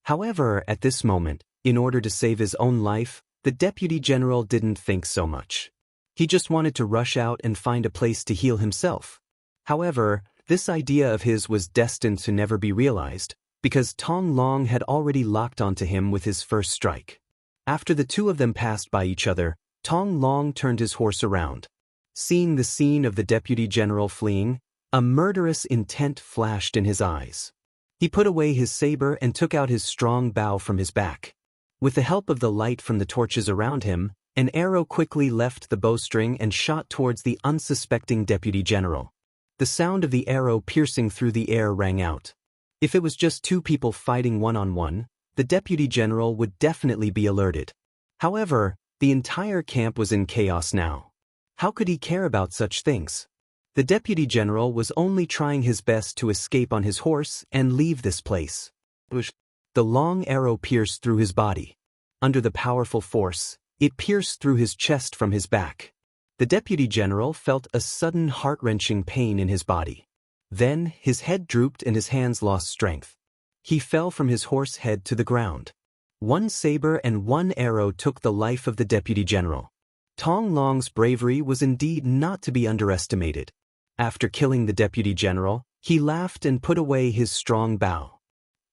However, at this moment, in order to save his own life, the deputy general didn't think so much. He just wanted to rush out and find a place to heal himself. However, this idea of his was destined to never be realized, because Tong Long had already locked onto him with his first strike. After the two of them passed by each other, Tong Long turned his horse around. Seeing the scene of the deputy general fleeing, a murderous intent flashed in his eyes. He put away his saber and took out his strong bow from his back. With the help of the light from the torches around him, an arrow quickly left the bowstring and shot towards the unsuspecting deputy general. The sound of the arrow piercing through the air rang out. If it was just two people fighting one-on-one, the deputy general would definitely be alerted. However, the entire camp was in chaos now. How could he care about such things? The deputy general was only trying his best to escape on his horse and leave this place. The long arrow pierced through his body. Under the powerful force, it pierced through his chest from his back. The deputy general felt a sudden heart-wrenching pain in his body. Then, his head drooped and his hands lost strength. He fell from his horse head to the ground. One saber and one arrow took the life of the deputy general. Tong Long's bravery was indeed not to be underestimated. After killing the deputy general, he laughed and put away his strong bow.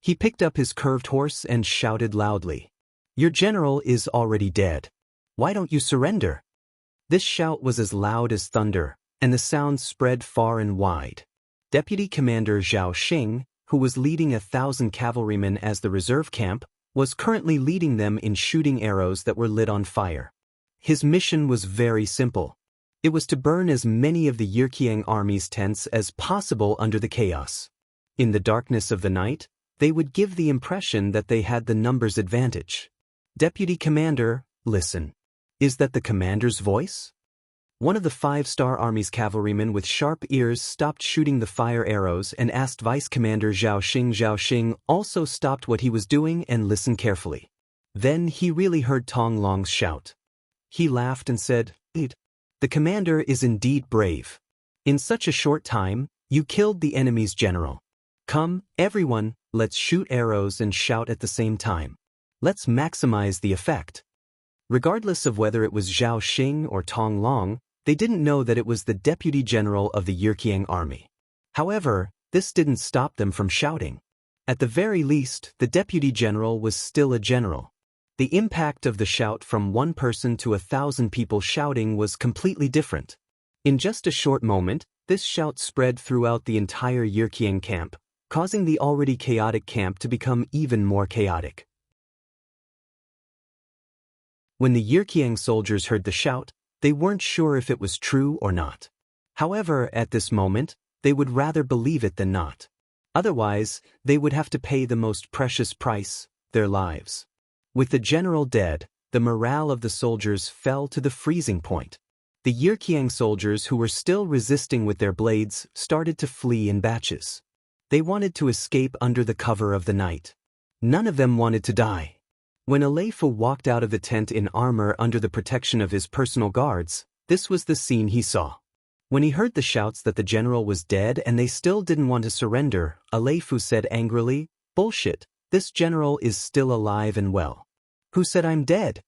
He picked up his curved horse and shouted loudly, "Your general is already dead. Why don't you surrender?" This shout was as loud as thunder, and the sound spread far and wide. Deputy Commander Zhao Xing, who was leading 1,000 cavalrymen as the reserve camp, was currently leading them in shooting arrows that were lit on fire. His mission was very simple. It was to burn as many of the Yirkiang army's tents as possible under the chaos. In the darkness of the night, they would give the impression that they had the numbers advantage. "Deputy Commander, listen. Is that the commander's voice?" One of the 5-star Army's cavalrymen with sharp ears stopped shooting the fire arrows and asked Vice Commander Zhao Xing. Zhao Xing also stopped what he was doing and listened carefully. Then he really heard Tong Long's shout. He laughed and said, "The commander is indeed brave. In such a short time, you killed the enemy's general. Come, everyone, let's shoot arrows and shout at the same time. Let's maximize the effect." Regardless of whether it was Zhao Xing or Tong Long, they didn't know that it was the deputy general of the Yirkiang army. However, this didn't stop them from shouting. At the very least, the deputy general was still a general. The impact of the shout from one person to 1,000 people shouting was completely different. In just a short moment, this shout spread throughout the entire Yirkiang camp, causing the already chaotic camp to become even more chaotic. When the Yirkiang soldiers heard the shout, they weren't sure if it was true or not. However, at this moment, they would rather believe it than not. Otherwise, they would have to pay the most precious price, their lives. With the general dead, the morale of the soldiers fell to the freezing point. The Yirkiang soldiers who were still resisting with their blades started to flee in batches. They wanted to escape under the cover of the night. None of them wanted to die. When Aleifu walked out of the tent in armor under the protection of his personal guards, this was the scene he saw. When he heard the shouts that the general was dead and they still didn't want to surrender, Aleifu said angrily, "Bullshit, this general is still alive and well. Who said I'm dead?"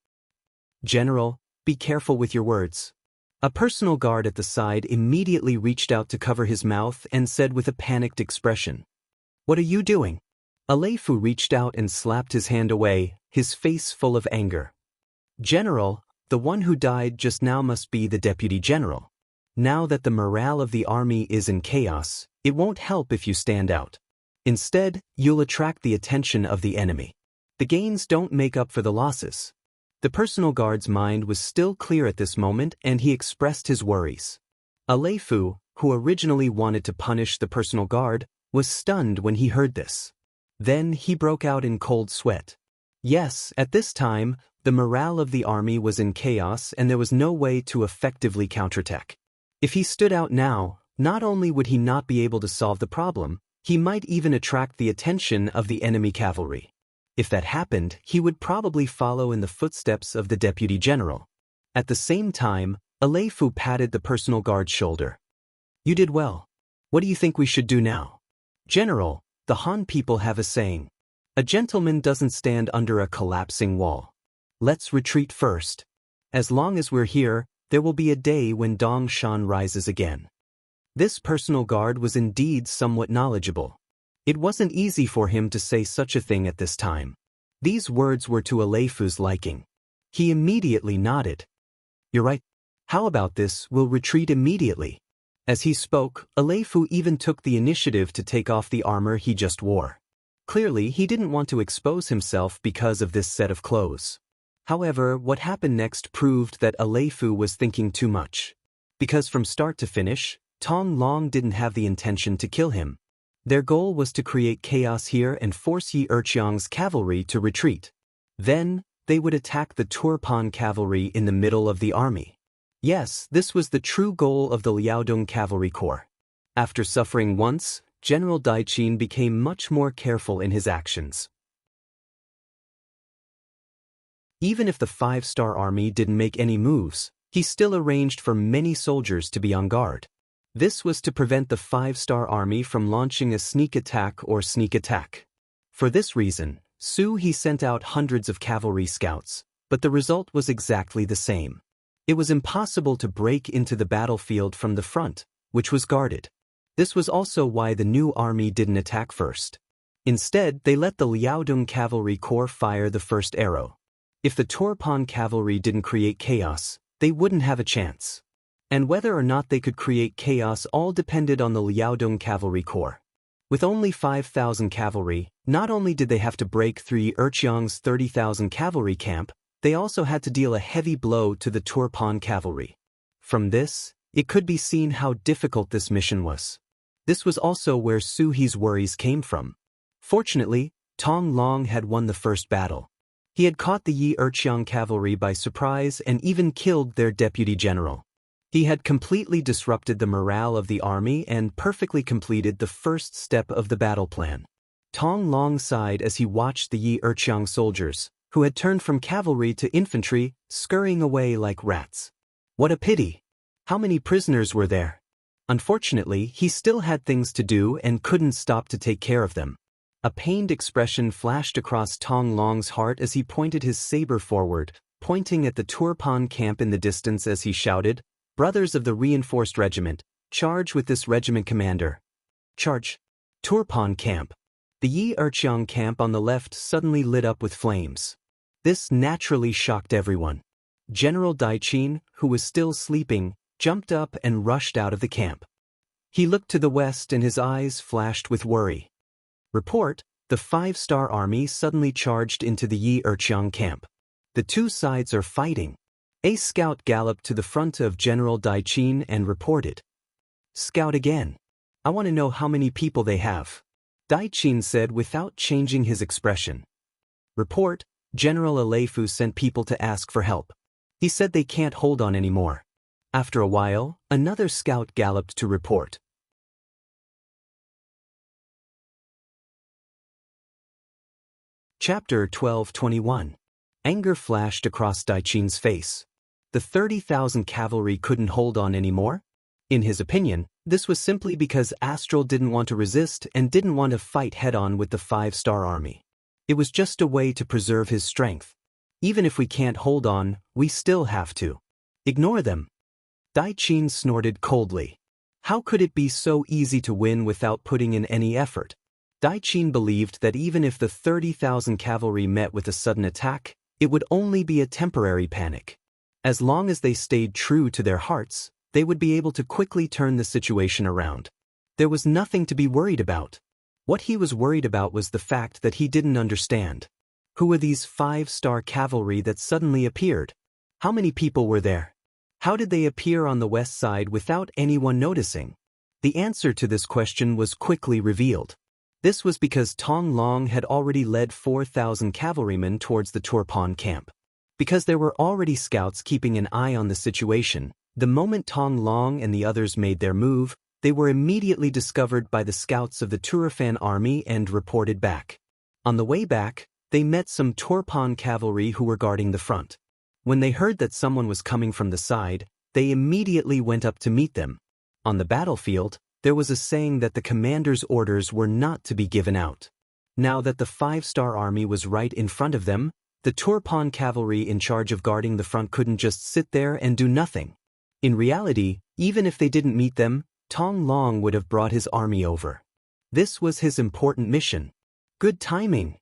"General, be careful with your words." A personal guard at the side immediately reached out to cover his mouth and said with a panicked expression, "What are you doing?" Aleifu reached out and slapped his hand away, his face full of anger. "General, the one who died just now must be the deputy general. Now that the morale of the army is in chaos, it won't help if you stand out. Instead, you'll attract the attention of the enemy. The gains don't make up for the losses." The personal guard's mind was still clear at this moment and he expressed his worries. Aleifu, who originally wanted to punish the personal guard, was stunned when he heard this. Then he broke out in cold sweat. Yes, at this time, the morale of the army was in chaos and there was no way to effectively counterattack. If he stood out now, not only would he not be able to solve the problem, he might even attract the attention of the enemy cavalry. If that happened, he would probably follow in the footsteps of the deputy general. At the same time, Aleifu patted the personal guard's shoulder. You did well. What do you think we should do now? General, the Han people have a saying. A gentleman doesn't stand under a collapsing wall. Let's retreat first. As long as we're here, there will be a day when Dong Shan rises again. This personal guard was indeed somewhat knowledgeable. It wasn't easy for him to say such a thing at this time. These words were to Aleifu's liking. He immediately nodded. You're right. How about this, we'll retreat immediately. As he spoke, Aleifu even took the initiative to take off the armor he just wore. Clearly, he didn't want to expose himself because of this set of clothes. However, what happened next proved that Aleifu was thinking too much. Because from start to finish, Tong Long didn't have the intention to kill him. Their goal was to create chaos here and force Yi Erqiang's cavalry to retreat. Then, they would attack the Turpan cavalry in the middle of the army. Yes, this was the true goal of the Liaodong Cavalry Corps. After suffering once, General Daiqin became much more careful in his actions. Even if the 5-star army didn't make any moves, he still arranged for many soldiers to be on guard. This was to prevent the 5-star army from launching a sneak attack or sneak attack. For this reason, he sent out hundreds of cavalry scouts, but the result was exactly the same. It was impossible to break into the battlefield from the front, which was guarded. This was also why the new army didn't attack first. Instead, they let the Liaodong Cavalry Corps fire the first arrow. If the Turpan cavalry didn't create chaos, they wouldn't have a chance. And whether or not they could create chaos all depended on the Liaodong Cavalry Corps. With only 5,000 cavalry, not only did they have to break through Erqiang's 30,000 cavalry camp, they also had to deal a heavy blow to the Turpan cavalry. From this, it could be seen how difficult this mission was. This was also where He's worries came from. Fortunately, Tong Long had won the first battle. He had caught the Yi Erqiang cavalry by surprise and even killed their deputy general. He had completely disrupted the morale of the army and perfectly completed the first step of the battle plan. Tong Long sighed as he watched the Yi Erqiang soldiers, who had turned from cavalry to infantry, scurrying away like rats. What a pity! How many prisoners were there? Unfortunately, he still had things to do and couldn't stop to take care of them. A pained expression flashed across Tong Long's heart as he pointed his saber forward, pointing at the Turpan camp in the distance as he shouted, "Brothers of the reinforced regiment, charge with this regiment commander." Charge! Turpan camp. The Yi Erqiang camp on the left suddenly lit up with flames. This naturally shocked everyone. General Daiqin, who was still sleeping, jumped up and rushed out of the camp. He looked to the west and his eyes flashed with worry. Report, the 5-star army suddenly charged into the Yi Erqiang camp. The two sides are fighting. A scout galloped to the front of General Daiqin and reported. Scout again. I want to know how many people they have. Daiqin said without changing his expression. Report, General Aleifu sent people to ask for help. He said they can't hold on anymore. After a while, another scout galloped to report. Chapter 12:21. Anger flashed across Daiqin's face. The 30,000 cavalry couldn't hold on anymore? In his opinion, this was simply because Astral didn't want to resist and didn't want to fight head-on with the 5-star army. It was just a way to preserve his strength. Even if we can't hold on, we still have to. Ignore them. Daiqin snorted coldly. How could it be so easy to win without putting in any effort? Daiqin believed that even if the 30,000 cavalry met with a sudden attack, it would only be a temporary panic. As long as they stayed true to their hearts, they would be able to quickly turn the situation around. There was nothing to be worried about. What he was worried about was the fact that he didn't understand. Who were these 5-star cavalry that suddenly appeared? How many people were there? How did they appear on the west side without anyone noticing? The answer to this question was quickly revealed. This was because Tong Long had already led 4,000 cavalrymen towards the Turpan camp. Because there were already scouts keeping an eye on the situation, the moment Tong Long and the others made their move, they were immediately discovered by the scouts of the Turfan army and reported back. On the way back, they met some Turpan cavalry who were guarding the front. When they heard that someone was coming from the side, they immediately went up to meet them. On the battlefield, there was a saying that the commander's orders were not to be given out. Now that the 5-star army was right in front of them, the Turpan cavalry in charge of guarding the front couldn't just sit there and do nothing. In reality, even if they didn't meet them, Tong Long would have brought his army over. This was his important mission. Good timing.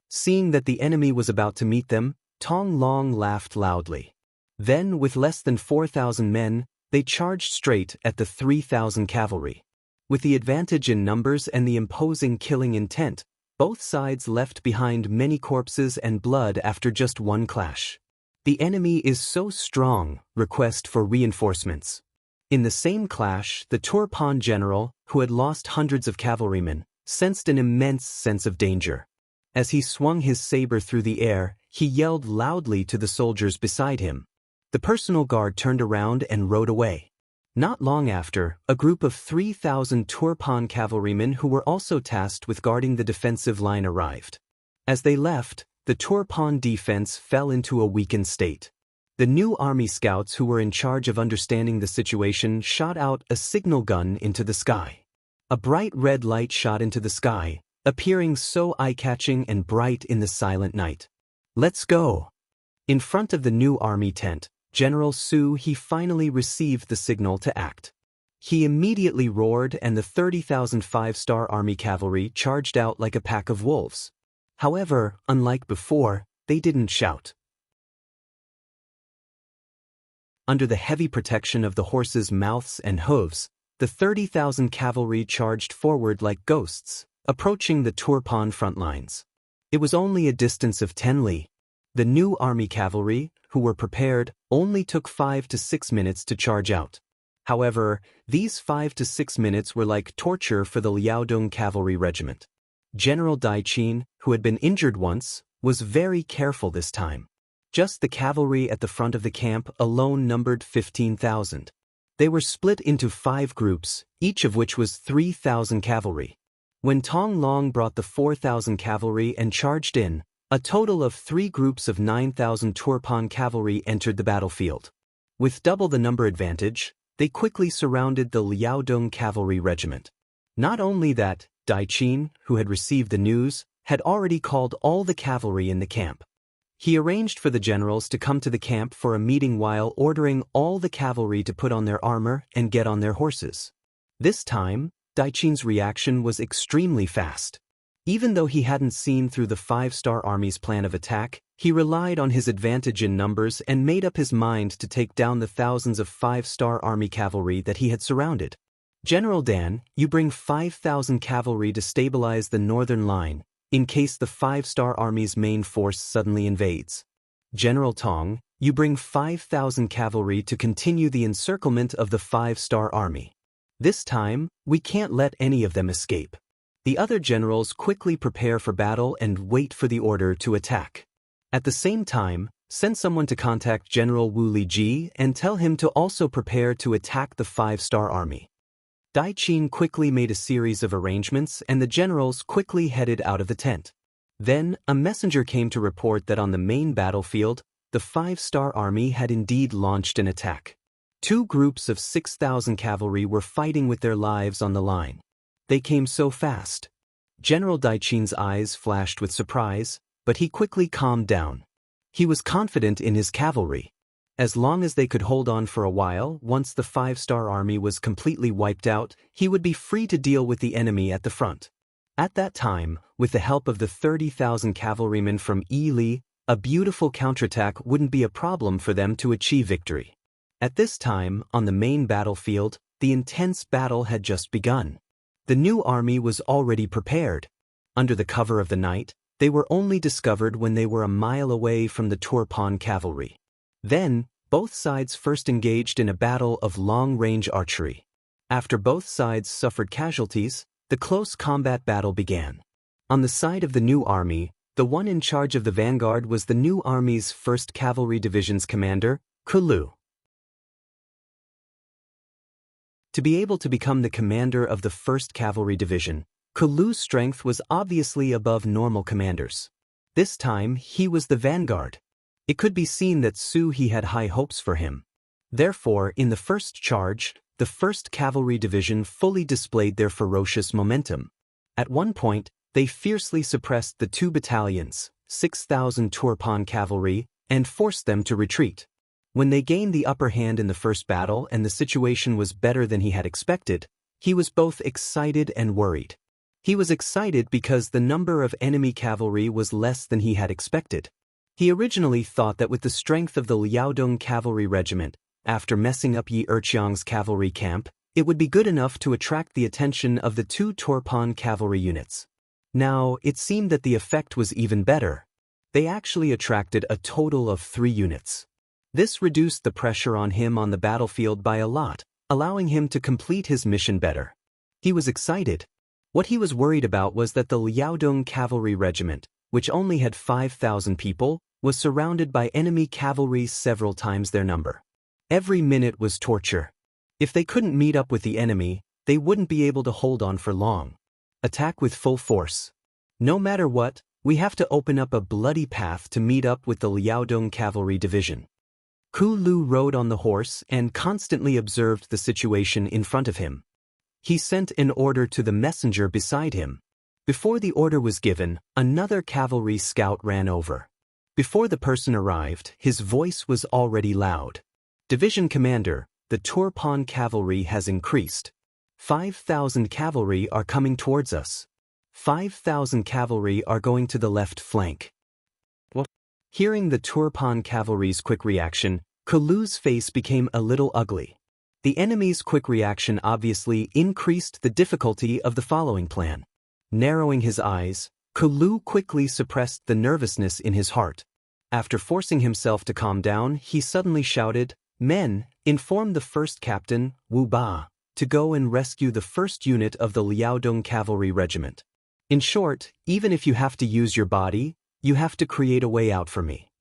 Seeing that the enemy was about to meet them, Tong Long laughed loudly. Then, with less than 4,000 men, they charged straight at the 3,000 cavalry. With the advantage in numbers and the imposing killing intent, both sides left behind many corpses and blood after just one clash. The enemy is so strong, request for reinforcements. In the same clash, the Turpan general, who had lost hundreds of cavalrymen, sensed an immense sense of danger. As he swung his saber through the air, he yelled loudly to the soldiers beside him. The personal guard turned around and rode away. Not long after, a group of 3,000 Turpan cavalrymen who were also tasked with guarding the defensive line arrived. As they left, the Turpan defense fell into a weakened state. The new army scouts who were in charge of understanding the situation shot out a signal gun into the sky. A bright red light shot into the sky, appearing so eye-catching and bright in the silent night. "Let's go!" In front of the new army tent, General Su he finally received the signal to act. He immediately roared and the 30,000 5-star army cavalry charged out like a pack of wolves. However, unlike before, they didn't shout. Under the heavy protection of the horses' mouths and hooves, the 30,000 cavalry charged forward like ghosts, approaching the Turpan front lines. It was only a distance of 10 li. The new army cavalry, who were prepared, only took 5 to 6 minutes to charge out. However, these 5 to 6 minutes were like torture for the Liaodong cavalry regiment. General Daichin, who had been injured once, was very careful this time. Just the cavalry at the front of the camp alone numbered 15,000. They were split into 5 groups, each of which was 3,000 cavalry. When Tong Long brought the 4,000 cavalry and charged in, a total of 3 groups of 9,000 Turpan cavalry entered the battlefield. With double the number advantage, they quickly surrounded the Liaodong cavalry regiment. Not only that, Daichin, who had received the news, had already called all the cavalry in the camp. He arranged for the generals to come to the camp for a meeting while ordering all the cavalry to put on their armor and get on their horses. This time, Daichin's reaction was extremely fast. Even though he hadn't seen through the 5-star army's plan of attack, he relied on his advantage in numbers and made up his mind to take down the thousands of 5-star army cavalry that he had surrounded. "General Dan, you bring 5,000 cavalry to stabilize the northern line, in case the 5-star army's main force suddenly invades. General Tong, you bring 5,000 cavalry to continue the encirclement of the 5-star army. This time, we can't let any of them escape." The other generals quickly prepare for battle and wait for the order to attack. At the same time, send someone to contact General Wu Liji and tell him to also prepare to attack the 5-star army. Daichin quickly made a series of arrangements and the generals quickly headed out of the tent. Then, a messenger came to report that on the main battlefield, the 5-star army had indeed launched an attack. 2 groups of 6,000 cavalry were fighting with their lives on the line. They came so fast. General Daichin's eyes flashed with surprise, but he quickly calmed down. He was confident in his cavalry. As long as they could hold on for a while, once the 5-star army was completely wiped out, he would be free to deal with the enemy at the front. At that time, with the help of the 30,000 cavalrymen from Yili, a beautiful counterattack wouldn't be a problem for them to achieve victory. At this time, on the main battlefield, the intense battle had just begun. The new army was already prepared. Under the cover of the night, they were only discovered when they were a mile away from the Turpan cavalry. Then, both sides first engaged in a battle of long-range archery. After both sides suffered casualties, The close combat battle began. On the side of the new army, the one in charge of the vanguard was the new army's 1st Cavalry Division's commander, Kulu. To be able to become the commander of the 1st Cavalry Division, Kulu's strength was obviously above normal commanders. This time, he was the vanguard. It could be seen that He had high hopes for him. Therefore, in the first charge, the 1st Cavalry Division fully displayed their ferocious momentum. At one point, they fiercely suppressed the 2 battalions, 6,000 Turpan cavalry, and forced them to retreat. When they gained the upper hand in the first battle and the situation was better than he had expected, he was both excited and worried. He was excited because the number of enemy cavalry was less than he had expected. He originally thought that with the strength of the Liaodong Cavalry Regiment, after messing up Yi Erqiang's cavalry camp, it would be good enough to attract the attention of the 2 Turpan cavalry units. Now, it seemed that the effect was even better. They actually attracted a total of 3 units. This reduced the pressure on him on the battlefield by a lot, allowing him to complete his mission better. He was excited. What he was worried about was that the Liaodong Cavalry Regiment, which only had 5,000 people, was surrounded by enemy cavalry several times their number. Every minute was torture. If they couldn't meet up with the enemy, they wouldn't be able to hold on for long. Attack with full force. No matter what, we have to open up a bloody path to meet up with the Liaodong Cavalry Division. Kulu rode on the horse and constantly observed the situation in front of him. He sent an order to the messenger beside him. Before the order was given, another cavalry scout ran over. Before the person arrived, his voice was already loud. Division Commander, the Turpan cavalry has increased. 5,000 cavalry are coming towards us. 5,000 cavalry are going to the left flank. What? Hearing the Turpan cavalry's quick reaction, Kulu's face became a little ugly. The enemy's quick reaction obviously increased the difficulty of the following plan. Narrowing his eyes, Kulu quickly suppressed the nervousness in his heart. After forcing himself to calm down, he suddenly shouted, "Men, inform the 1st Captain, Wu Ba, to go and rescue the 1st unit of the Liaodong Cavalry Regiment. In short, even if you have to use your body, you have to create a way out for me."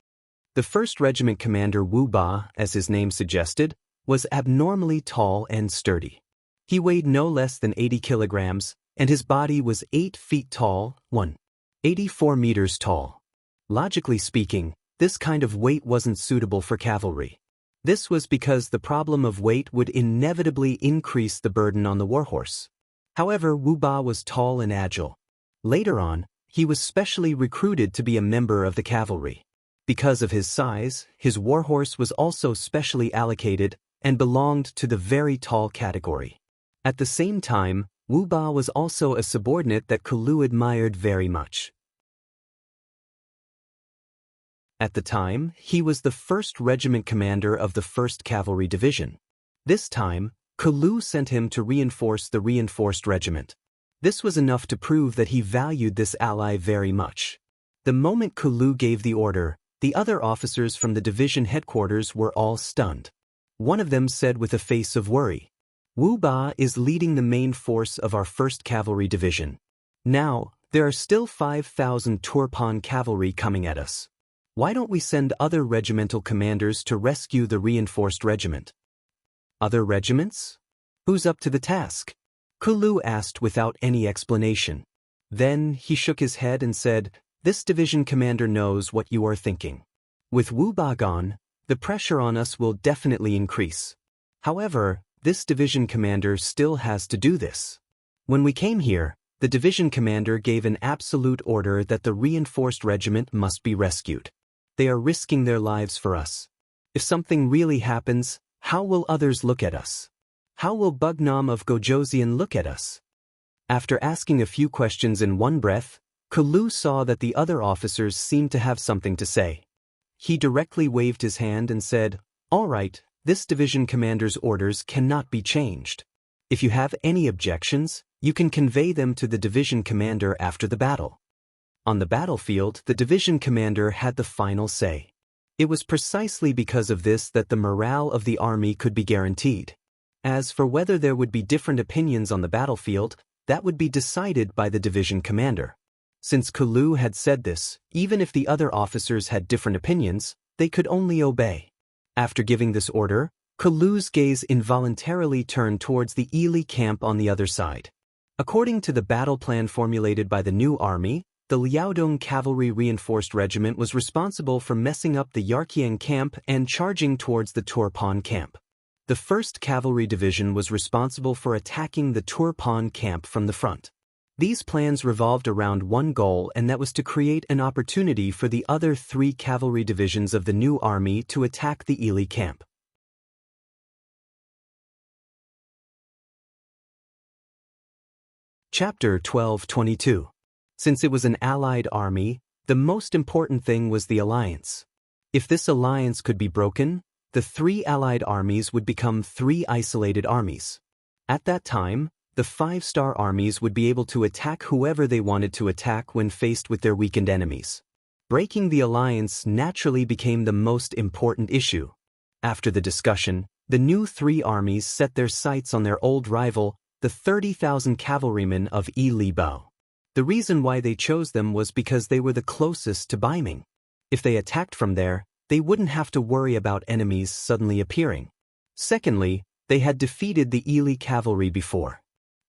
The 1st Regiment Commander Wu Ba, as his name suggested, was abnormally tall and sturdy. He weighed no less than 80 kilograms, and his body was 8 feet tall, 84 meters tall. Logically speaking, this kind of weight wasn't suitable for cavalry. This was because the problem of weight would inevitably increase the burden on the warhorse. However, Wu Ba was tall and agile. Later on, he was specially recruited to be a member of the cavalry. Because of his size, his warhorse was also specially allocated and belonged to the very tall category. At the same time, Wu Ba was also a subordinate that Kulu admired very much. At the time, he was the 1st Regiment Commander of the 1st Cavalry Division. This time, Kulu sent him to reinforce the reinforced regiment. This was enough to prove that he valued this ally very much. The moment Kulu gave the order, the other officers from the division headquarters were all stunned. One of them said with a face of worry, "Wu Ba is leading the main force of our 1st Cavalry Division. Now, there are still 5,000 Turpan cavalry coming at us. Why don't we send other regimental commanders to rescue the reinforced regiment?" "Other regiments? Who's up to the task?" Kulu asked without any explanation. Then he shook his head and said, "This division commander knows what you are thinking. With Wu Ba gone, the pressure on us will definitely increase. However, this division commander still has to do this. When we came here, the division commander gave an absolute order that the reinforced regiment must be rescued. They are risking their lives for us. If something really happens, how will others look at us? How will Bugnam of Gojoseon look at us?" After asking a few questions in one breath, Kulu saw that the other officers seemed to have something to say. He directly waved his hand and said, "All right, this division commander's orders cannot be changed. If you have any objections, you can convey them to the division commander after the battle." On the battlefield, the division commander had the final say. It was precisely because of this that the morale of the army could be guaranteed. As for whether there would be different opinions on the battlefield, that would be decided by the division commander. Since Kalu had said this, even if the other officers had different opinions, they could only obey. After giving this order, Kalu's gaze involuntarily turned towards the Ili camp on the other side. According to the battle plan formulated by the new army, the Liaodong Cavalry Reinforced Regiment was responsible for messing up the Yarqiang camp and charging towards the Turpan camp. The 1st Cavalry Division was responsible for attacking the Turpan camp from the front. These plans revolved around one goal, and that was to create an opportunity for the other 3 cavalry divisions of the new army to attack the Ili camp. Chapter 12:22. Since it was an allied army, the most important thing was the alliance. If this alliance could be broken, the 3 allied armies would become 3 isolated armies. At that time, the 5-star armies would be able to attack whoever they wanted to attack when faced with their weakened enemies. Breaking the alliance naturally became the most important issue. After the discussion, the new 3 armies set their sights on their old rival, the 30,000 cavalrymen of Ili Bao. The reason why they chose them was because they were the closest to Baiming. If they attacked from there, they wouldn't have to worry about enemies suddenly appearing. Secondly, they had defeated the Ili cavalry before.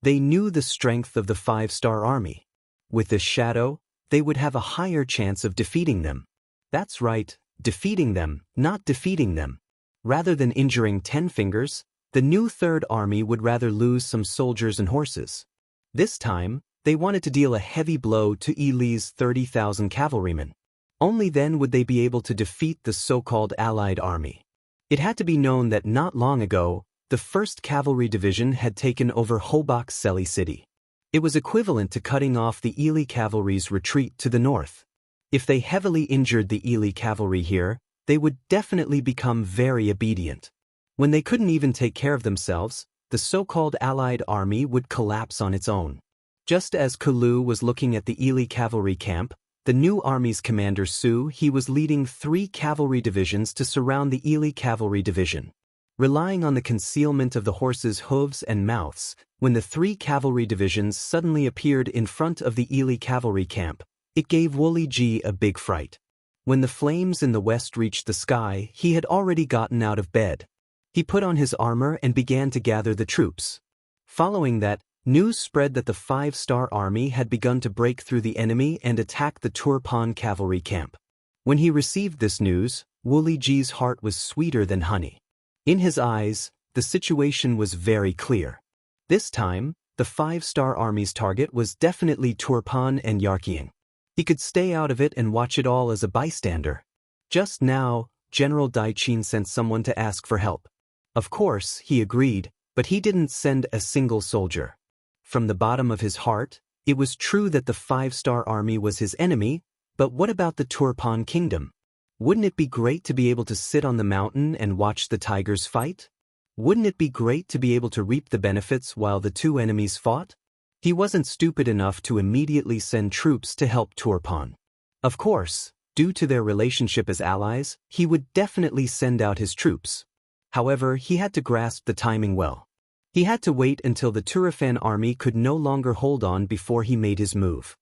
They knew the strength of the 5-star army. With this shadow, they would have a higher chance of defeating them. That's right, defeating them, not defeating them. Rather than injuring 10 fingers, the new 3rd army would rather lose some soldiers and horses. This time, they wanted to deal a heavy blow to Ili's 30,000 cavalrymen. Only then would they be able to defeat the so-called allied army. It had to be known that not long ago, the 1st Cavalry Division had taken over Hobak Seli City. It was equivalent to cutting off the Ili cavalry's retreat to the north. If they heavily injured the Ili cavalry here, they would definitely become very obedient. When they couldn't even take care of themselves, the so-called allied army would collapse on its own. Just as Kalu was looking at the Ili cavalry camp, the new army's commander Su, he was leading 3 cavalry divisions to surround the Ili cavalry division. Relying on the concealment of the horses' hooves and mouths, when the 3 cavalry divisions suddenly appeared in front of the Ili cavalry camp, it gave Wuli Ji a big fright. When the flames in the west reached the sky, he had already gotten out of bed. He put on his armor and began to gather the troops. Following that, news spread that the 5-star army had begun to break through the enemy and attack the Turpan cavalry camp. When he received this news, Wuli Ji's heart was sweeter than honey. In his eyes, the situation was very clear. This time, the 5-star army's target was definitely Turpan and Yarqiang. He could stay out of it and watch it all as a bystander. Just now, General Daichin sent someone to ask for help. Of course, he agreed, but he didn't send a single soldier. From the bottom of his heart, it was true that the 5-star army was his enemy, but what about the Turpan kingdom? Wouldn't it be great to be able to sit on the mountain and watch the tigers fight? Wouldn't it be great to be able to reap the benefits while the 2 enemies fought? He wasn't stupid enough to immediately send troops to help Turpan. Of course, due to their relationship as allies, he would definitely send out his troops. However, he had to grasp the timing well. He had to wait until the Turfan army could no longer hold on before he made his move.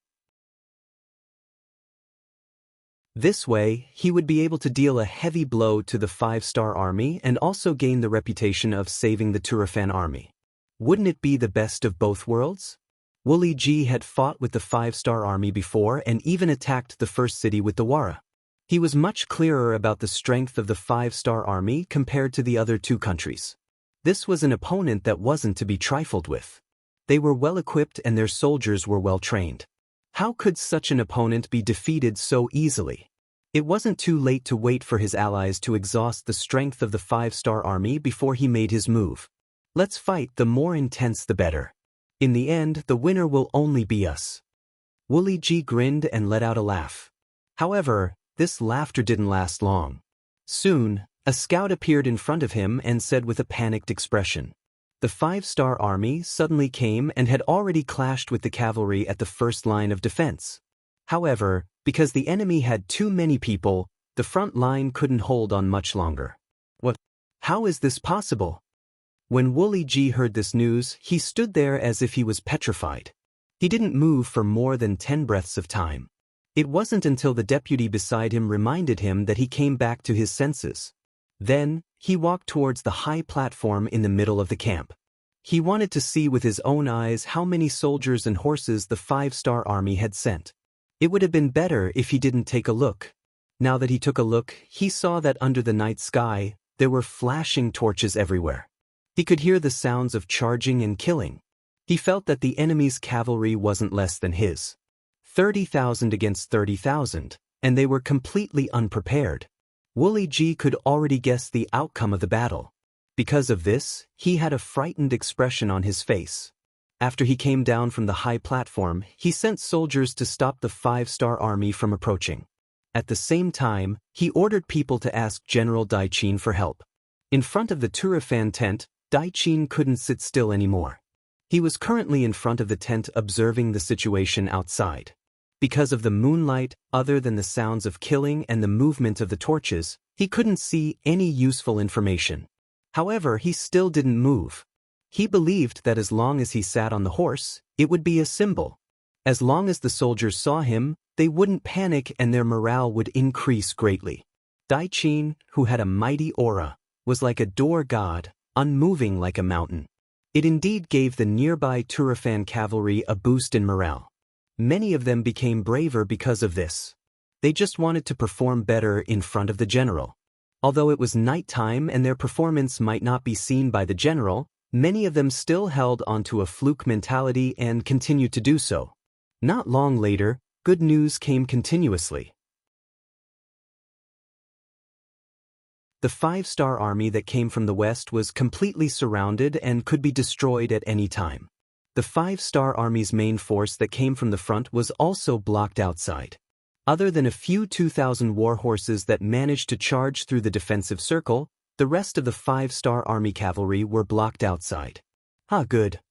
This way, he would be able to deal a heavy blow to the 5-star army and also gain the reputation of saving the Turfan army. Wouldn't it be the best of both worlds? Wuli Ji had fought with the 5-star army before and even attacked the first city with the Wara. He was much clearer about the strength of the 5-star army compared to the other 2 countries. This was an opponent that wasn't to be trifled with. They were well equipped and their soldiers were well trained. How could such an opponent be defeated so easily? It wasn't too late to wait for his allies to exhaust the strength of the 5-star army before he made his move. Let's fight, the more intense the better. In the end, the winner will only be us. Wuli Ji grinned and let out a laugh. However, this laughter didn't last long. Soon, a scout appeared in front of him and said with a panicked expression, "The 5-star army suddenly came and had already clashed with the cavalry at the first line of defense. However, because the enemy had too many people, the front line couldn't hold on much longer." "What? How is this possible?" When Wu Liji heard this news, he stood there as if he was petrified. He didn't move for more than 10 breaths of time. It wasn't until the deputy beside him reminded him that he came back to his senses. Then, he walked towards the high platform in the middle of the camp. He wanted to see with his own eyes how many soldiers and horses the 5-star army had sent. It would have been better if he didn't take a look. Now that he took a look, he saw that under the night sky, there were flashing torches everywhere. He could hear the sounds of charging and killing. He felt that the enemy's cavalry wasn't less than his. 30,000 against 30,000, and they were completely unprepared. Wu Liji could already guess the outcome of the battle. Because of this, he had a frightened expression on his face. After he came down from the high platform, he sent soldiers to stop the 5-star army from approaching. At the same time, he ordered people to ask General Dai Qin for help. In front of the Turfan tent, Dai Qin couldn't sit still anymore. He was currently in front of the tent observing the situation outside. Because of the moonlight, other than the sounds of killing and the movement of the torches, he couldn't see any useful information. However, he still didn't move. He believed that as long as he sat on the horse, it would be a symbol. As long as the soldiers saw him, they wouldn't panic and their morale would increase greatly. Dai Qin, who had a mighty aura, was like a door god, unmoving like a mountain. It indeed gave the nearby Turfan cavalry a boost in morale. Many of them became braver because of this. They just wanted to perform better in front of the general. Although it was nighttime and their performance might not be seen by the general, many of them still held onto a fluke mentality and continued to do so. Not long later, good news came continuously. The 5-star army that came from the west was completely surrounded and could be destroyed at any time. The 5-star army's main force that came from the front was also blocked outside. Other than a few 2,000 war horses that managed to charge through the defensive circle, the rest of the 5-star army cavalry were blocked outside. Good.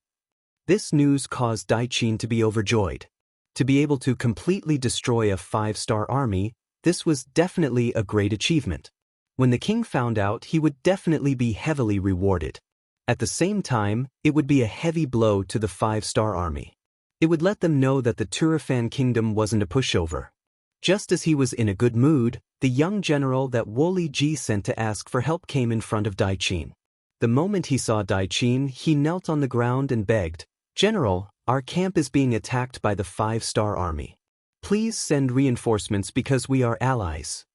This news caused Dai Qin to be overjoyed. To be able to completely destroy a 5-star army, this was definitely a great achievement. When the king found out, he would definitely be heavily rewarded. At the same time, it would be a heavy blow to the 5-star army. It would let them know that the Turfan kingdom wasn't a pushover. Just as he was in a good mood, the young general that Wu Liji sent to ask for help came in front of Dai Qin. The moment he saw Dai Qin, he knelt on the ground and begged, "General, our camp is being attacked by the 5-star army. Please send reinforcements because we are allies."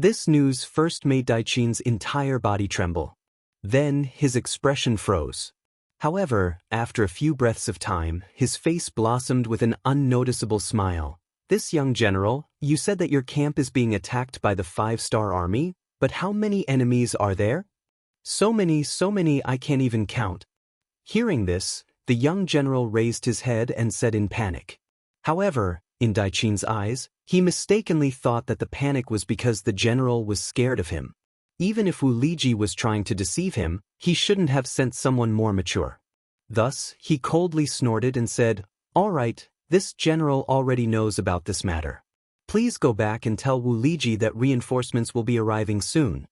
This news first made Dai Qin's entire body tremble. Then, his expression froze. However, after a few breaths of time, his face blossomed with an unnoticeable smile. "This young general, you said that your camp is being attacked by the 5-star army, but how many enemies are there?" So many I can't even count." Hearing this, the young general raised his head and said in panic. However, in Dai Qin's eyes, he mistakenly thought that the panic was because the general was scared of him. Even if Wu Liji was trying to deceive him, he shouldn't have sent someone more mature. Thus, he coldly snorted and said, "All right, this general already knows about this matter. Please go back and tell Wu Liji that reinforcements will be arriving soon."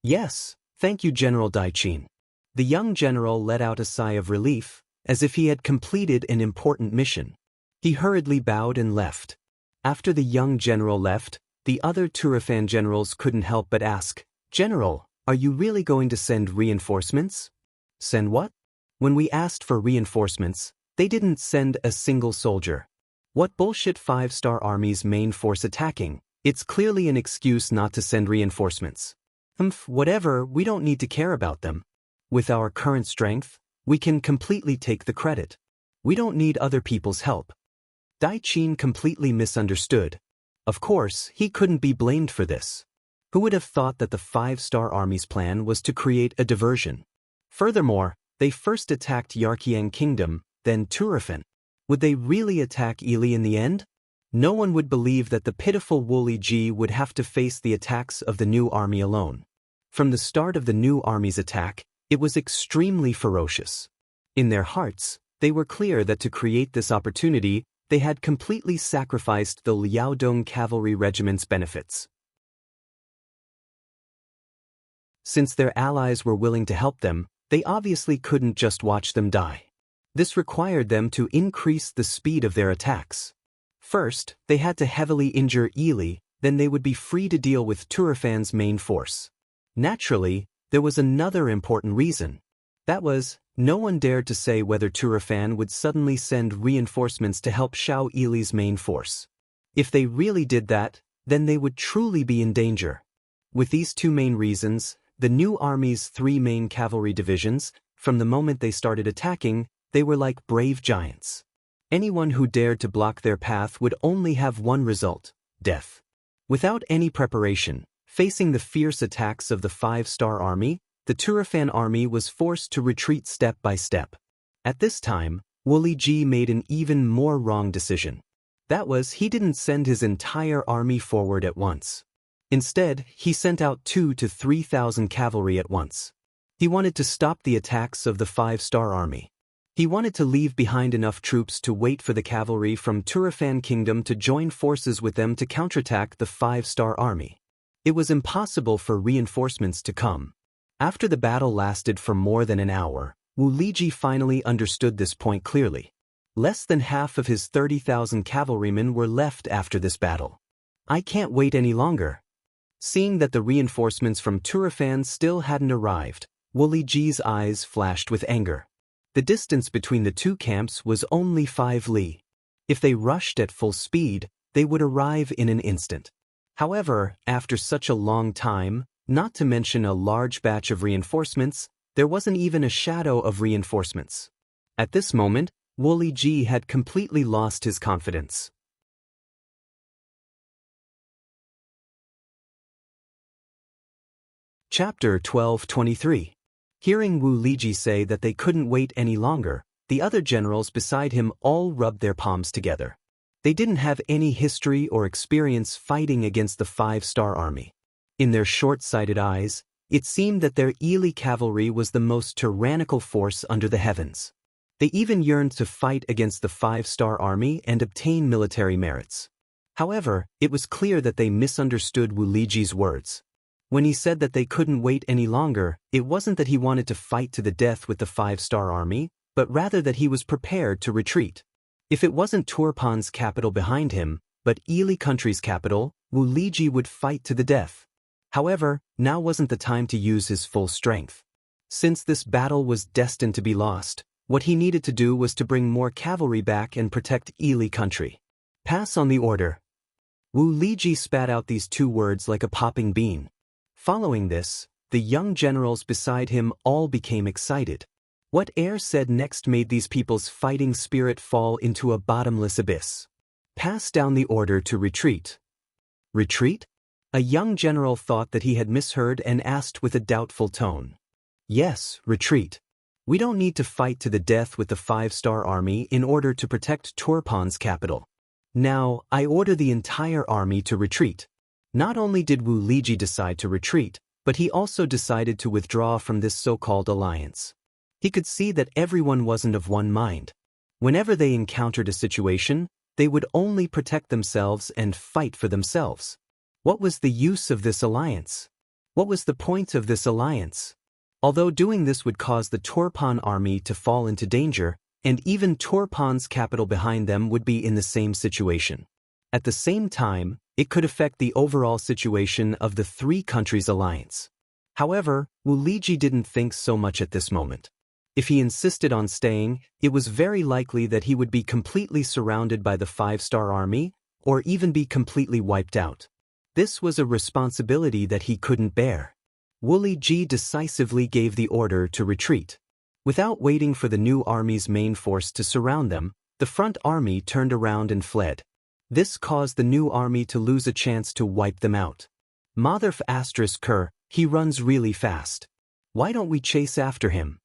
"Yes, thank you, General Dai Qin." The young general let out a sigh of relief, as if he had completed an important mission. He hurriedly bowed and left. After the young general left, the other Turfan generals couldn't help but ask, "General, are you really going to send reinforcements?" "Send what?" "When we asked for reinforcements, they didn't send a single soldier. What bullshit 5-star army's main force attacking? It's clearly an excuse not to send reinforcements." Whatever, we don't need to care about them. With our current strength, we can completely take the credit. We don't need other people's help." Dai Qin completely misunderstood. Of course, he couldn't be blamed for this. Who would have thought that the 5-star army's plan was to create a diversion? Furthermore, they first attacked Yarqiang Kingdom, then Turfan. Would they really attack Ili in the end? No one would believe that the pitiful Wu Liji would have to face the attacks of the new army alone. From the start of the new army's attack, it was extremely ferocious. In their hearts, they were clear that to create this opportunity, they had completely sacrificed the Liaodong cavalry regiment's benefits. Since their allies were willing to help them, they obviously couldn't just watch them die. This required them to increase the speed of their attacks. First, they had to heavily injure Ely, then they would be free to deal with Turefan's main force. Naturally, there was another important reason. That was, no one dared to say whether Turefan would suddenly send reinforcements to help Xiao Ely's main force. If they really did that, then they would truly be in danger. With these two main reasons, the new army's three main cavalry divisions, from the moment they started attacking, they were like brave giants. Anyone who dared to block their path would only have one result: death. Without any preparation, facing the fierce attacks of the five-star army, the Turefan army was forced to retreat step by step. At this time, Wu Liji made an even more wrong decision. That was, he didn't send his entire army forward at once. Instead, he sent out 2,000 to 3,000 cavalry at once. He wanted to stop the attacks of the five-star army. He wanted to leave behind enough troops to wait for the cavalry from Turefan Kingdom to join forces with them to counterattack the five-star army. It was impossible for reinforcements to come. After the battle lasted for more than an hour, Wu Liji finally understood this point clearly. Less than half of his 30,000 cavalrymen were left after this battle. I can't wait any longer. Seeing that the reinforcements from Turefan still hadn't arrived, Wu Liji's eyes flashed with anger. The distance between the two camps was only 5 li. If they rushed at full speed, they would arrive in an instant. However, after such a long time, not to mention a large batch of reinforcements, there wasn't even a shadow of reinforcements. At this moment, Wu Liji had completely lost his confidence. Chapter 12:23. Hearing Wu Liji say that they couldn't wait any longer, the other generals beside him all rubbed their palms together. They didn't have any history or experience fighting against the five-star army. In their short-sighted eyes, it seemed that their Ely cavalry was the most tyrannical force under the heavens. They even yearned to fight against the five-star army and obtain military merits. However, it was clear that they misunderstood Wu Liji's words. When he said that they couldn't wait any longer, it wasn't that he wanted to fight to the death with the five-star army, but rather that he was prepared to retreat. If it wasn't Turpan's capital behind him, but Ely country's capital, Wu Liji would fight to the death. However, now wasn't the time to use his full strength. Since this battle was destined to be lost, what he needed to do was to bring more cavalry back and protect Ely country. Pass on the order. Wu Liji spat out these two words like a popping bean. Following this, the young generals beside him all became excited. What Air said next made these people's fighting spirit fall into a bottomless abyss. Pass down the order to retreat. Retreat? A young general thought that he had misheard and asked with a doubtful tone. Yes, retreat. We don't need to fight to the death with the five-star army in order to protect Turpan's capital. Now, I order the entire army to retreat. Not only did Wu Liji decide to retreat, but he also decided to withdraw from this so-called alliance. He could see that everyone wasn't of one mind. Whenever they encountered a situation, they would only protect themselves and fight for themselves. What was the use of this alliance? What was the point of this alliance? Although doing this would cause the Turpan army to fall into danger, and even Turpan's capital behind them would be in the same situation. At the same time, it could affect the overall situation of the three countries' alliance. However, Wu Liji didn't think so much at this moment. If he insisted on staying, it was very likely that he would be completely surrounded by the five-star army, or even be completely wiped out. This was a responsibility that he couldn't bear. Wu Liji decisively gave the order to retreat. Without waiting for the new army's main force to surround them, the front army turned around and fled. This caused the new army to lose a chance to wipe them out. Motherf **Ker, he runs really fast. Why don't we chase after him?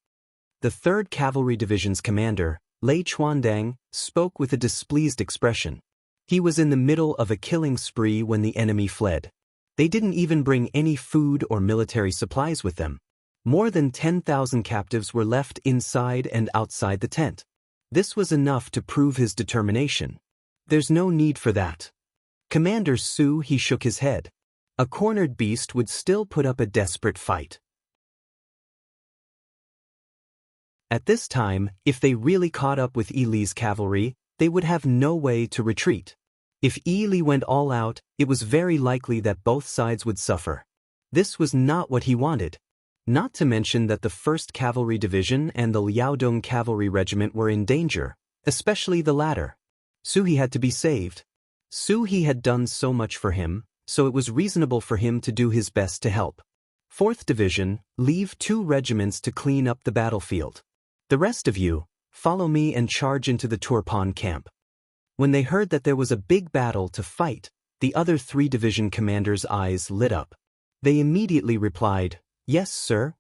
The 3rd Cavalry Division's commander, Lei Chuandang, spoke with a displeased expression. He was in the middle of a killing spree when the enemy fled. They didn't even bring any food or military supplies with them. More than 10,000 captives were left inside and outside the tent. This was enough to prove his determination. There's no need for that. Commander Su, he shook his head. A cornered beast would still put up a desperate fight. At this time, if they really caught up with Li's cavalry, they would have no way to retreat. If Li went all out, it was very likely that both sides would suffer. This was not what he wanted. Not to mention that the 1st Cavalry Division and the Liaodong Cavalry Regiment were in danger, especially the latter. Suhi had to be saved. Suhi had done so much for him, so it was reasonable for him to do his best to help. 4th Division, leave 2 regiments to clean up the battlefield. The rest of you, follow me and charge into the Turpan camp. When they heard that there was a big battle to fight, the other 3 division commanders' eyes lit up. They immediately replied, "Yes, sir."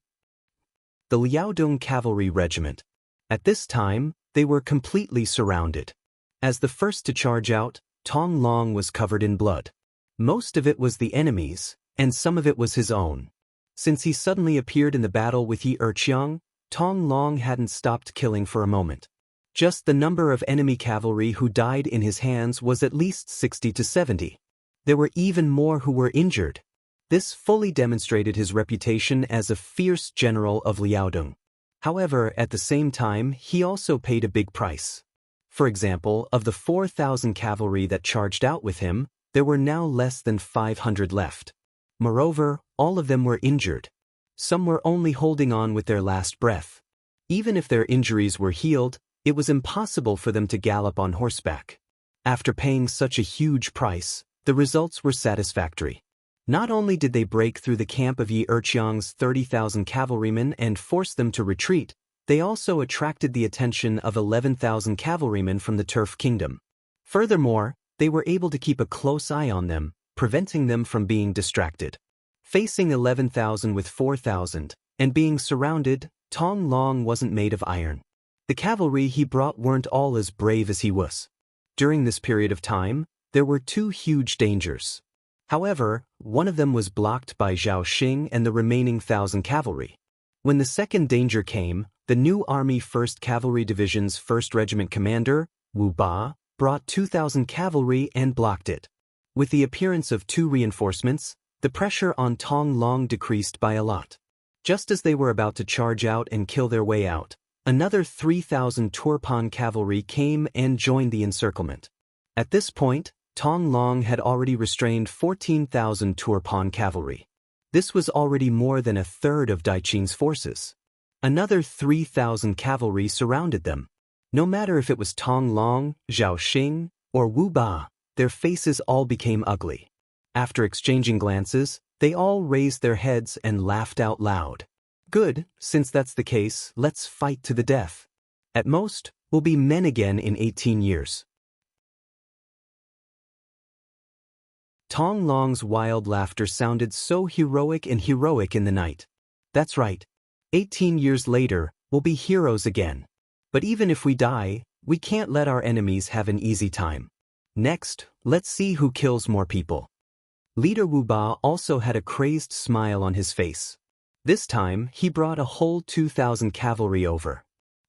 The Liaodong Cavalry Regiment. At this time, they were completely surrounded. As the first to charge out, Tong Long was covered in blood. Most of it was the enemy's, and some of it was his own. Since he suddenly appeared in the battle with Yi Erqiang, Tong Long hadn't stopped killing for a moment. Just the number of enemy cavalry who died in his hands was at least 60 to 70. There were even more who were injured. This fully demonstrated his reputation as a fierce general of Liaodong. However, at the same time, he also paid a big price. For example, of the 4,000 cavalry that charged out with him, there were now less than 500 left. Moreover, all of them were injured. Some were only holding on with their last breath. Even if their injuries were healed, it was impossible for them to gallop on horseback. After paying such a huge price, the results were satisfactory. Not only did they break through the camp of Yi Erqiang's 30,000 cavalrymen and force them to retreat, they also attracted the attention of 11,000 cavalrymen from the Turf Kingdom. Furthermore, they were able to keep a close eye on them, preventing them from being distracted. Facing 11,000 with 4,000, and being surrounded, Tong Long wasn't made of iron. The cavalry he brought weren't all as brave as he was. During this period of time, there were 2 huge dangers. However, one of them was blocked by Zhao Xing and the remaining 1,000 cavalry. When the second danger came, the new Army 1st Cavalry Division's 1st Regiment commander, Wu Ba, brought 2,000 cavalry and blocked it. With the appearance of 2 reinforcements, the pressure on Tong Long decreased by a lot. Just as they were about to charge out and kill their way out, another 3,000 Turpan cavalry came and joined the encirclement. At this point, Tong Long had already restrained 14,000 Turpan cavalry. This was already more than a third of Daiqing's forces. Another 3,000 cavalry surrounded them. No matter if it was Tong Long, Zhao Xing, or Wu Ba, their faces all became ugly. After exchanging glances, they all raised their heads and laughed out loud. "Good, since that's the case, let's fight to the death. At most, we'll be men again in 18 years. Tong Long's wild laughter sounded so heroic and heroic in the night. That's right. 18 years later, we'll be heroes again. But even if we die, we can't let our enemies have an easy time. Next, let's see who kills more people." Leader Wu Ba also had a crazed smile on his face. This time, he brought a whole 2,000 cavalry over.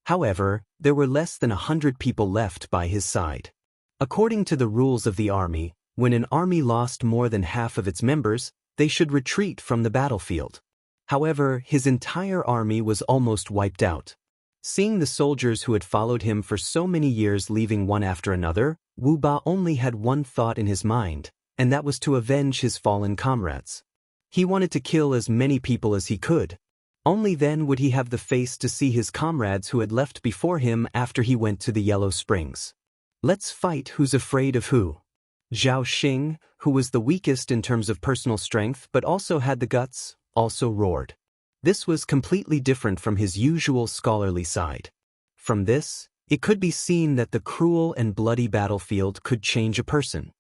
However, there were less than 100 people left by his side. According to the rules of the army, when an army lost more than half of its members, they should retreat from the battlefield. However, his entire army was almost wiped out. Seeing the soldiers who had followed him for so many years leaving one after another, Wu Ba only had one thought in his mind, and that was to avenge his fallen comrades. He wanted to kill as many people as he could. Only then would he have the face to see his comrades who had left before him after he went to the Yellow Springs. Let's fight who's afraid of who. Zhao Xing, who was the weakest in terms of personal strength but also had the guts, also roared. This was completely different from his usual scholarly side. From this, it could be seen that the cruel and bloody battlefield could change a person.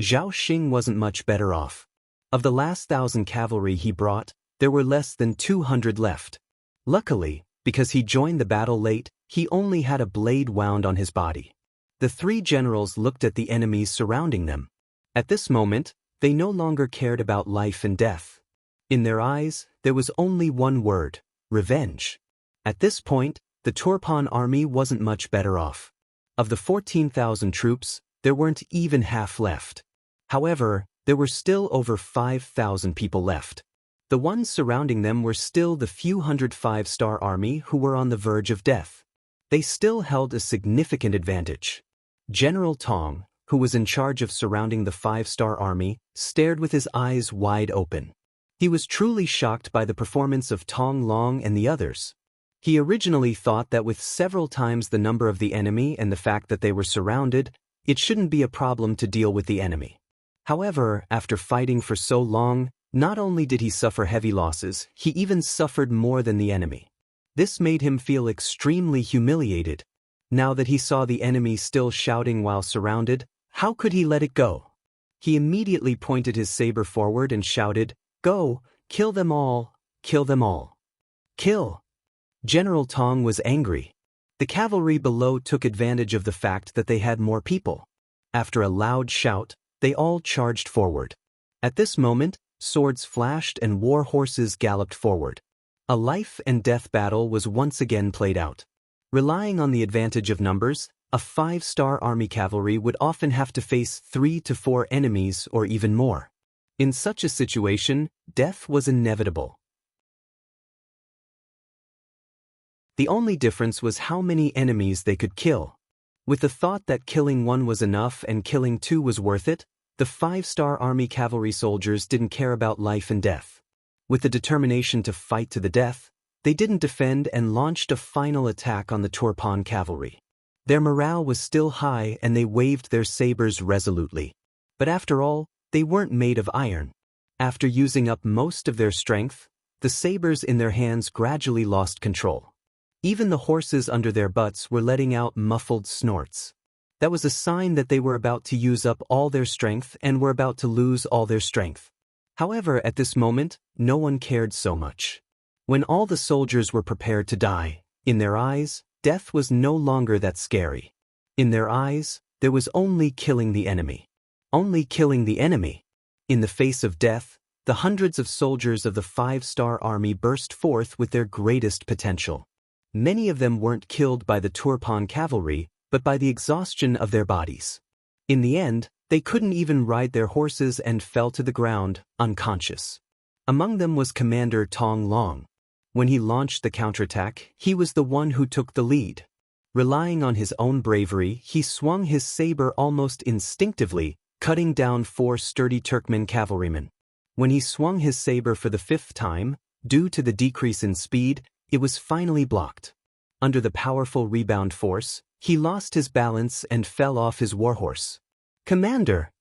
Zhao Xing wasn't much better off. Of the last 1,000 cavalry he brought, there were less than 200 left. Luckily, because he joined the battle late, he only had a blade wound on his body. The 3 generals looked at the enemies surrounding them. At this moment, they no longer cared about life and death. In their eyes, there was only one word: revenge. At this point, the Turpan army wasn't much better off. Of the 14,000 troops, there weren't even half left. However, there were still over 5,000 people left. The ones surrounding them were still the few hundred five-star army who were on the verge of death. They still held a significant advantage. General Tong, who was in charge of surrounding the five-star army, stared with his eyes wide open. He was truly shocked by the performance of Tong Long and the others. He originally thought that with several times the number of the enemy and the fact that they were surrounded, it shouldn't be a problem to deal with the enemy. However, after fighting for so long, not only did he suffer heavy losses, he even suffered more than the enemy. This made him feel extremely humiliated. Now that he saw the enemy still shouting while surrounded, how could he let it go? He immediately pointed his saber forward and shouted, "Go, kill them all, kill them all. Kill!" General Tong was angry. The cavalry below took advantage of the fact that they had more people. After a loud shout, they all charged forward. At this moment, swords flashed and war horses galloped forward. A life-and-death battle was once again played out. Relying on the advantage of numbers, a five-star army cavalry would often have to face 3 to 4 enemies or even more. In such a situation, death was inevitable. The only difference was how many enemies they could kill. With the thought that killing one was enough and killing two was worth it, the five-star army cavalry soldiers didn't care about life and death. With the determination to fight to the death, they didn't defend and launched a final attack on the Turpan cavalry. Their morale was still high and they waved their sabers resolutely. But after all, they weren't made of iron. After using up most of their strength, the sabers in their hands gradually lost control. Even the horses under their butts were letting out muffled snorts. That was a sign that they were about to use up all their strength and were about to lose all their strength. However, at this moment, no one cared so much. When all the soldiers were prepared to die, in their eyes, death was no longer that scary. In their eyes, there was only killing the enemy. Only killing the enemy. In the face of death, the hundreds of soldiers of the five-star army burst forth with their greatest potential. Many of them weren't killed by the Turpan cavalry, but by the exhaustion of their bodies. In the end, they couldn't even ride their horses and fell to the ground, unconscious. Among them was Commander Tong Long. When he launched the counterattack, he was the one who took the lead. Relying on his own bravery, he swung his saber almost instinctively, cutting down 4 sturdy Turkmen cavalrymen. When he swung his saber for the 5th time, due to the decrease in speed, it was finally blocked. Under the powerful rebound force, he lost his balance and fell off his warhorse. "Commander!"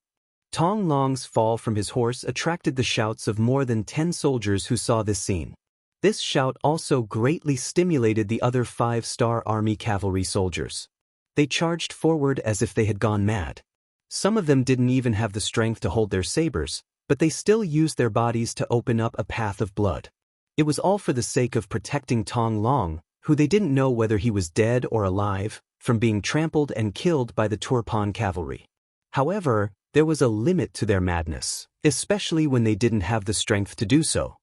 Tong Long's fall from his horse attracted the shouts of more than 10 soldiers who saw this scene. This shout also greatly stimulated the other five-star army cavalry soldiers. They charged forward as if they had gone mad. Some of them didn't even have the strength to hold their sabers, but they still used their bodies to open up a path of blood. It was all for the sake of protecting Tong Long, who they didn't know whether he was dead or alive, from being trampled and killed by the Turpan cavalry. However, there was a limit to their madness, especially when they didn't have the strength to do so.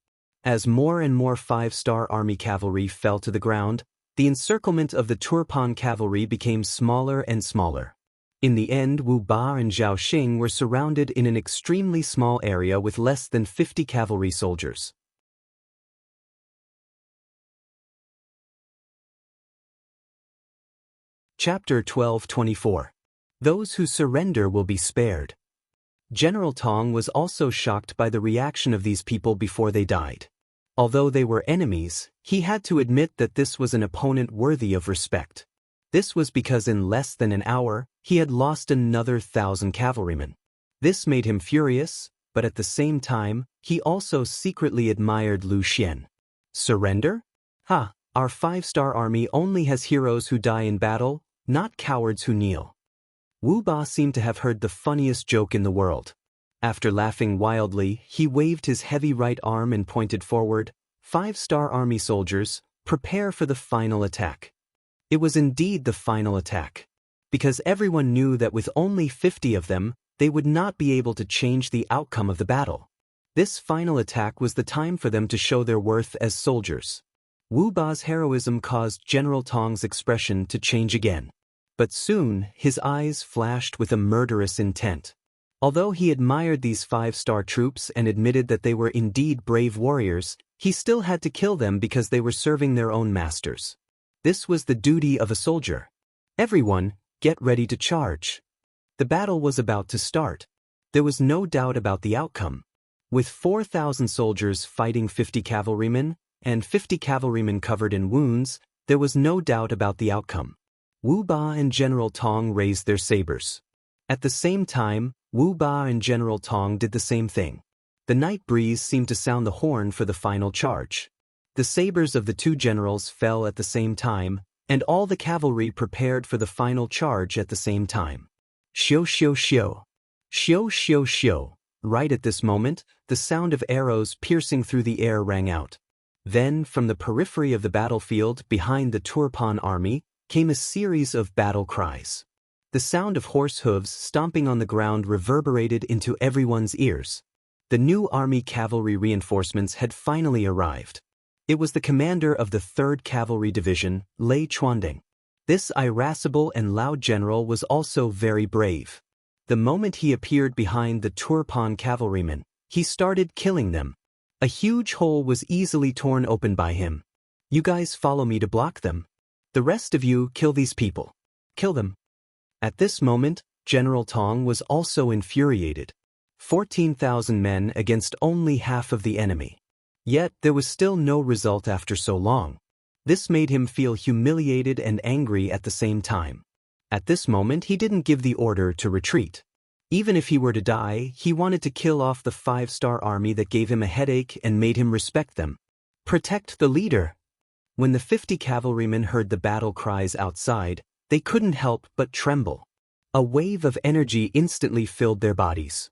As more and more five-star army cavalry fell to the ground, the encirclement of the Turpan cavalry became smaller and smaller. In the end, Wu Ba and Zhao Xing were surrounded in an extremely small area with less than 50 cavalry soldiers. Chapter 12:24. Those who surrender will be spared. General Tong was also shocked by the reaction of these people before they died. Although they were enemies, he had to admit that this was an opponent worthy of respect. This was because in less than an hour, he had lost another 1,000 cavalrymen. This made him furious, but at the same time, he also secretly admired Lu Xian. Surrender? Ha! Our five-star army only has heroes who die in battle, not cowards who kneel. Wu Ba seemed to have heard the funniest joke in the world. After laughing wildly, he waved his heavy right arm and pointed forward. "Five-star army soldiers, prepare for the final attack." It was indeed the final attack. Because everyone knew that with only 50 of them, they would not be able to change the outcome of the battle. This final attack was the time for them to show their worth as soldiers. Wu Ba's heroism caused General Tong's expression to change again. But soon, his eyes flashed with a murderous intent. Although he admired these 5-star troops and admitted that they were indeed brave warriors, he still had to kill them because they were serving their own masters. This was the duty of a soldier. Everyone, get ready to charge. The battle was about to start. There was no doubt about the outcome. With 4,000 soldiers fighting 50 cavalrymen, and 50 cavalrymen covered in wounds, there was no doubt about the outcome. Wu Ba and General Tong raised their sabers. At the same time, Wu Ba and General Tong did the same thing. The night breeze seemed to sound the horn for the final charge. The sabers of the two generals fell at the same time, and all the cavalry prepared for the final charge at the same time. Xiu xiu xiu. Xiu xiu xiu. Right at this moment, the sound of arrows piercing through the air rang out. Then, from the periphery of the battlefield behind the Turpan army, came a series of battle cries. The sound of horse hooves stomping on the ground reverberated into everyone's ears. The new army cavalry reinforcements had finally arrived. It was the commander of the 3rd Cavalry Division, Lei Chuandeng. This irascible and loud general was also very brave. The moment he appeared behind the Turpan cavalrymen, he started killing them. A huge hole was easily torn open by him. You guys follow me to block them. The rest of you kill these people. Kill them. At this moment, General Tong was also infuriated. 14,000 men against only half of the enemy. Yet there was still no result after so long. This made him feel humiliated and angry at the same time. At this moment he didn't give the order to retreat. Even if he were to die, he wanted to kill off the 5-star army that gave him a headache and made him respect them. Protect the leader. When the 50 cavalrymen heard the battle cries outside, they couldn't help but tremble. A wave of energy instantly filled their bodies.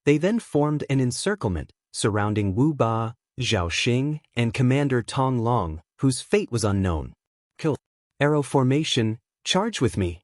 They then formed an encirclement, surrounding Wu Ba, Zhao Xing, and Commander Tong Long, whose fate was unknown. Kill. Arrow formation, charge with me.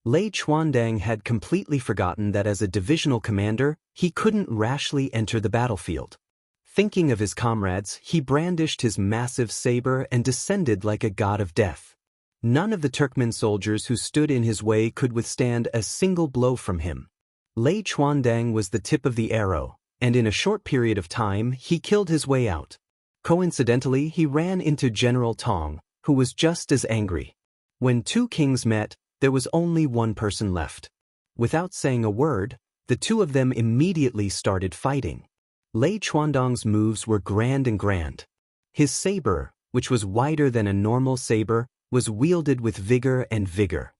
Lei Chuandeng had completely forgotten that as a divisional commander, he couldn't rashly enter the battlefield. Thinking of his comrades, he brandished his massive saber and descended like a god of death. None of the Turkmen soldiers who stood in his way could withstand a single blow from him. Lei Chuandeng was the tip of the arrow, and in a short period of time he killed his way out. Coincidentally, he ran into General Tong, who was just as angry. When two kings met, there was only one person left. Without saying a word, the two of them immediately started fighting. Lei Chuandong's moves were grand and grand. His saber, which was wider than a normal saber, was wielded with vigor and vigor.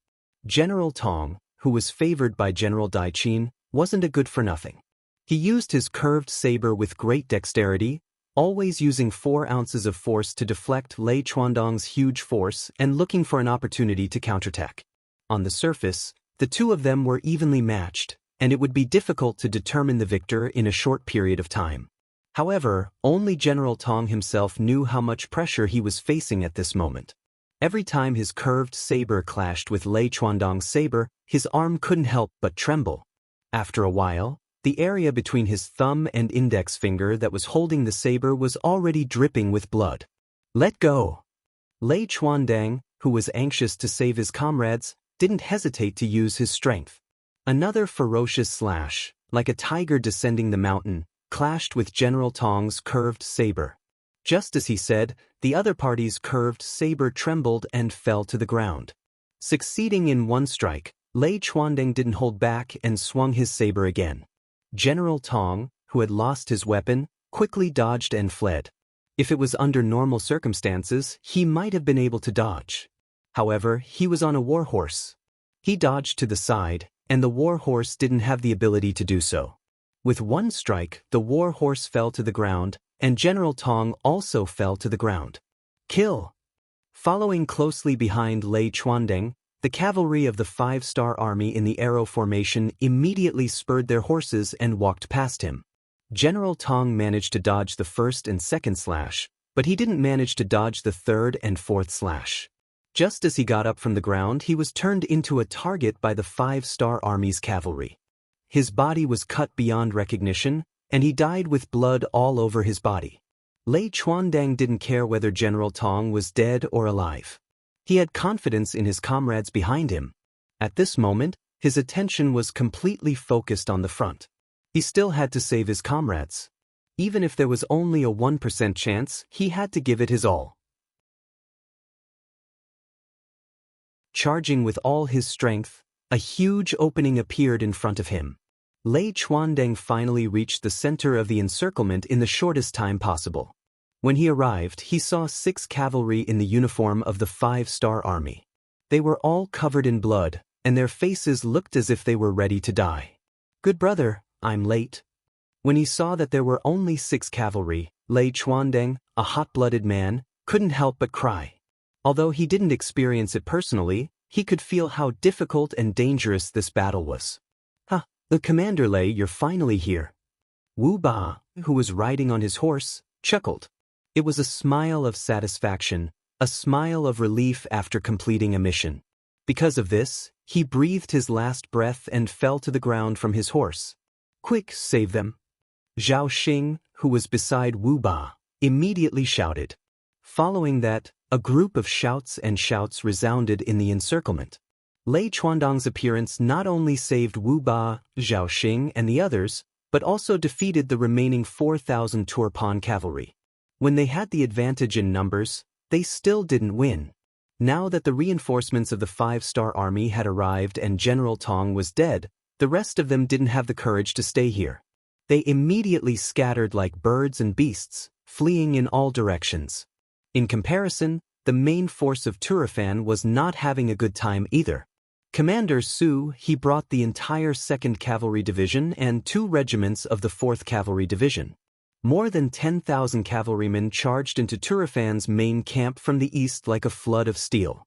General Tong, who was favored by General Daiqin, wasn't a good-for-nothing. He used his curved saber with great dexterity, always using 4 ounces of force to deflect Lei Chuandong's huge force and looking for an opportunity to counterattack. On the surface, the two of them were evenly matched, and it would be difficult to determine the victor in a short period of time. However, only General Tong himself knew how much pressure he was facing at this moment. Every time his curved saber clashed with Lei Chuandong's saber, his arm couldn't help but tremble. After a while, the area between his thumb and index finger that was holding the saber was already dripping with blood. Let go! Lei Chuandong, who was anxious to save his comrades, didn't hesitate to use his strength. Another ferocious slash, like a tiger descending the mountain, clashed with General Tong's curved saber. Just as he said, the other party's curved saber trembled and fell to the ground. Succeeding in one strike, Lei Chuandong didn't hold back and swung his saber again. General Tong, who had lost his weapon, quickly dodged and fled. If it was under normal circumstances, he might have been able to dodge. However, he was on a war horse. He dodged to the side, and the war horse didn't have the ability to do so. With one strike, the war horse fell to the ground, and General Tong also fell to the ground. Kill! Following closely behind Lei Chuandong, the cavalry of the 5-star army in the arrow formation immediately spurred their horses and walked past him. General Tong managed to dodge the first and second slash, but he didn't manage to dodge the third and fourth slash. Just as he got up from the ground, he was turned into a target by the 5-star army's cavalry. His body was cut beyond recognition, and he died with blood all over his body. Lei Chuandong didn't care whether General Tong was dead or alive. He had confidence in his comrades behind him. At this moment, his attention was completely focused on the front. He still had to save his comrades. Even if there was only a 1% chance, he had to give it his all. Charging with all his strength, a huge opening appeared in front of him. Lei Chuandeng finally reached the center of the encirclement in the shortest time possible. When he arrived, he saw 6 cavalry in the uniform of the 5-star army. They were all covered in blood, and their faces looked as if they were ready to die. "Good brother, I'm late." When he saw that there were only 6 cavalry, Lei Chuandeng, a hot-blooded man, couldn't help but cry. Although he didn't experience it personally, he could feel how difficult and dangerous this battle was. The Commander Lei, you're finally here." Wu Ba, who was riding on his horse, chuckled. It was a smile of satisfaction, a smile of relief after completing a mission. Because of this, he breathed his last breath and fell to the ground from his horse. "Quick, save them." Zhao Xing, who was beside Wu Ba, immediately shouted. Following that, a group of shouts resounded in the encirclement. Lei Chuandong's appearance not only saved Wu Ba, Zhao Xing, and the others, but also defeated the remaining 4,000 Turpan cavalry. When they had the advantage in numbers, they still didn't win. Now that the reinforcements of the 5-star army had arrived and General Tong was dead, the rest of them didn't have the courage to stay here. They immediately scattered like birds and beasts, fleeing in all directions. In comparison, the main force of Turfan was not having a good time either. Commander Su, he brought the entire 2nd Cavalry Division and 2 regiments of the 4th Cavalry Division. More than 10,000 cavalrymen charged into Turufan's main camp from the east like a flood of steel.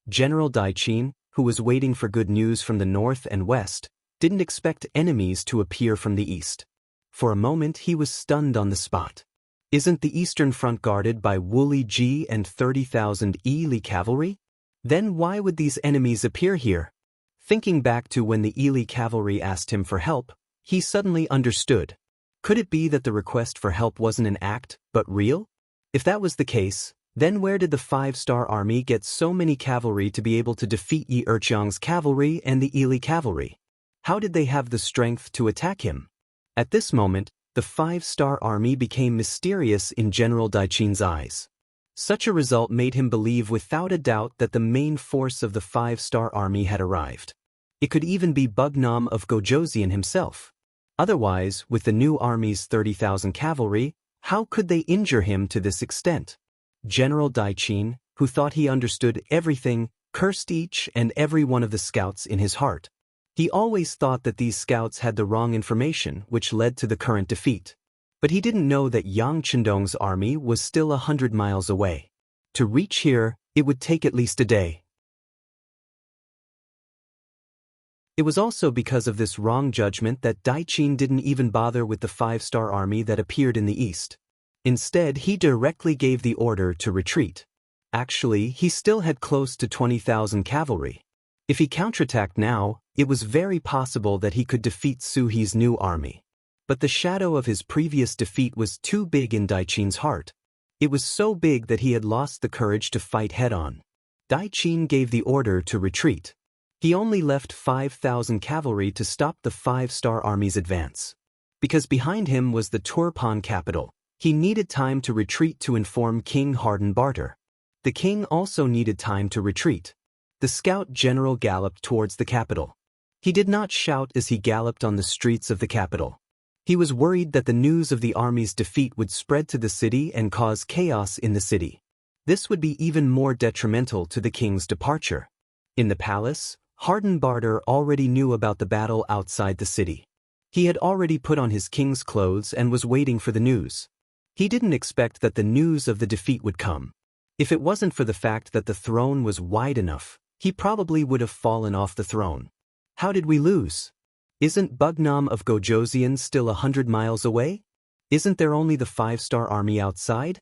General Daichin, who was waiting for good news from the north and west, didn't expect enemies to appear from the east. For a moment he was stunned on the spot. Isn't the eastern front guarded by Wuli Ji and 30,000 Ili cavalry? Then why would these enemies appear here? Thinking back to when the Ili cavalry asked him for help, he suddenly understood. Could it be that the request for help wasn't an act, but real? If that was the case, then where did the 5-star army get so many cavalry to be able to defeat Yi Erqiang's cavalry and the Ili cavalry? How did they have the strength to attack him? At this moment, the 5-star army became mysterious in General Daichin's eyes. Such a result made him believe without a doubt that the main force of the 5-star army had arrived. It could even be Bugnam of Gojoseon himself. Otherwise, with the new army's 30,000 cavalry, how could they injure him to this extent? General Daichin, who thought he understood everything, cursed each and every one of the scouts in his heart. He always thought that these scouts had the wrong information, which led to the current defeat. But he didn't know that Yang Chendong's army was still 100 miles away. To reach here, it would take at least a day. It was also because of this wrong judgment that Daichin didn't even bother with the 5-star army that appeared in the east. Instead, he directly gave the order to retreat. Actually, he still had close to 20,000 cavalry. If he counterattacked now, it was very possible that he could defeat Su He's new army. But the shadow of his previous defeat was too big in Daichin's heart. It was so big that he had lost the courage to fight head-on. Daichin gave the order to retreat. He only left 5,000 cavalry to stop the 5-star army's advance. Because behind him was the Turpan capital, he needed time to retreat to inform King Hardenbarter. The king also needed time to retreat. The scout general galloped towards the capital. He did not shout as he galloped on the streets of the capital. He was worried that the news of the army's defeat would spread to the city and cause chaos in the city. This would be even more detrimental to the king's departure. In the palace, Hardenbarter already knew about the battle outside the city. He had already put on his king's clothes and was waiting for the news. He didn't expect that the news of the defeat would come. If it wasn't for the fact that the throne was wide enough, he probably would have fallen off the throne. How did we lose? Isn't Bugnam of Gojoseon still 100 miles away? Isn't there only the 5-star army outside?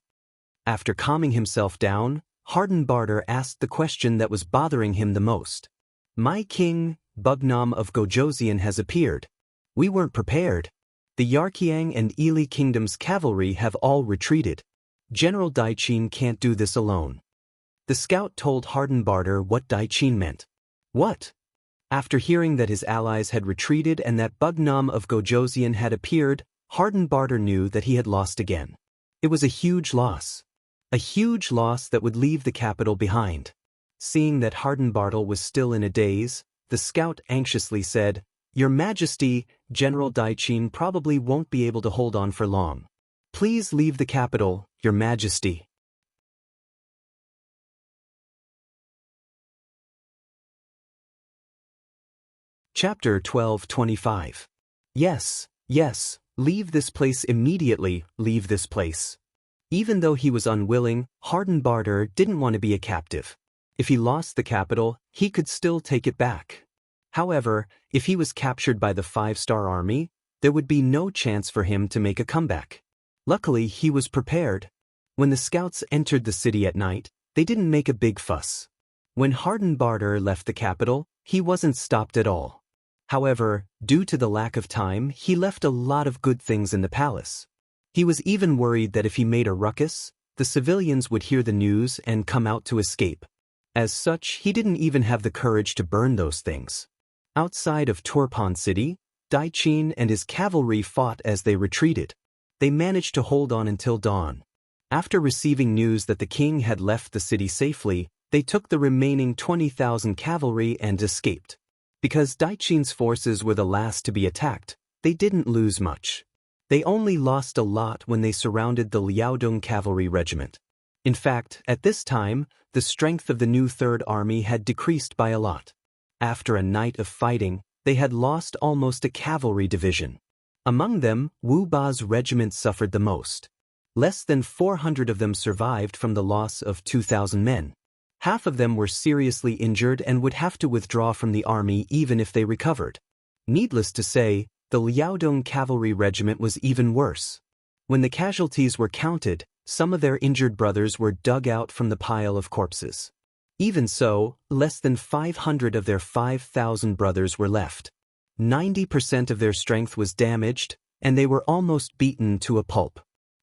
After calming himself down, Hardenbarter asked the question that was bothering him the most. My king, Bugnam of Gojoseon has appeared. We weren't prepared. The Yarqiang and Ili kingdom's cavalry have all retreated. General Daichin can't do this alone. The scout told Hardenbarter what Daichin meant. What? After hearing that his allies had retreated and that Bugnam of Gojoseon had appeared, Hardenbarter knew that he had lost again. It was a huge loss. A huge loss that would leave the capital behind. Seeing that Hardenbartle was still in a daze, the scout anxiously said, "Your Majesty, General Daichin probably won't be able to hold on for long. Please leave the capital, Your Majesty." Chapter 12:25. Yes, yes, leave this place immediately, leave this place. Even though he was unwilling, Hardenbarter didn't want to be a captive. If he lost the capital, he could still take it back. However, if he was captured by the 5-star army, there would be no chance for him to make a comeback. Luckily, he was prepared. When the scouts entered the city at night, they didn't make a big fuss. When Hardenbarter left the capital, he wasn't stopped at all. However, due to the lack of time, he left a lot of good things in the palace. He was even worried that if he made a ruckus, the civilians would hear the news and come out to escape. As such, he didn't even have the courage to burn those things. Outside of Turpan City, Daichin and his cavalry fought as they retreated. They managed to hold on until dawn. After receiving news that the king had left the city safely, they took the remaining 20,000 cavalry and escaped. Because Daichin's forces were the last to be attacked, they didn't lose much. They only lost a lot when they surrounded the Liaodong cavalry regiment. In fact, at this time, the strength of the new Third Army had decreased by a lot. After a night of fighting, they had lost almost a cavalry division. Among them, Wu Ba's regiment suffered the most. Less than 400 of them survived from the loss of 2,000 men. Half of them were seriously injured and would have to withdraw from the army even if they recovered. Needless to say, the Liaodong cavalry regiment was even worse. When the casualties were counted, some of their injured brothers were dug out from the pile of corpses. Even so, less than 500 of their 5,000 brothers were left. 90% of their strength was damaged, and they were almost beaten to a pulp.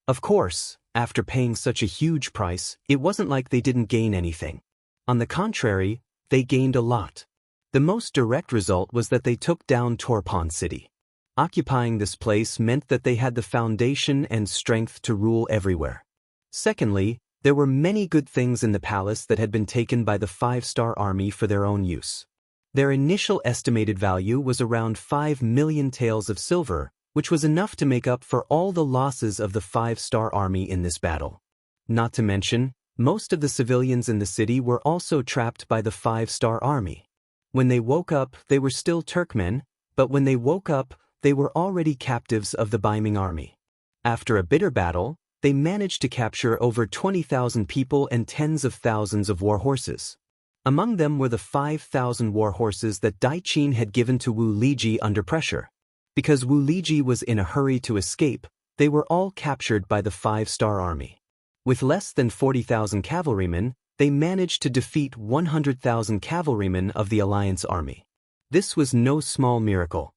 Of course, after paying such a huge price, it wasn't like they didn't gain anything. On the contrary, they gained a lot. The most direct result was that they took down Turpan City. Occupying this place meant that they had the foundation and strength to rule everywhere. Secondly, there were many good things in the palace that had been taken by the 5-star army for their own use. Their initial estimated value was around 5 million taels of silver, which was enough to make up for all the losses of the 5-star army in this battle. Not to mention, most of the civilians in the city were also trapped by the 5-star army. When they woke up, they were still Turkmen, but when they woke up, they were already captives of the Baiming army. After a bitter battle, they managed to capture over 20,000 people and tens of thousands of war horses. Among them were the 5,000 war horses that Daichin had given to Wu Liji under pressure. Because Wu Liji was in a hurry to escape, they were all captured by the 5-star army. With less than 40,000 cavalrymen, they managed to defeat 100,000 cavalrymen of the Alliance army. This was no small miracle.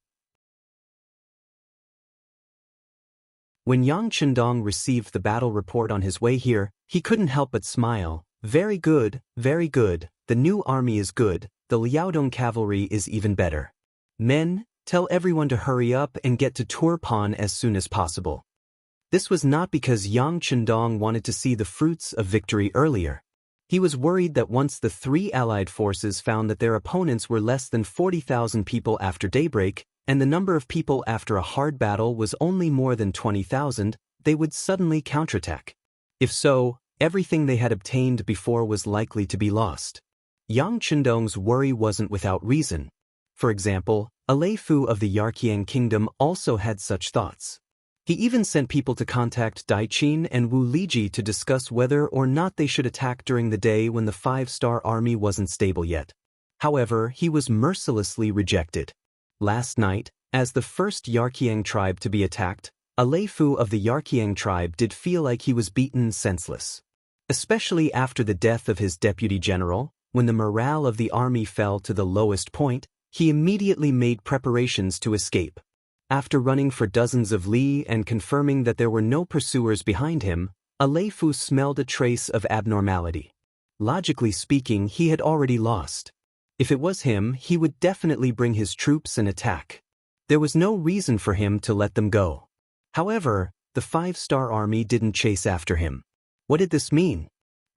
When Yang Chendong received the battle report on his way here, he couldn't help but smile. Very good, the new army is good, the Liaodong cavalry is even better. Men, tell everyone to hurry up and get to Turpan as soon as possible. This was not because Yang Chendong wanted to see the fruits of victory earlier. He was worried that once the 3 allied forces found that their opponents were less than 40,000 people after daybreak, and the number of people after a hard battle was only more than 20,000, they would suddenly counterattack. If so, everything they had obtained before was likely to be lost. Yang Chendong's worry wasn't without reason. For example, Aleifu of the Yarqiang kingdom also had such thoughts. He even sent people to contact Daichin and Wu Liji to discuss whether or not they should attack during the day when the 5-star army wasn't stable yet. However, he was mercilessly rejected. Last night, as the first Yarqiang tribe to be attacked, Aleifu of the Yarqiang tribe did feel like he was beaten senseless. Especially after the death of his deputy general, when the morale of the army fell to the lowest point, he immediately made preparations to escape. After running for dozens of li and confirming that there were no pursuers behind him, Aleifu smelled a trace of abnormality. Logically speaking, he had already lost. If it was him, he would definitely bring his troops and attack. There was no reason for him to let them go. However, the 5-star army didn't chase after him. What did this mean?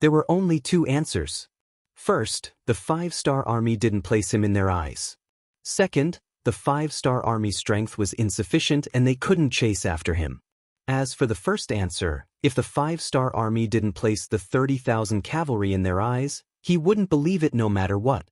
There were only two answers. First, the 5-star army didn't place him in their eyes. Second, the 5-star army's strength was insufficient and they couldn't chase after him. As for the first answer, if the 5-star army didn't place the 30,000 cavalry in their eyes, he wouldn't believe it no matter what.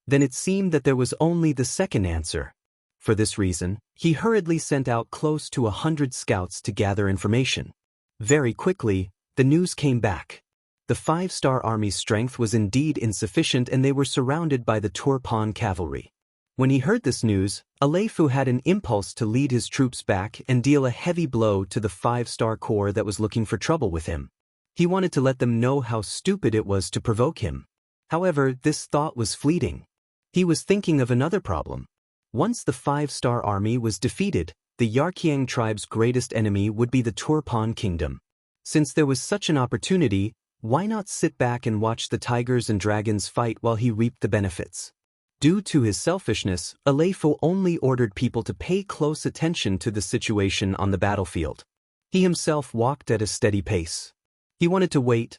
Then it seemed that there was only the second answer. For this reason, he hurriedly sent out close to 100 scouts to gather information. Very quickly, the news came back. The 5-star army's strength was indeed insufficient and they were surrounded by the Turpan cavalry. When he heard this news, Alefu had an impulse to lead his troops back and deal a heavy blow to the 5-star corps that was looking for trouble with him. He wanted to let them know how stupid it was to provoke him. However, this thought was fleeting. He was thinking of another problem. Once the 5-star army was defeated, the Yarkiang tribe's greatest enemy would be the Turpan kingdom. Since there was such an opportunity, why not sit back and watch the tigers and dragons fight while he reaped the benefits? Due to his selfishness, Alefu only ordered people to pay close attention to the situation on the battlefield. He himself walked at a steady pace. He wanted to wait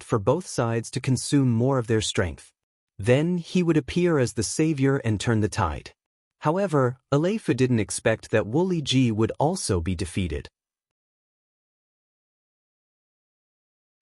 for both sides to consume more of their strength. Then he would appear as the savior and turn the tide. However, Alefu didn't expect that Wuli Ji would also be defeated.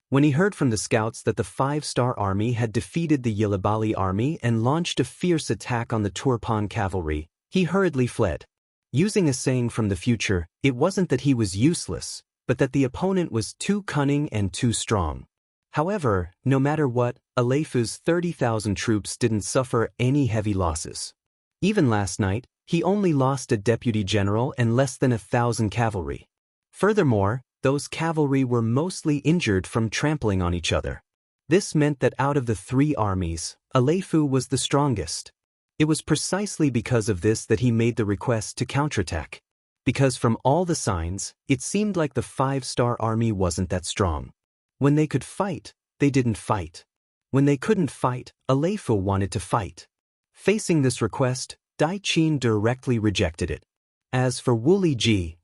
When he heard from the scouts that the 5-star army had defeated the Yilabali army and launched a fierce attack on the Turpan cavalry, he hurriedly fled. Using a saying from the future, it wasn't that he was useless, but that the opponent was too cunning and too strong. However, no matter what, Alefu's 30,000 troops didn't suffer any heavy losses. Even last night, he only lost a deputy general and less than 1,000 cavalry. Furthermore, those cavalry were mostly injured from trampling on each other. This meant that out of the three armies, Alefu was the strongest. It was precisely because of this that he made the request to counterattack. Because from all the signs, it seemed like the 5-star army wasn't that strong. When they could fight, they didn't fight. When they couldn't fight, Alefu wanted to fight. Facing this request, Dai Qin directly rejected it. As for Wuli Ji,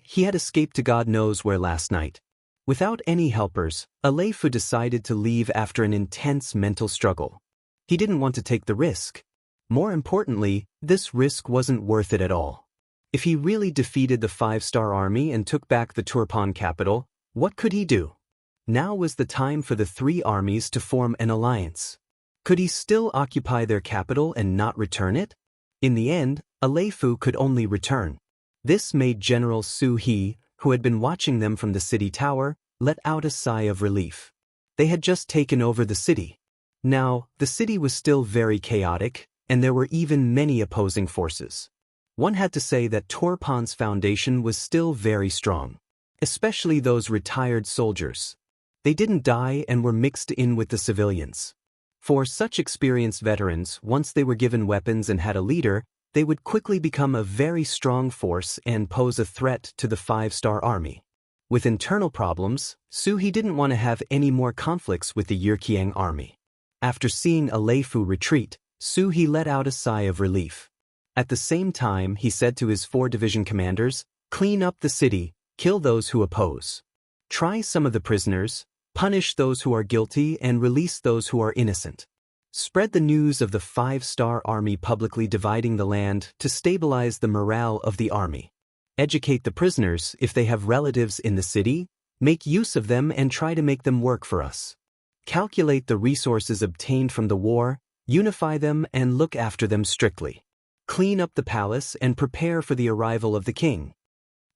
he had escaped to God knows where last night. Without any helpers, Alefu decided to leave after an intense mental struggle. He didn't want to take the risk. More importantly, this risk wasn't worth it at all. If he really defeated the 5-star army and took back the Turpan capital, what could he do? Now was the time for the three armies to form an alliance. Could he still occupy their capital and not return it? In the end, Alefu could only return. This made General Su He, who had been watching them from the city tower, let out a sigh of relief. They had just taken over the city. Now, the city was still very chaotic, and there were even many opposing forces. One had to say that Turpan's foundation was still very strong, especially those retired soldiers. They didn't die and were mixed in with the civilians. For such experienced veterans, once they were given weapons and had a leader, they would quickly become a very strong force and pose a threat to the 5-star army. With internal problems, Su He didn't want to have any more conflicts with the Yirkiang army. After seeing Alefu retreat, Su He let out a sigh of relief. At the same time, he said to his 4 division commanders, "Clean up the city, kill those who oppose. Try some of the prisoners, punish those who are guilty and release those who are innocent. Spread the news of the 5-star army publicly dividing the land to stabilize the morale of the army. Educate the prisoners if they have relatives in the city, make use of them and try to make them work for us. Calculate the resources obtained from the war, unify them and look after them strictly. Clean up the palace and prepare for the arrival of the king."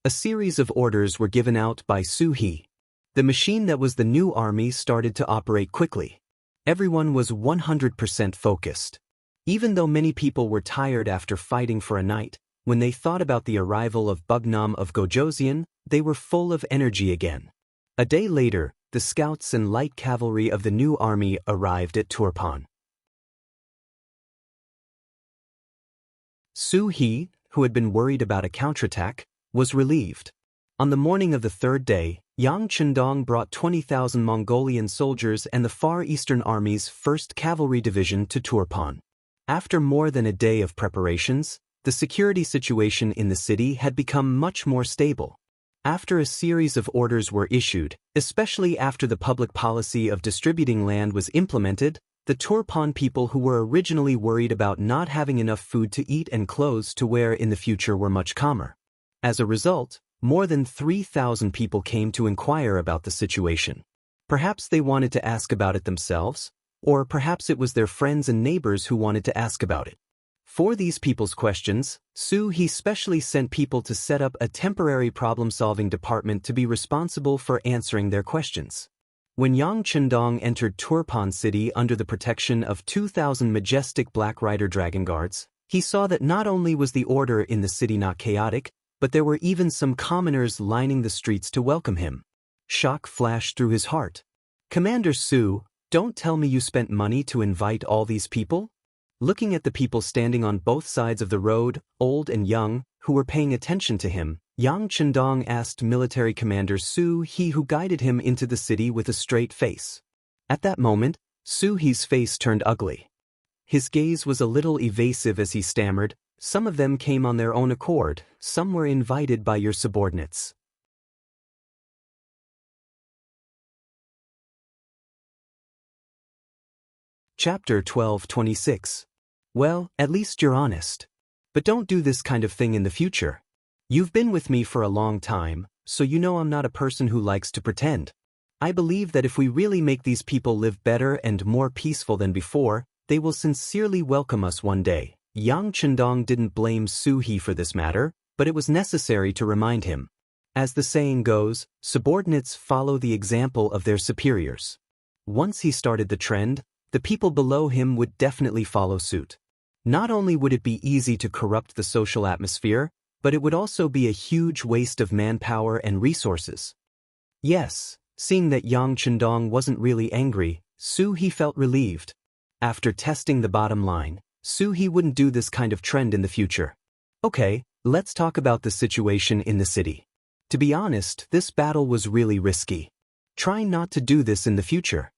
A series of orders were given out by Su He. The machine that was the new army started to operate quickly. Everyone was 100% focused. Even though many people were tired after fighting for a night, when they thought about the arrival of Bugnam of Gojoseon, they were full of energy again. A day later, the scouts and light cavalry of the new army arrived at Turpan. Su He, who had been worried about a counterattack, was relieved. On the morning of the third day, Yang Chendong brought 20,000 Mongolian soldiers and the Far Eastern Army's 1st Cavalry Division to Turpan. After more than a day of preparations, the security situation in the city had become much more stable. After a series of orders were issued, especially after the public policy of distributing land was implemented, the Turpan people who were originally worried about not having enough food to eat and clothes to wear in the future were much calmer. As a result, more than 3,000 people came to inquire about the situation. Perhaps they wanted to ask about it themselves, or perhaps it was their friends and neighbors who wanted to ask about it. For these people's questions, He specially sent people to set up a temporary problem-solving department to be responsible for answering their questions. When Yang Chendong entered Turpan City under the protection of 2,000 majestic Black Rider Dragon Guards, he saw that not only was the order in the city not chaotic, but there were even some commoners lining the streets to welcome him. Shock flashed through his heart. "Commander Su, don't tell me you spent money to invite all these people?" Looking at the people standing on both sides of the road, old and young, who were paying attention to him, Yang Chendong asked Military Commander Su He, who guided him into the city with a straight face. At that moment, Su He's face turned ugly. His gaze was a little evasive as he stammered, "Some of them came on their own accord, some were invited by your subordinates." Chapter 12:26. Well, at least you're honest. But don't do this kind of thing in the future. You've been with me for a long time, so you know I'm not a person who likes to pretend. I believe that if we really make these people live better and more peaceful than before, they will sincerely welcome us one day. Yang Chendong didn't blame Su He for this matter, but it was necessary to remind him. As the saying goes, subordinates follow the example of their superiors. Once he started the trend, the people below him would definitely follow suit. Not only would it be easy to corrupt the social atmosphere, but it would also be a huge waste of manpower and resources. Yes, seeing that Yang Chendong wasn't really angry, Su He felt relieved. After testing the bottom line, Su He wouldn't do this kind of trend in the future. Okay, let's talk about the situation in the city. To be honest, this battle was really risky. Try not to do this in the future.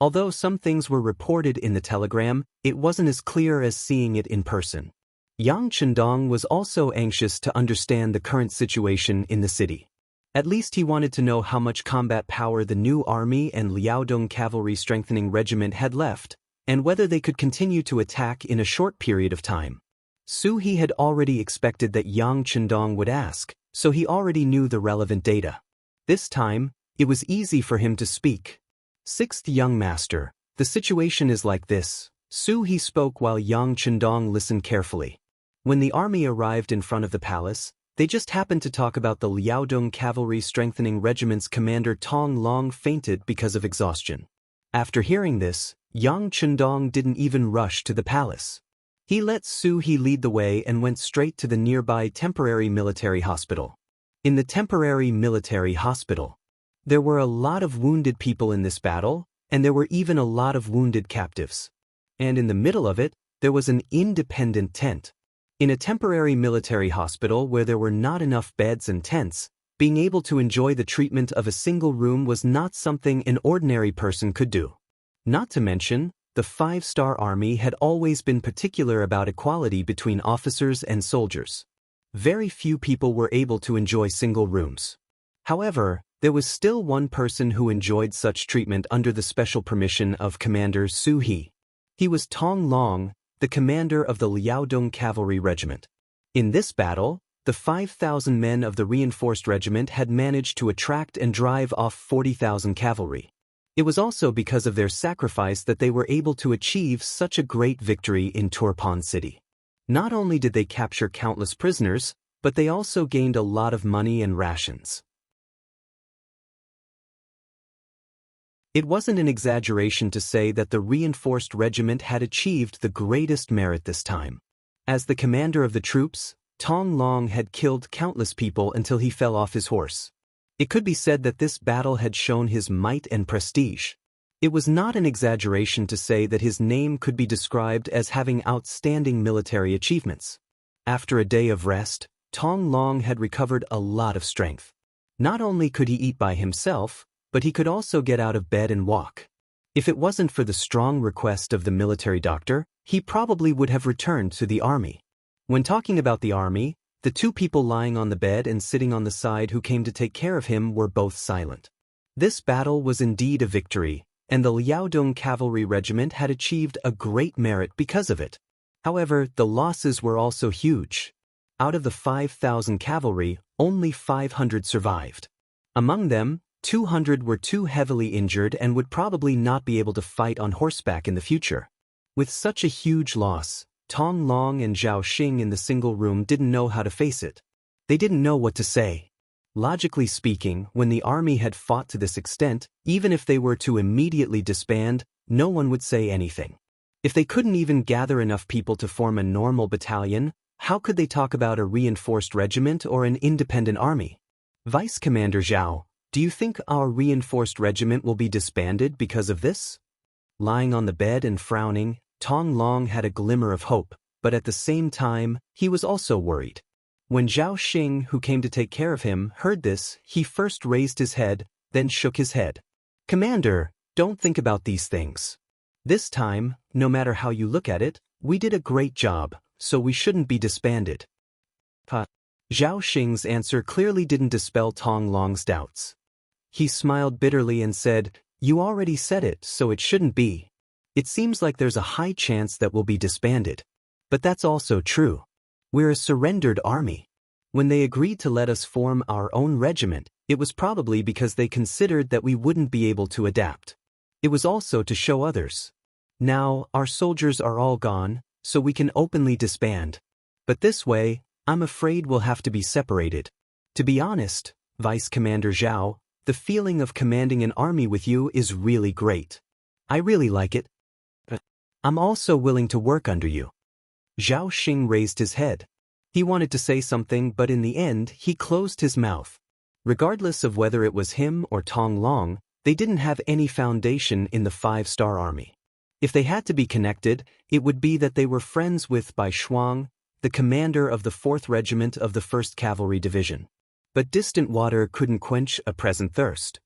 Although some things were reported in the telegram, it wasn't as clear as seeing it in person. Yang Chendong was also anxious to understand the current situation in the city. At least he wanted to know how much combat power the new army and Liaodong Cavalry Strengthening Regiment had left, and whether they could continue to attack in a short period of time. Su He had already expected that Yang Chendong would ask, so he already knew the relevant data. This time, it was easy for him to speak. "Sixth young master, the situation is like this." Su He spoke while Yang Chendong listened carefully. When the army arrived in front of the palace, they just happened to talk about the Liaodong Cavalry Strengthening Regiment's commander Tong Long fainted because of exhaustion. After hearing this, Yang Chendong didn't even rush to the palace. He let Su He lead the way and went straight to the nearby temporary military hospital. In the temporary military hospital, there were a lot of wounded people in this battle, and there were even a lot of wounded captives. And in the middle of it, there was an independent tent. In a temporary military hospital where there were not enough beds and tents, being able to enjoy the treatment of a single room was not something an ordinary person could do. Not to mention, the five-star army had always been particular about equality between officers and soldiers. Very few people were able to enjoy single rooms. However, there was still one person who enjoyed such treatment under the special permission of Commander Su He. He was Tong Long, the commander of the Liaodong Cavalry Regiment. In this battle, the 5,000 men of the reinforced regiment had managed to attract and drive off 40,000 cavalry. It was also because of their sacrifice that they were able to achieve such a great victory in Turpan City. Not only did they capture countless prisoners, but they also gained a lot of money and rations. It wasn't an exaggeration to say that the reinforced regiment had achieved the greatest merit this time. As the commander of the troops, Tong Long had killed countless people until he fell off his horse. It could be said that this battle had shown his might and prestige. It was not an exaggeration to say that his name could be described as having outstanding military achievements. After a day of rest, Tong Long had recovered a lot of strength. Not only could he eat by himself, but he could also get out of bed and walk. If it wasn't for the strong request of the military doctor, he probably would have returned to the army. When talking about the army, the two people lying on the bed and sitting on the side who came to take care of him were both silent. This battle was indeed a victory, and the Liaodong cavalry regiment had achieved a great merit because of it. However, the losses were also huge. Out of the 5,000 cavalry, only 500 survived. Among them, 200 were too heavily injured and would probably not be able to fight on horseback in the future. With such a huge loss, Tong Long and Zhao Xing in the single room didn't know how to face it. They didn't know what to say. Logically speaking, when the army had fought to this extent, even if they were to immediately disband, no one would say anything. If they couldn't even gather enough people to form a normal battalion, how could they talk about a reinforced regiment or an independent army? Vice Commander Zhao, do you think our reinforced regiment will be disbanded because of this? Lying on the bed and frowning, Tong Long had a glimmer of hope, but at the same time, he was also worried. When Zhao Xing, who came to take care of him, heard this, he first raised his head, then shook his head. Commander, don't think about these things. This time, no matter how you look at it, we did a great job, so we shouldn't be disbanded. Zhao Xing's answer clearly didn't dispel Tong Long's doubts. He smiled bitterly and said, "You already said it, so it shouldn't be. It seems like there's a high chance that we'll be disbanded. But that's also true. We're a surrendered army. When they agreed to let us form our own regiment, it was probably because they considered that we wouldn't be able to adapt. It was also to show others. Now, our soldiers are all gone, so we can openly disband. But this way, I'm afraid we'll have to be separated. To be honest, Vice Commander Zhao, the feeling of commanding an army with you is really great. I really like it. I'm also willing to work under you." Zhao Xing raised his head. He wanted to say something, but in the end, he closed his mouth. Regardless of whether it was him or Tong Long, they didn't have any foundation in the 5-star army. If they had to be connected, it would be that they were friends with Bai Shuang, the commander of the 4th Regiment of the 1st Cavalry Division. But distant water couldn't quench a present thirst.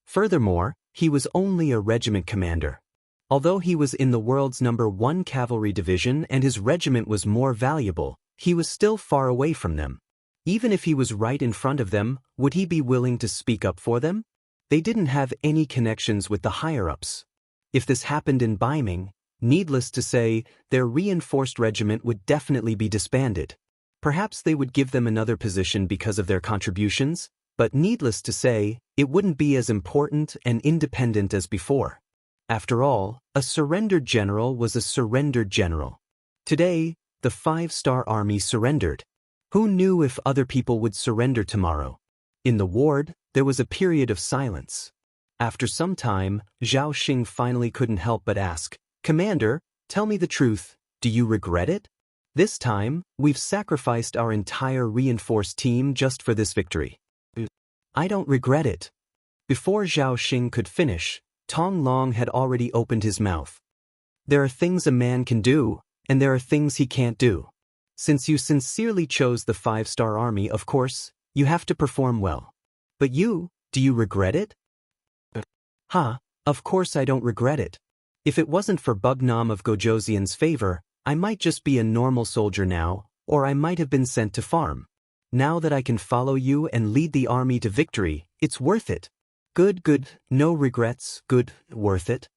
Furthermore, he was only a regiment commander. Although he was in the world's #1 cavalry division and his regiment was more valuable, he was still far away from them. Even if he was right in front of them, would he be willing to speak up for them? They didn't have any connections with the higher-ups. If this happened in Baiming, needless to say, their reinforced regiment would definitely be disbanded. Perhaps they would give them another position because of their contributions, but needless to say, it wouldn't be as important and independent as before. After all, a surrendered general was a surrendered general. Today, the 5-star army surrendered. Who knew if other people would surrender tomorrow? In the ward, there was a period of silence. After some time, Zhao Xing finally couldn't help but ask, "Commander, tell me the truth, do you regret it? This time, we've sacrificed our entire reinforced team just for this victory." "I don't regret it." Before Zhao Xing could finish, Tong Long had already opened his mouth. "There are things a man can do, and there are things he can't do. Since you sincerely chose the 5-star army, of course, you have to perform well. But do you regret it?" Of course I don't regret it. If it wasn't for Bugnam of Gojoseon's favor, I might just be a normal soldier now, or I might have been sent to farm. Now that I can follow you and lead the army to victory, it's worth it. Good, no regrets, good, worth it.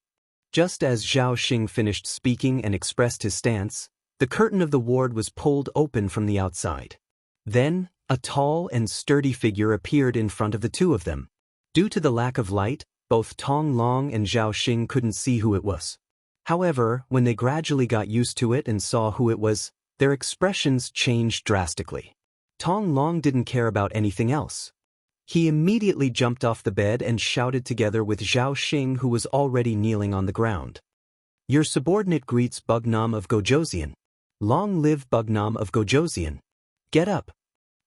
Just as Zhao Xing finished speaking and expressed his stance, the curtain of the ward was pulled open from the outside. Then, a tall and sturdy figure appeared in front of the two of them. Due to the lack of light, both Tong Long and Zhao Xing couldn't see who it was. However, when they gradually got used to it and saw who it was, their expressions changed drastically. Tong Long didn't care about anything else. He immediately jumped off the bed and shouted together with Zhao Xing, who was already kneeling on the ground. "Your subordinate greets Bugnam of Gojoseon. Long live Bugnam of Gojoseon. Get up."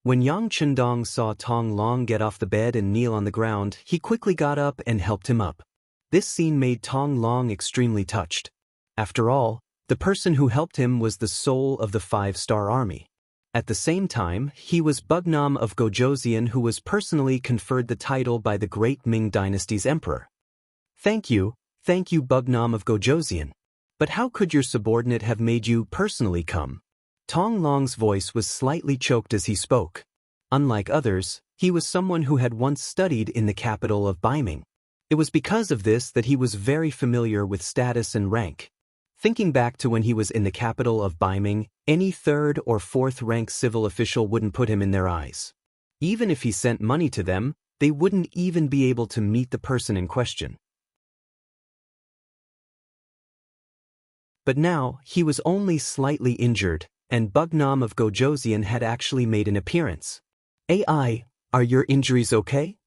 When Yang Chendong saw Tong Long get off the bed and kneel on the ground, he quickly got up and helped him up. This scene made Tong Long extremely touched. After all, the person who helped him was the soul of the 5-star army. At the same time, he was Bugnam of Gojoseon, who was personally conferred the title by the great Ming dynasty's emperor. Thank you Bugnam of Gojoseon. But how could your subordinate have made you personally come? Tong Long's voice was slightly choked as he spoke. Unlike others, he was someone who had once studied in the capital of Beiming. It was because of this that he was very familiar with status and rank. Thinking back to when he was in the capital of Beiming, any third or fourth rank civil official wouldn't put him in their eyes. Even if he sent money to them, they wouldn't even be able to meet the person in question. But now, he was only slightly injured, and Bugnam of Gojoseon had actually made an appearance. "Ai, are your injuries okay?"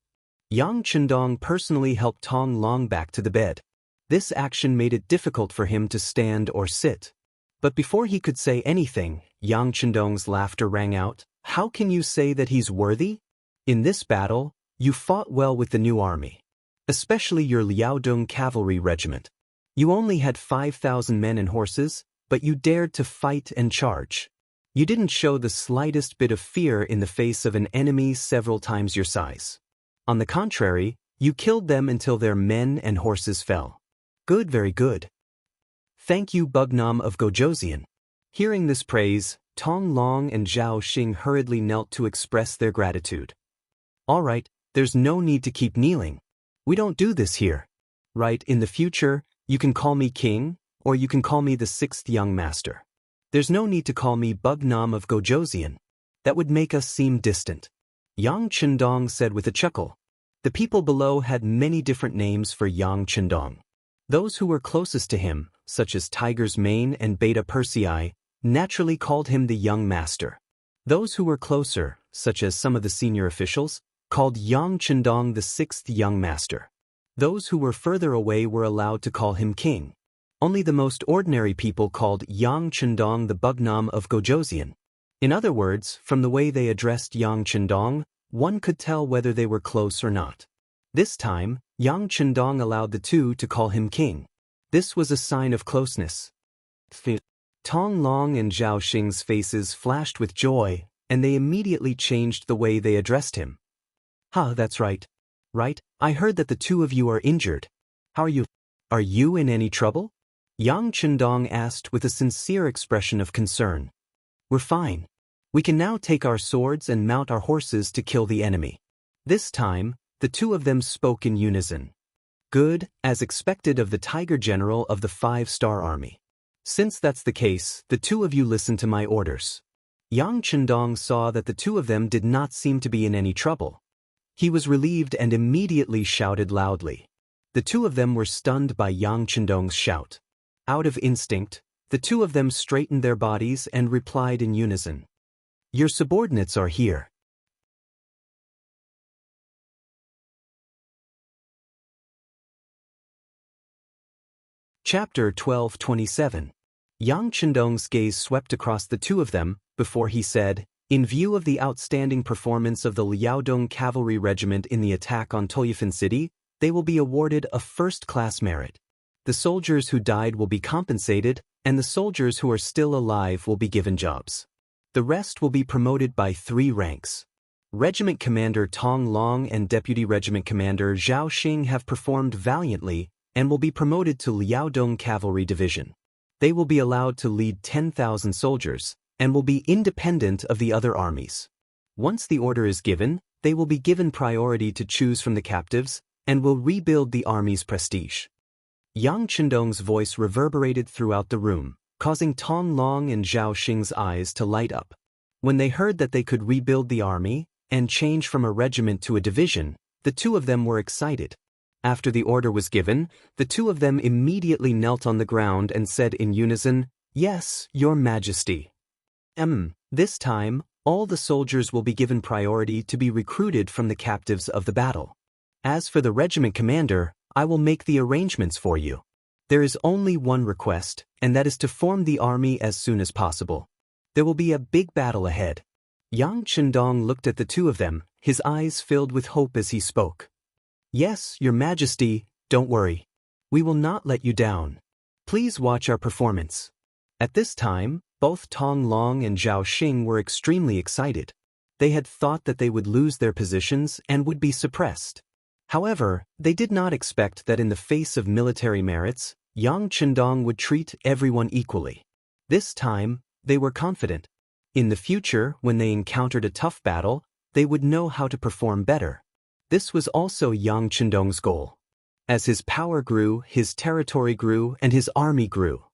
Yang Chendong personally helped Tong Long back to the bed. This action made it difficult for him to stand or sit. But before he could say anything, Yang Chendong's laughter rang out. "How can you say that he's worthy? In this battle, you fought well with the new army. Especially your Liaodong cavalry regiment. You only had 5,000 men and horses, but you dared to fight and charge. You didn't show the slightest bit of fear in the face of an enemy several times your size. On the contrary, you killed them until their men and horses fell. Good, very good. Thank you, Bugnam of Gojoseon." Hearing this praise, Tong Long and Zhao Xing hurriedly knelt to express their gratitude. "All right, there's no need to keep kneeling. We don't do this here. Right, in the future, you can call me king, or you can call me the sixth young master. There's no need to call me Bugnam of Gojoseon. That would make us seem distant." Yang Chendong said with a chuckle. The people below had many different names for Yang Chendong. Those who were closest to him, such as Tiger's Mane and Beta Persei, naturally called him the young master. Those who were closer, such as some of the senior officials, called Yang Chendong the sixth young master. Those who were further away were allowed to call him king. Only the most ordinary people called Yang Chendong the Bugnam of Gojoseon. In other words, from the way they addressed Yang Chendong, one could tell whether they were close or not. This time, Yang Chendong allowed the two to call him king. This was a sign of closeness. Tong Long and Zhao Xing's faces flashed with joy, and they immediately changed the way they addressed him. That's right. Right, I heard that the two of you are injured. How are you? Are you in any trouble?" Yang Chendong asked with a sincere expression of concern. "We're fine. We can now take our swords and mount our horses to kill the enemy." This time, the two of them spoke in unison. Good, as expected of the Tiger General of the 5-star army. "Since that's the case, the two of you listen to my orders." Yang Chendong saw that the two of them did not seem to be in any trouble. He was relieved and immediately shouted loudly. The two of them were stunned by Yang Chendong's shout. Out of instinct, the two of them straightened their bodies and replied in unison. "Your subordinates are here." Chapter 12:27. Yang Chendong's gaze swept across the two of them, before he said, "In view of the outstanding performance of the Liaodong Cavalry Regiment in the attack on Toyifan City, they will be awarded a first-class merit. The soldiers who died will be compensated, and the soldiers who are still alive will be given jobs. The rest will be promoted by 3 ranks. Regiment Commander Tong Long and Deputy Regiment Commander Zhao Xing have performed valiantly and will be promoted to Liaodong Cavalry Division. They will be allowed to lead 10,000 soldiers, and will be independent of the other armies. Once the order is given, they will be given priority to choose from the captives, and will rebuild the army's prestige." Yang Chendong's voice reverberated throughout the room, causing Tong Long and Zhao Xing's eyes to light up. When they heard that they could rebuild the army, and change from a regiment to a division, the two of them were excited. After the order was given, the two of them immediately knelt on the ground and said in unison, "Yes, Your Majesty." This time, all the soldiers will be given priority to be recruited from the captives of the battle. As for the regiment commander, I will make the arrangements for you. There is only one request, and that is to form the army as soon as possible. There will be a big battle ahead. Yang Chendong looked at the two of them, his eyes filled with hope as he spoke. "Yes, Your Majesty, don't worry. We will not let you down. Please watch our performance." At this time, Both Tong Long and Zhao Xing were extremely excited. They had thought that they would lose their positions and would be suppressed. However, they did not expect that in the face of military merits, Yang Chendong would treat everyone equally. This time, they were confident. In the future, when they encountered a tough battle, they would know how to perform better. This was also Yang Chendong's goal. As his power grew, his territory grew, and his army grew.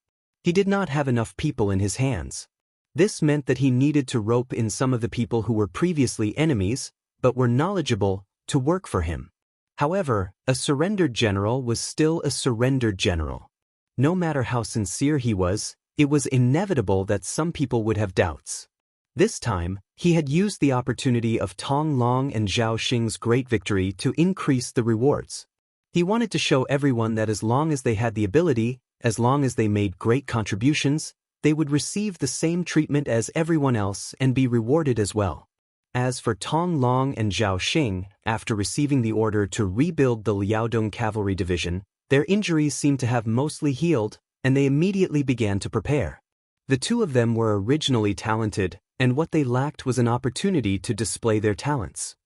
He did not have enough people in his hands. This meant that he needed to rope in some of the people who were previously enemies, but were knowledgeable, to work for him. However, a surrendered general was still a surrendered general. No matter how sincere he was, it was inevitable that some people would have doubts. This time, he had used the opportunity of Tong Long and Zhao Xing's great victory to increase the rewards. He wanted to show everyone that as long as they had the ability, as long as they made great contributions, they would receive the same treatment as everyone else and be rewarded as well. As for Tong Long and Zhao Xing, after receiving the order to rebuild the Liaodong Cavalry Division, their injuries seemed to have mostly healed, and they immediately began to prepare. The two of them were originally talented, and what they lacked was an opportunity to display their talents.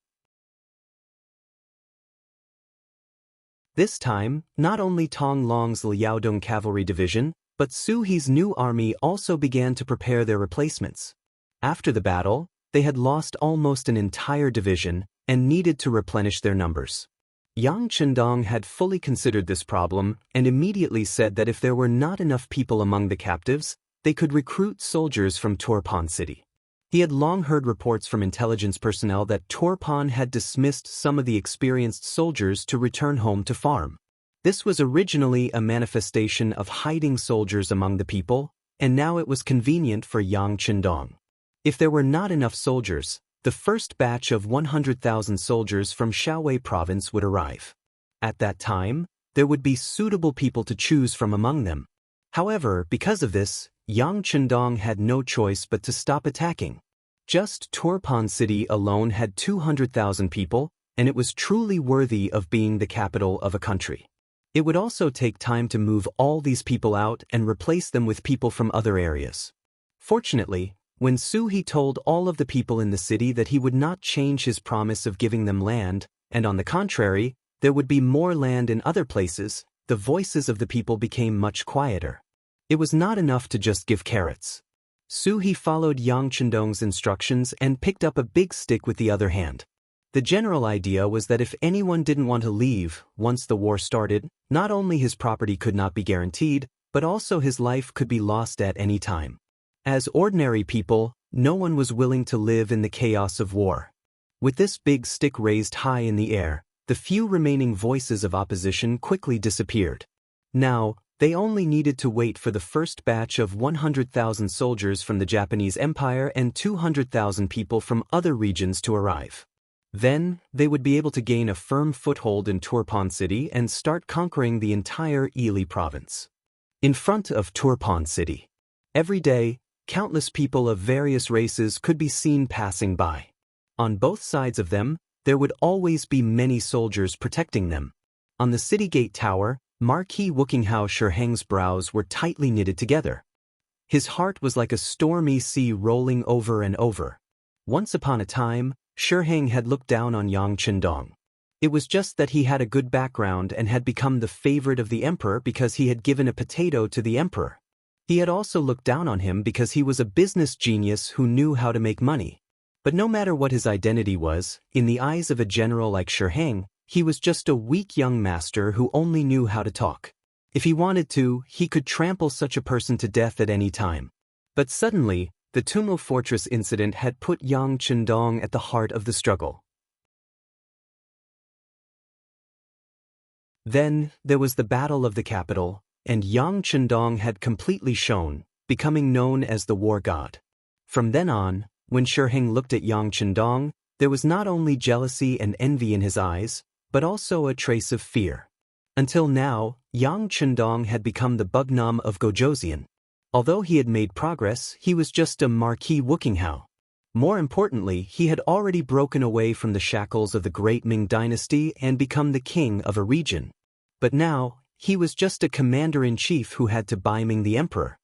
This time, not only Tong Long's Liaodong Cavalry Division, but Su He's new army also began to prepare their replacements. After the battle, they had lost almost an entire division and needed to replenish their numbers. Yang Chendong had fully considered this problem and immediately said that if there were not enough people among the captives, they could recruit soldiers from Turpan City. He had long heard reports from intelligence personnel that Turpan had dismissed some of the experienced soldiers to return home to farm. This was originally a manifestation of hiding soldiers among the people, and now it was convenient for Yang Chendong. If there were not enough soldiers, the first batch of 100,000 soldiers from Shaowei province would arrive. At that time, there would be suitable people to choose from among them. However, because of this, Yang Chendong had no choice but to stop attacking. Just Turpan City alone had 200,000 people, and it was truly worthy of being the capital of a country. It would also take time to move all these people out and replace them with people from other areas. Fortunately, when Su He told all of the people in the city that he would not change his promise of giving them land, and on the contrary, there would be more land in other places, the voices of the people became much quieter. It was not enough to just give carrots. Su He followed Yang Chendong's instructions and picked up a big stick with the other hand. The general idea was that if anyone didn't want to leave once the war started, not only his property could not be guaranteed, but also his life could be lost at any time. As ordinary people, no one was willing to live in the chaos of war. With this big stick raised high in the air, the few remaining voices of opposition quickly disappeared. Now, they only needed to wait for the first batch of 100,000 soldiers from the Japanese Empire and 200,000 people from other regions to arrive. Then, they would be able to gain a firm foothold in Turpan City and start conquering the entire Ili province. In front of Turpan City, every day, countless people of various races could be seen passing by. On both sides of them, there would always be many soldiers protecting them. On the city gate tower, Marquis Wukinghao Shiheng's brows were tightly knitted together. His heart was like a stormy sea rolling over and over. Once upon a time, Shiheng had looked down on Yang Chendong. It was just that he had a good background and had become the favorite of the emperor because he had given a potato to the emperor. He had also looked down on him because he was a business genius who knew how to make money. But no matter what his identity was, in the eyes of a general like Shiheng, he was just a weak young master who only knew how to talk. If he wanted to, he could trample such a person to death at any time. But suddenly, the Tumo Fortress incident had put Yang Chendong at the heart of the struggle. Then, there was the Battle of the Capital, and Yang Chendong had completely shone, becoming known as the war god. From then on, when Shiheng looked at Yang Chendong, there was not only jealousy and envy in his eyes, but also a trace of fear. Until now, Yang Chendong had become the Bugnam of Gojoseon. Although he had made progress, he was just a Marquis Wukinghao. More importantly, he had already broken away from the shackles of the great Ming dynasty and become the king of a region. But now, he was just a commander-in-chief who had to byming the emperor.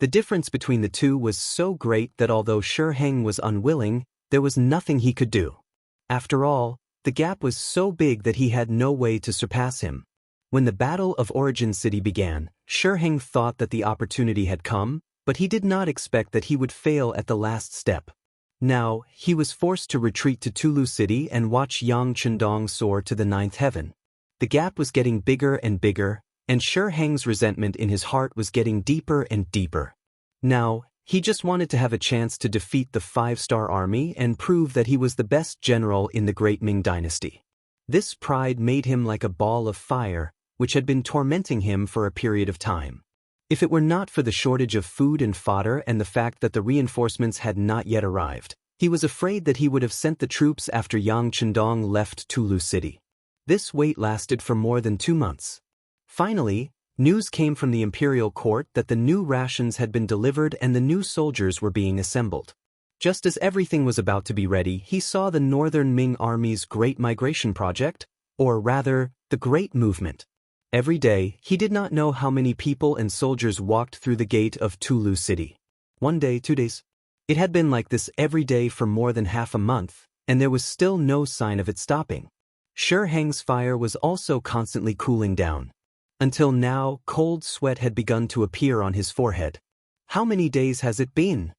The difference between the two was so great that although Shurheng was unwilling, there was nothing he could do. After all, the gap was so big that he had no way to surpass him. When the Battle of Origin City began, Shurheng thought that the opportunity had come, but he did not expect that he would fail at the last step. Now, he was forced to retreat to Tulu City and watch Yang Chendong soar to the ninth heaven. The gap was getting bigger and bigger, and Shurheng's resentment in his heart was getting deeper and deeper. Now, he just wanted to have a chance to defeat the five-star army and prove that he was the best general in the Great Ming Dynasty. This pride made him like a ball of fire, which had been tormenting him for a period of time. If it were not for the shortage of food and fodder and the fact that the reinforcements had not yet arrived, he was afraid that he would have sent the troops after Yang Chendong left Tulu City. This wait lasted for more than 2 months. Finally, news came from the imperial court that the new rations had been delivered and the new soldiers were being assembled. Just as everything was about to be ready, he saw the Northern Ming Army's Great Migration Project, or rather, the Great Movement. Every day, he did not know how many people and soldiers walked through the gate of Tulu City. 1 day, 2 days. It had been like this every day for more than half a month, and there was still no sign of it stopping. Shurheng's fire was also constantly cooling down. Until now, cold sweat had begun to appear on his forehead. How many days has it been?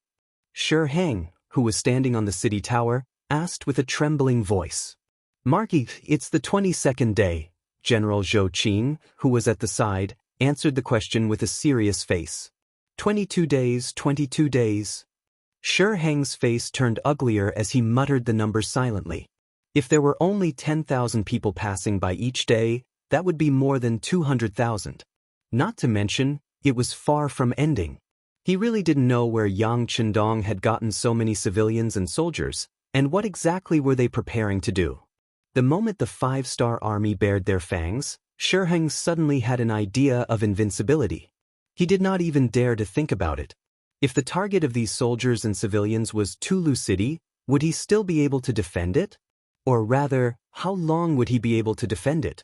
Shurheng, who was standing on the city tower, asked with a trembling voice. Marky, it's the 22nd day. General Zhou Qing, who was at the side, answered the question with a serious face. 22 days, 22 days. Shurheng's face turned uglier as he muttered the number silently. If there were only 10,000 people passing by each day, that would be more than 200,000. Not to mention, it was far from ending. He really didn't know where Yang Chendong had gotten so many civilians and soldiers, and what exactly were they preparing to do. The moment the five-star army bared their fangs, Shurheng suddenly had an idea of invincibility. He did not even dare to think about it. If the target of these soldiers and civilians was Tulu City, would he still be able to defend it? Or rather, how long would he be able to defend it?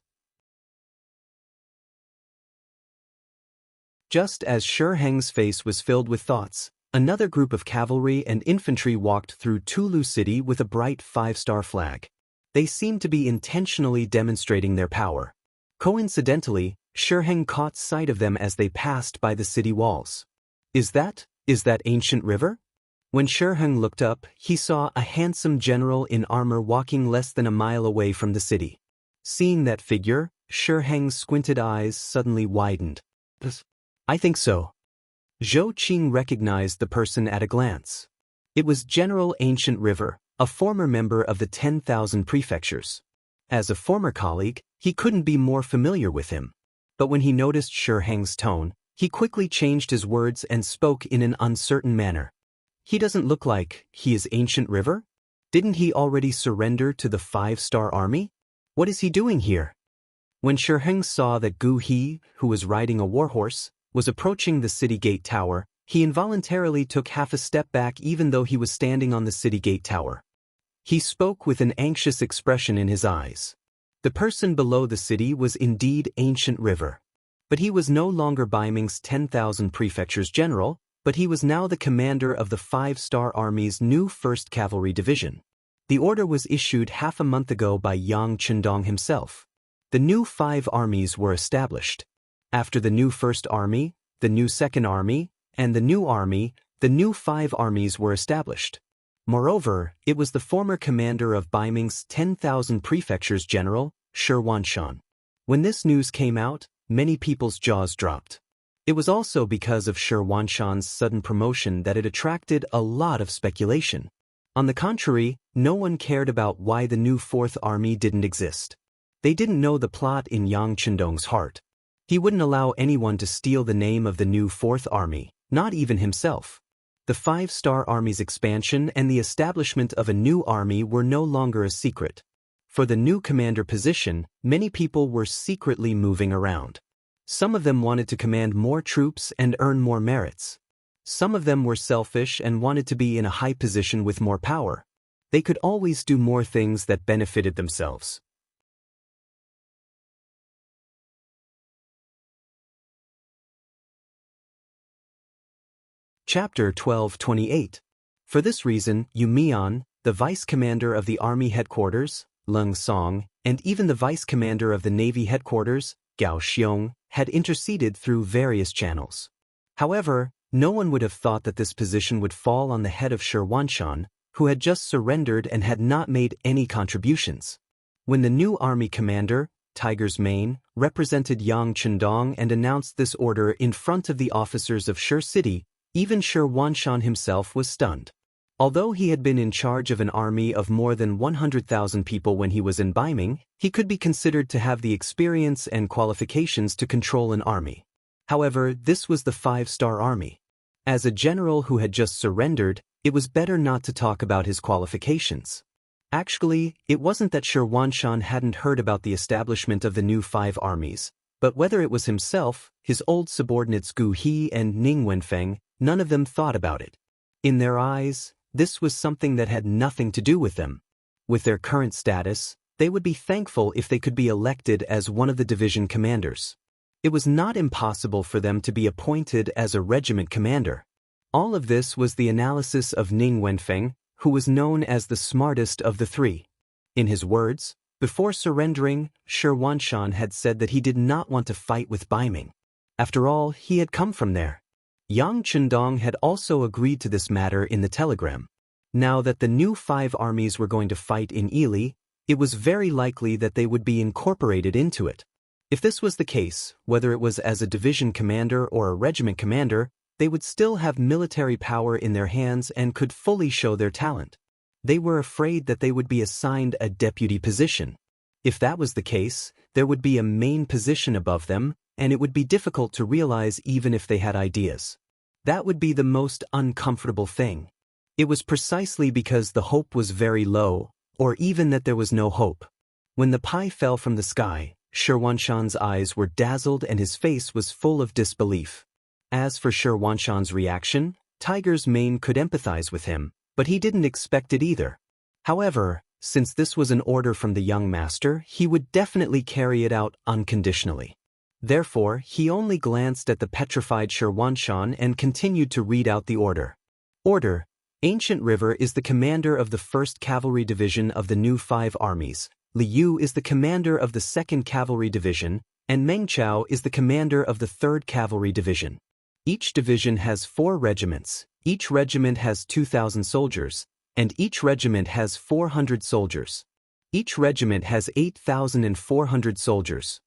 Just as Shurheng's face was filled with thoughts, another group of cavalry and infantry walked through Tulu City with a bright five-star flag. They seemed to be intentionally demonstrating their power. Coincidentally, Shurheng caught sight of them as they passed by the city walls. Is that ancient river? When Shurheng looked up, he saw a handsome general in armor walking less than a mile away from the city. Seeing that figure, Shurheng's squinted eyes suddenly widened. I think so. Zhou Qing recognized the person at a glance. It was General Ancient River, a former member of the 10,000 prefectures. As a former colleague, he couldn't be more familiar with him. But when he noticed Shurheng's tone, he quickly changed his words and spoke in an uncertain manner. He doesn't look like he is Ancient River? Didn't he already surrender to the five-star army? What is he doing here? When Shurheng saw that Gu He, who was riding a warhorse, was approaching the city gate tower, he involuntarily took half a step back even though he was standing on the city gate tower. He spoke with an anxious expression in his eyes. The person below the city was indeed Ancient River. But he was no longer Baiming's 10,000 prefectures general, but he was now the commander of the five-star army's new 1st Cavalry Division. The order was issued half a month ago by Yang Chendong himself. The new 5 armies were established. After the new 1st Army, the new 2nd Army, and the new 5 armies were established. Moreover, it was the former commander of Baiming's 10,000 prefectures general, Shi Wanshan. When this news came out, many people's jaws dropped. It was also because of Shi Wanshan's sudden promotion that it attracted a lot of speculation. On the contrary, no one cared about why the new 4th Army didn't exist. They didn't know the plot in Yang Chendong's heart. He wouldn't allow anyone to steal the name of the new 4th Army, not even himself. The five-star army's expansion and the establishment of a new army were no longer a secret. For the new commander position, many people were secretly moving around. Some of them wanted to command more troops and earn more merits. Some of them were selfish and wanted to be in a high position with more power. They could always do more things that benefited themselves. Chapter 12:28. For this reason, Yu Mian, the vice commander of the army headquarters, Leng Song, and even the vice commander of the navy headquarters, Gao Xiong, had interceded through various channels. However, no one would have thought that this position would fall on the head of Shi Wanshan, who had just surrendered and had not made any contributions. When the new army commander, Tiger's Mane, represented Yang Chendong and announced this order in front of the officers of Shi City, even Shi Wanshan himself was stunned. Although he had been in charge of an army of more than 100,000 people when he was in Baiming, he could be considered to have the experience and qualifications to control an army. However, this was the 5-star army. As a general who had just surrendered, it was better not to talk about his qualifications. Actually, it wasn't that Shi Wanshan hadn't heard about the establishment of the new 5 armies, but whether it was himself, his old subordinates Gu He and Ning Wenfeng, none of them thought about it. In their eyes, this was something that had nothing to do with them. With their current status, they would be thankful if they could be elected as one of the division commanders. It was not impossible for them to be appointed as a regiment commander. All of this was the analysis of Ning Wenfeng, who was known as the smartest of the 3. In his words, before surrendering, Shi Wanshan had said that he did not want to fight with Baiming. After all, he had come from there. Yang Chendong had also agreed to this matter in the telegram. Now that the new 5 armies were going to fight in Ili, it was very likely that they would be incorporated into it. If this was the case, whether it was as a division commander or a regiment commander, they would still have military power in their hands and could fully show their talent. They were afraid that they would be assigned a deputy position. If that was the case, there would be a main position above them, and it would be difficult to realize even if they had ideas. That would be the most uncomfortable thing. It was precisely because the hope was very low, or even that there was no hope. When the pie fell from the sky, Shi Wanshan's eyes were dazzled and his face was full of disbelief. As for Shi Wanshan's reaction, Tiger's Mane could empathize with him, but he didn't expect it either. However, since this was an order from the young master, he would definitely carry it out unconditionally. Therefore, he only glanced at the petrified Shi Wanshan and continued to read out the order. Order: Ancient River is the commander of the 1st Cavalry Division of the new 5 armies, Liu is the commander of the 2nd Cavalry Division, and Meng Chao is the commander of the 3rd Cavalry Division. Each division has 4 regiments, each regiment has 2,000 soldiers, and each regiment has 400 soldiers. Each regiment has 8,400 soldiers.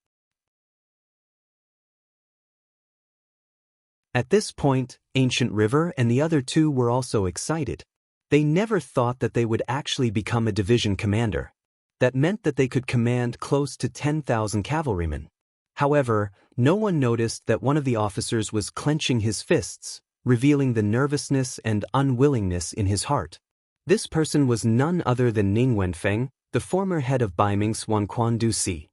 At this point, Ancient River and the other 2 were also excited. They never thought that they would actually become a division commander. That meant that they could command close to 10,000 cavalrymen. However, no one noticed that one of the officers was clenching his fists, revealing the nervousness and unwillingness in his heart. This person was none other than Ning Wenfeng, the former head of Baiming's Wanquan Du Si.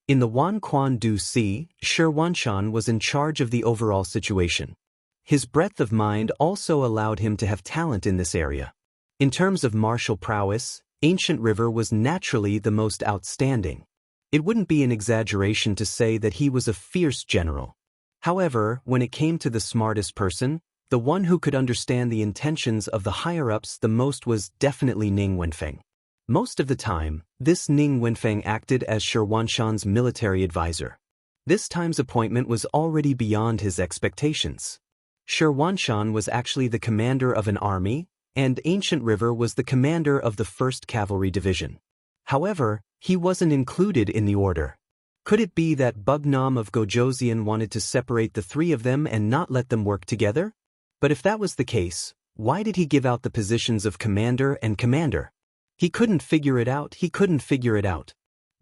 In the Wanquan Du Si, Shi Wanshan was in charge of the overall situation. His breadth of mind also allowed him to have talent in this area. In terms of martial prowess, Ancient River was naturally the most outstanding. It wouldn't be an exaggeration to say that he was a fierce general. However, when it came to the smartest person, the one who could understand the intentions of the higher-ups the most was definitely Ning Wenfeng. Most of the time, this Ning Wenfeng acted as Shi Wanshan's military advisor. This time's appointment was already beyond his expectations. Shi Wanshan was actually the commander of an army, and Ancient River was the commander of the 1st Cavalry Division. However, he wasn't included in the order. Could it be that Bugnam of Gojoseon wanted to separate the 3 of them and not let them work together? But if that was the case, why did he give out the positions of commander and commander? He couldn't figure it out.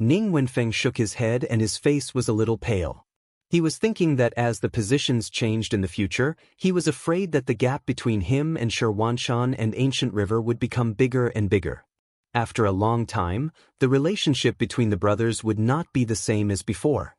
Ning Wenfeng shook his head and his face was a little pale. He was thinking that as the positions changed in the future, he was afraid that the gap between him and Shi Wanshan and Ancient River would become bigger and bigger. After a long time, the relationship between the brothers would not be the same as before.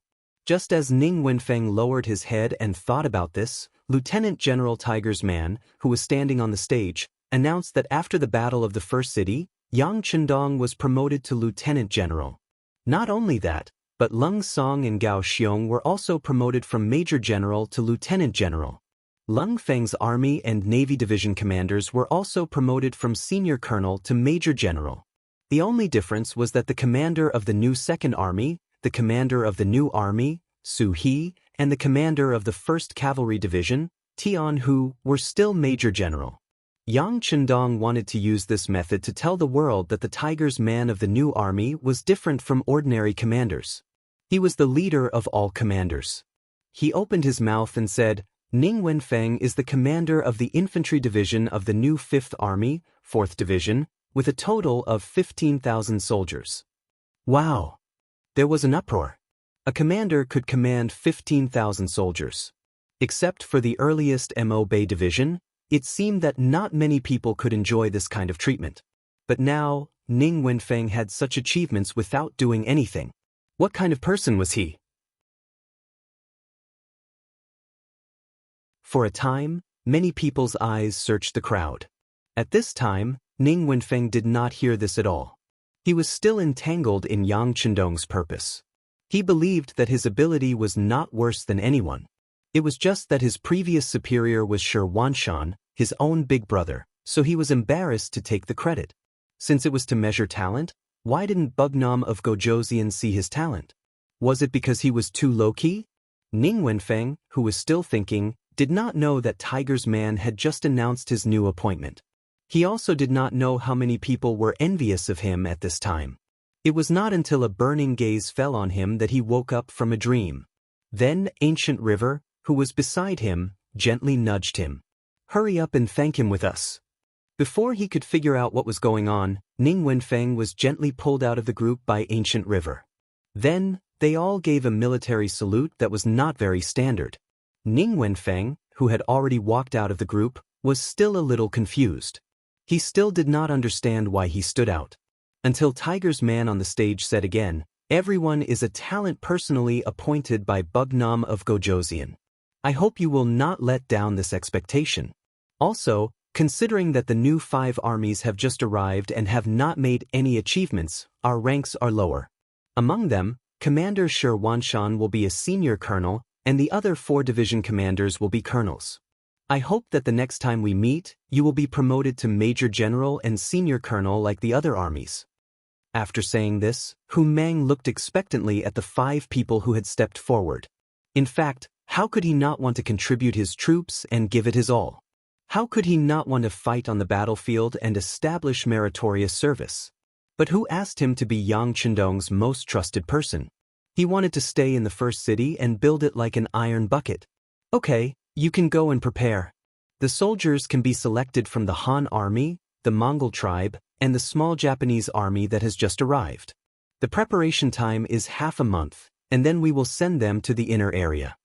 Just as Ning Wenfeng lowered his head and thought about this, Lieutenant General Tiger's Man, who was standing on the stage, announced that after the Battle of the First City, Yang Chendong was promoted to Lieutenant General. Not only that, but Leng Song and Gao Xiong were also promoted from Major General to Lieutenant General. Lung Feng's Army and Navy Division commanders were also promoted from senior colonel to major general. The only difference was that the commander of the new Second Army, the commander of the new army, Su He, and the commander of the 1st Cavalry Division, Tian Hu, were still major general. Yang Chendong wanted to use this method to tell the world that the Tiger's man of the new army was different from ordinary commanders. He was the leader of all commanders. He opened his mouth and said, Ning Wenfeng is the commander of the infantry division of the new 5th Army, 4th Division, with a total of 15,000 soldiers. Wow! There was an uproar. A commander could command 15,000 soldiers. Except for the earliest Mo Bay Division, it seemed that not many people could enjoy this kind of treatment. But now, Ning Wenfeng had such achievements without doing anything. What kind of person was he? For a time, many people's eyes searched the crowd. At this time, Ning Wenfeng did not hear this at all. He was still entangled in Yang Chendong's purpose. He believed that his ability was not worse than anyone. It was just that his previous superior was Shi Wanshan, his own big brother, so he was embarrassed to take the credit. Since it was to measure talent, why didn't Bugnam of Gojoseon see his talent? Was it because he was too low-key? Ning Wenfeng, who was still thinking, did not know that Tiger's man had just announced his new appointment. He also did not know how many people were envious of him at this time. It was not until a burning gaze fell on him that he woke up from a dream. Then Ancient River, who was beside him, gently nudged him. Hurry up and thank him with us. Before he could figure out what was going on, Ning Wenfeng was gently pulled out of the group by Ancient River. Then, they all gave a military salute that was not very standard. Ning Wenfeng, who had already walked out of the group, was still a little confused. He still did not understand why he stood out. Until Tiger's man on the stage said again, everyone is a talent personally appointed by Bugnam of Gojoseon. I hope you will not let down this expectation. Also, considering that the new 5 armies have just arrived and have not made any achievements, our ranks are lower. Among them, Commander Shi Wanshan will be a senior colonel, and the other 4 division commanders will be colonels. I hope that the next time we meet, you will be promoted to major general and senior colonel like the other armies. After saying this, Hu Mang looked expectantly at the 5 people who had stepped forward. In fact, how could he not want to contribute his troops and give it his all? How could he not want to fight on the battlefield and establish meritorious service? But who asked him to be Yang Chendong's most trusted person? He wanted to stay in the first city and build it like an iron bucket. Okay, you can go and prepare. The soldiers can be selected from the Han army, the Mongol tribe, and the small Japanese army that has just arrived. The preparation time is half a month, and then we will send them to the inner area.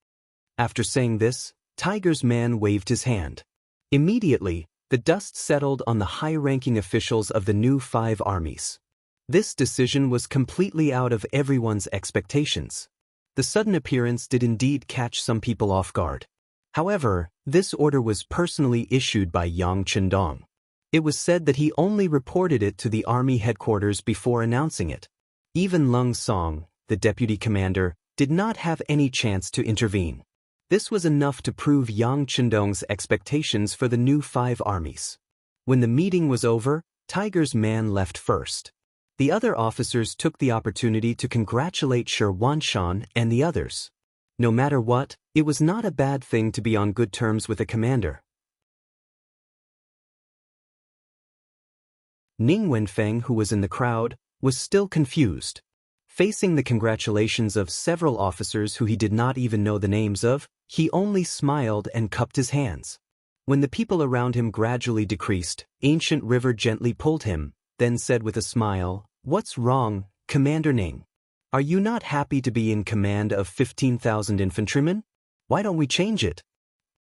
After saying this, Tiger's man waved his hand. Immediately, the dust settled on the high-ranking officials of the new 5 armies. This decision was completely out of everyone's expectations. The sudden appearance did indeed catch some people off guard. However, this order was personally issued by Yang Chendong. It was said that he only reported it to the army headquarters before announcing it. Even Lung Song, the deputy commander, did not have any chance to intervene. This was enough to prove Yang Chendong's expectations for the new 5 armies. When the meeting was over, Tiger's man left first. The other officers took the opportunity to congratulate Shi Wanshan and the others. No matter what, it was not a bad thing to be on good terms with a commander. Ning Wenfeng, who was in the crowd, was still confused. Facing the congratulations of several officers who he did not even know the names of, he only smiled and cupped his hands. When the people around him gradually decreased, Ancient River gently pulled him, then said with a smile, "What's wrong, Commander Ning? Are you not happy to be in command of 15,000 infantrymen? Why don't we change it?"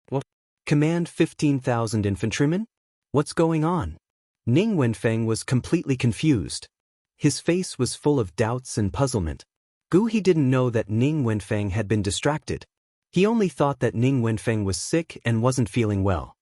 "What? Command 15,000 infantrymen? What's going on?" Ning Wenfeng was completely confused. His face was full of doubts and puzzlement. He didn't know that Ning Wenfeng had been distracted. He only thought that Ning Wenfeng was sick and wasn't feeling well.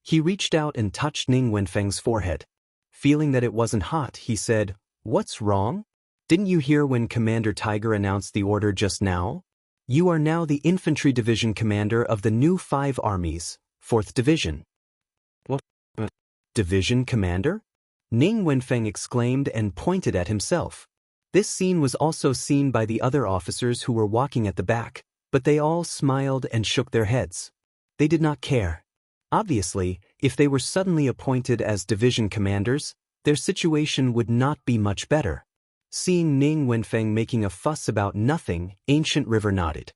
He reached out and touched Ning Wenfeng's forehead. Feeling that it wasn't hot, he said, "What's wrong? Didn't you hear when Commander Tiger announced the order just now? You are now the infantry division commander of the new 5 armies, 4th Division. What? Division commander? Ning Wenfeng exclaimed and pointed at himself. This scene was also seen by the other officers who were walking at the back, but they all smiled and shook their heads. They did not care. Obviously, if they were suddenly appointed as division commanders, their situation would not be much better. Seeing Ning Wenfeng making a fuss about nothing, Ancient River nodded.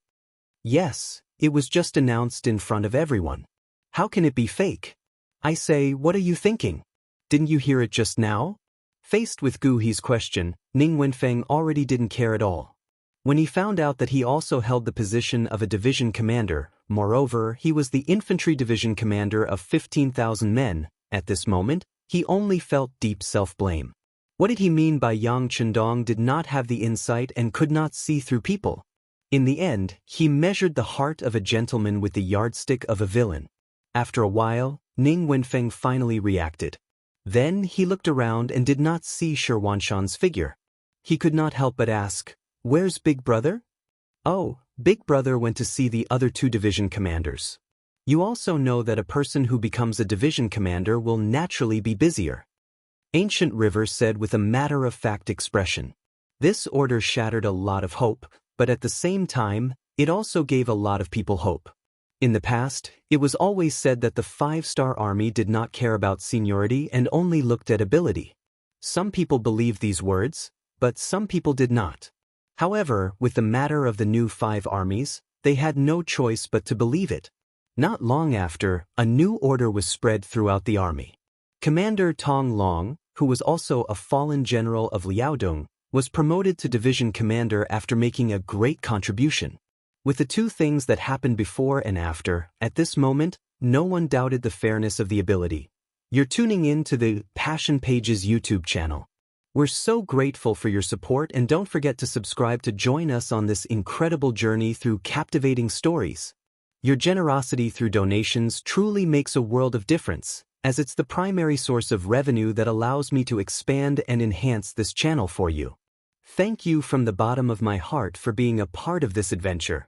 Yes, it was just announced in front of everyone. How can it be fake? I say, what are you thinking? Didn't you hear it just now? Faced with Gu He's question, Ning Wenfeng already didn't care at all. When he found out that he also held the position of a division commander, moreover, he was the infantry division commander of 15,000 men, at this moment, he only felt deep self-blame. What did he mean by Yang Chendong did not have the insight and could not see through people? In the end, he measured the heart of a gentleman with the yardstick of a villain. After a while, Ning Wenfeng finally reacted. Then he looked around and did not see Shi Wanshan's figure. He could not help but ask, "Where's Big Brother?" "Oh, Big Brother went to see the other 2 division commanders." You also know that a person who becomes a division commander will naturally be busier. Ancient River said with a matter-of-fact expression. This order shattered a lot of hope, but at the same time, it also gave a lot of people hope. In the past, it was always said that the 5-star army did not care about seniority and only looked at ability. Some people believed these words, but some people did not. However, with the matter of the new 5 armies, they had no choice but to believe it. Not long after, a new order was spread throughout the army. Commander Tong Long, who was also a fallen general of Liaodong, was promoted to division commander after making a great contribution. With the 2 things that happened before and after, at this moment, no one doubted the fairness of the ability. You're tuning in to the Passion Pages YouTube channel. We're so grateful for your support, and don't forget to subscribe to join us on this incredible journey through captivating stories. Your generosity through donations truly makes a world of difference, as it's the primary source of revenue that allows me to expand and enhance this channel for you. Thank you from the bottom of my heart for being a part of this adventure.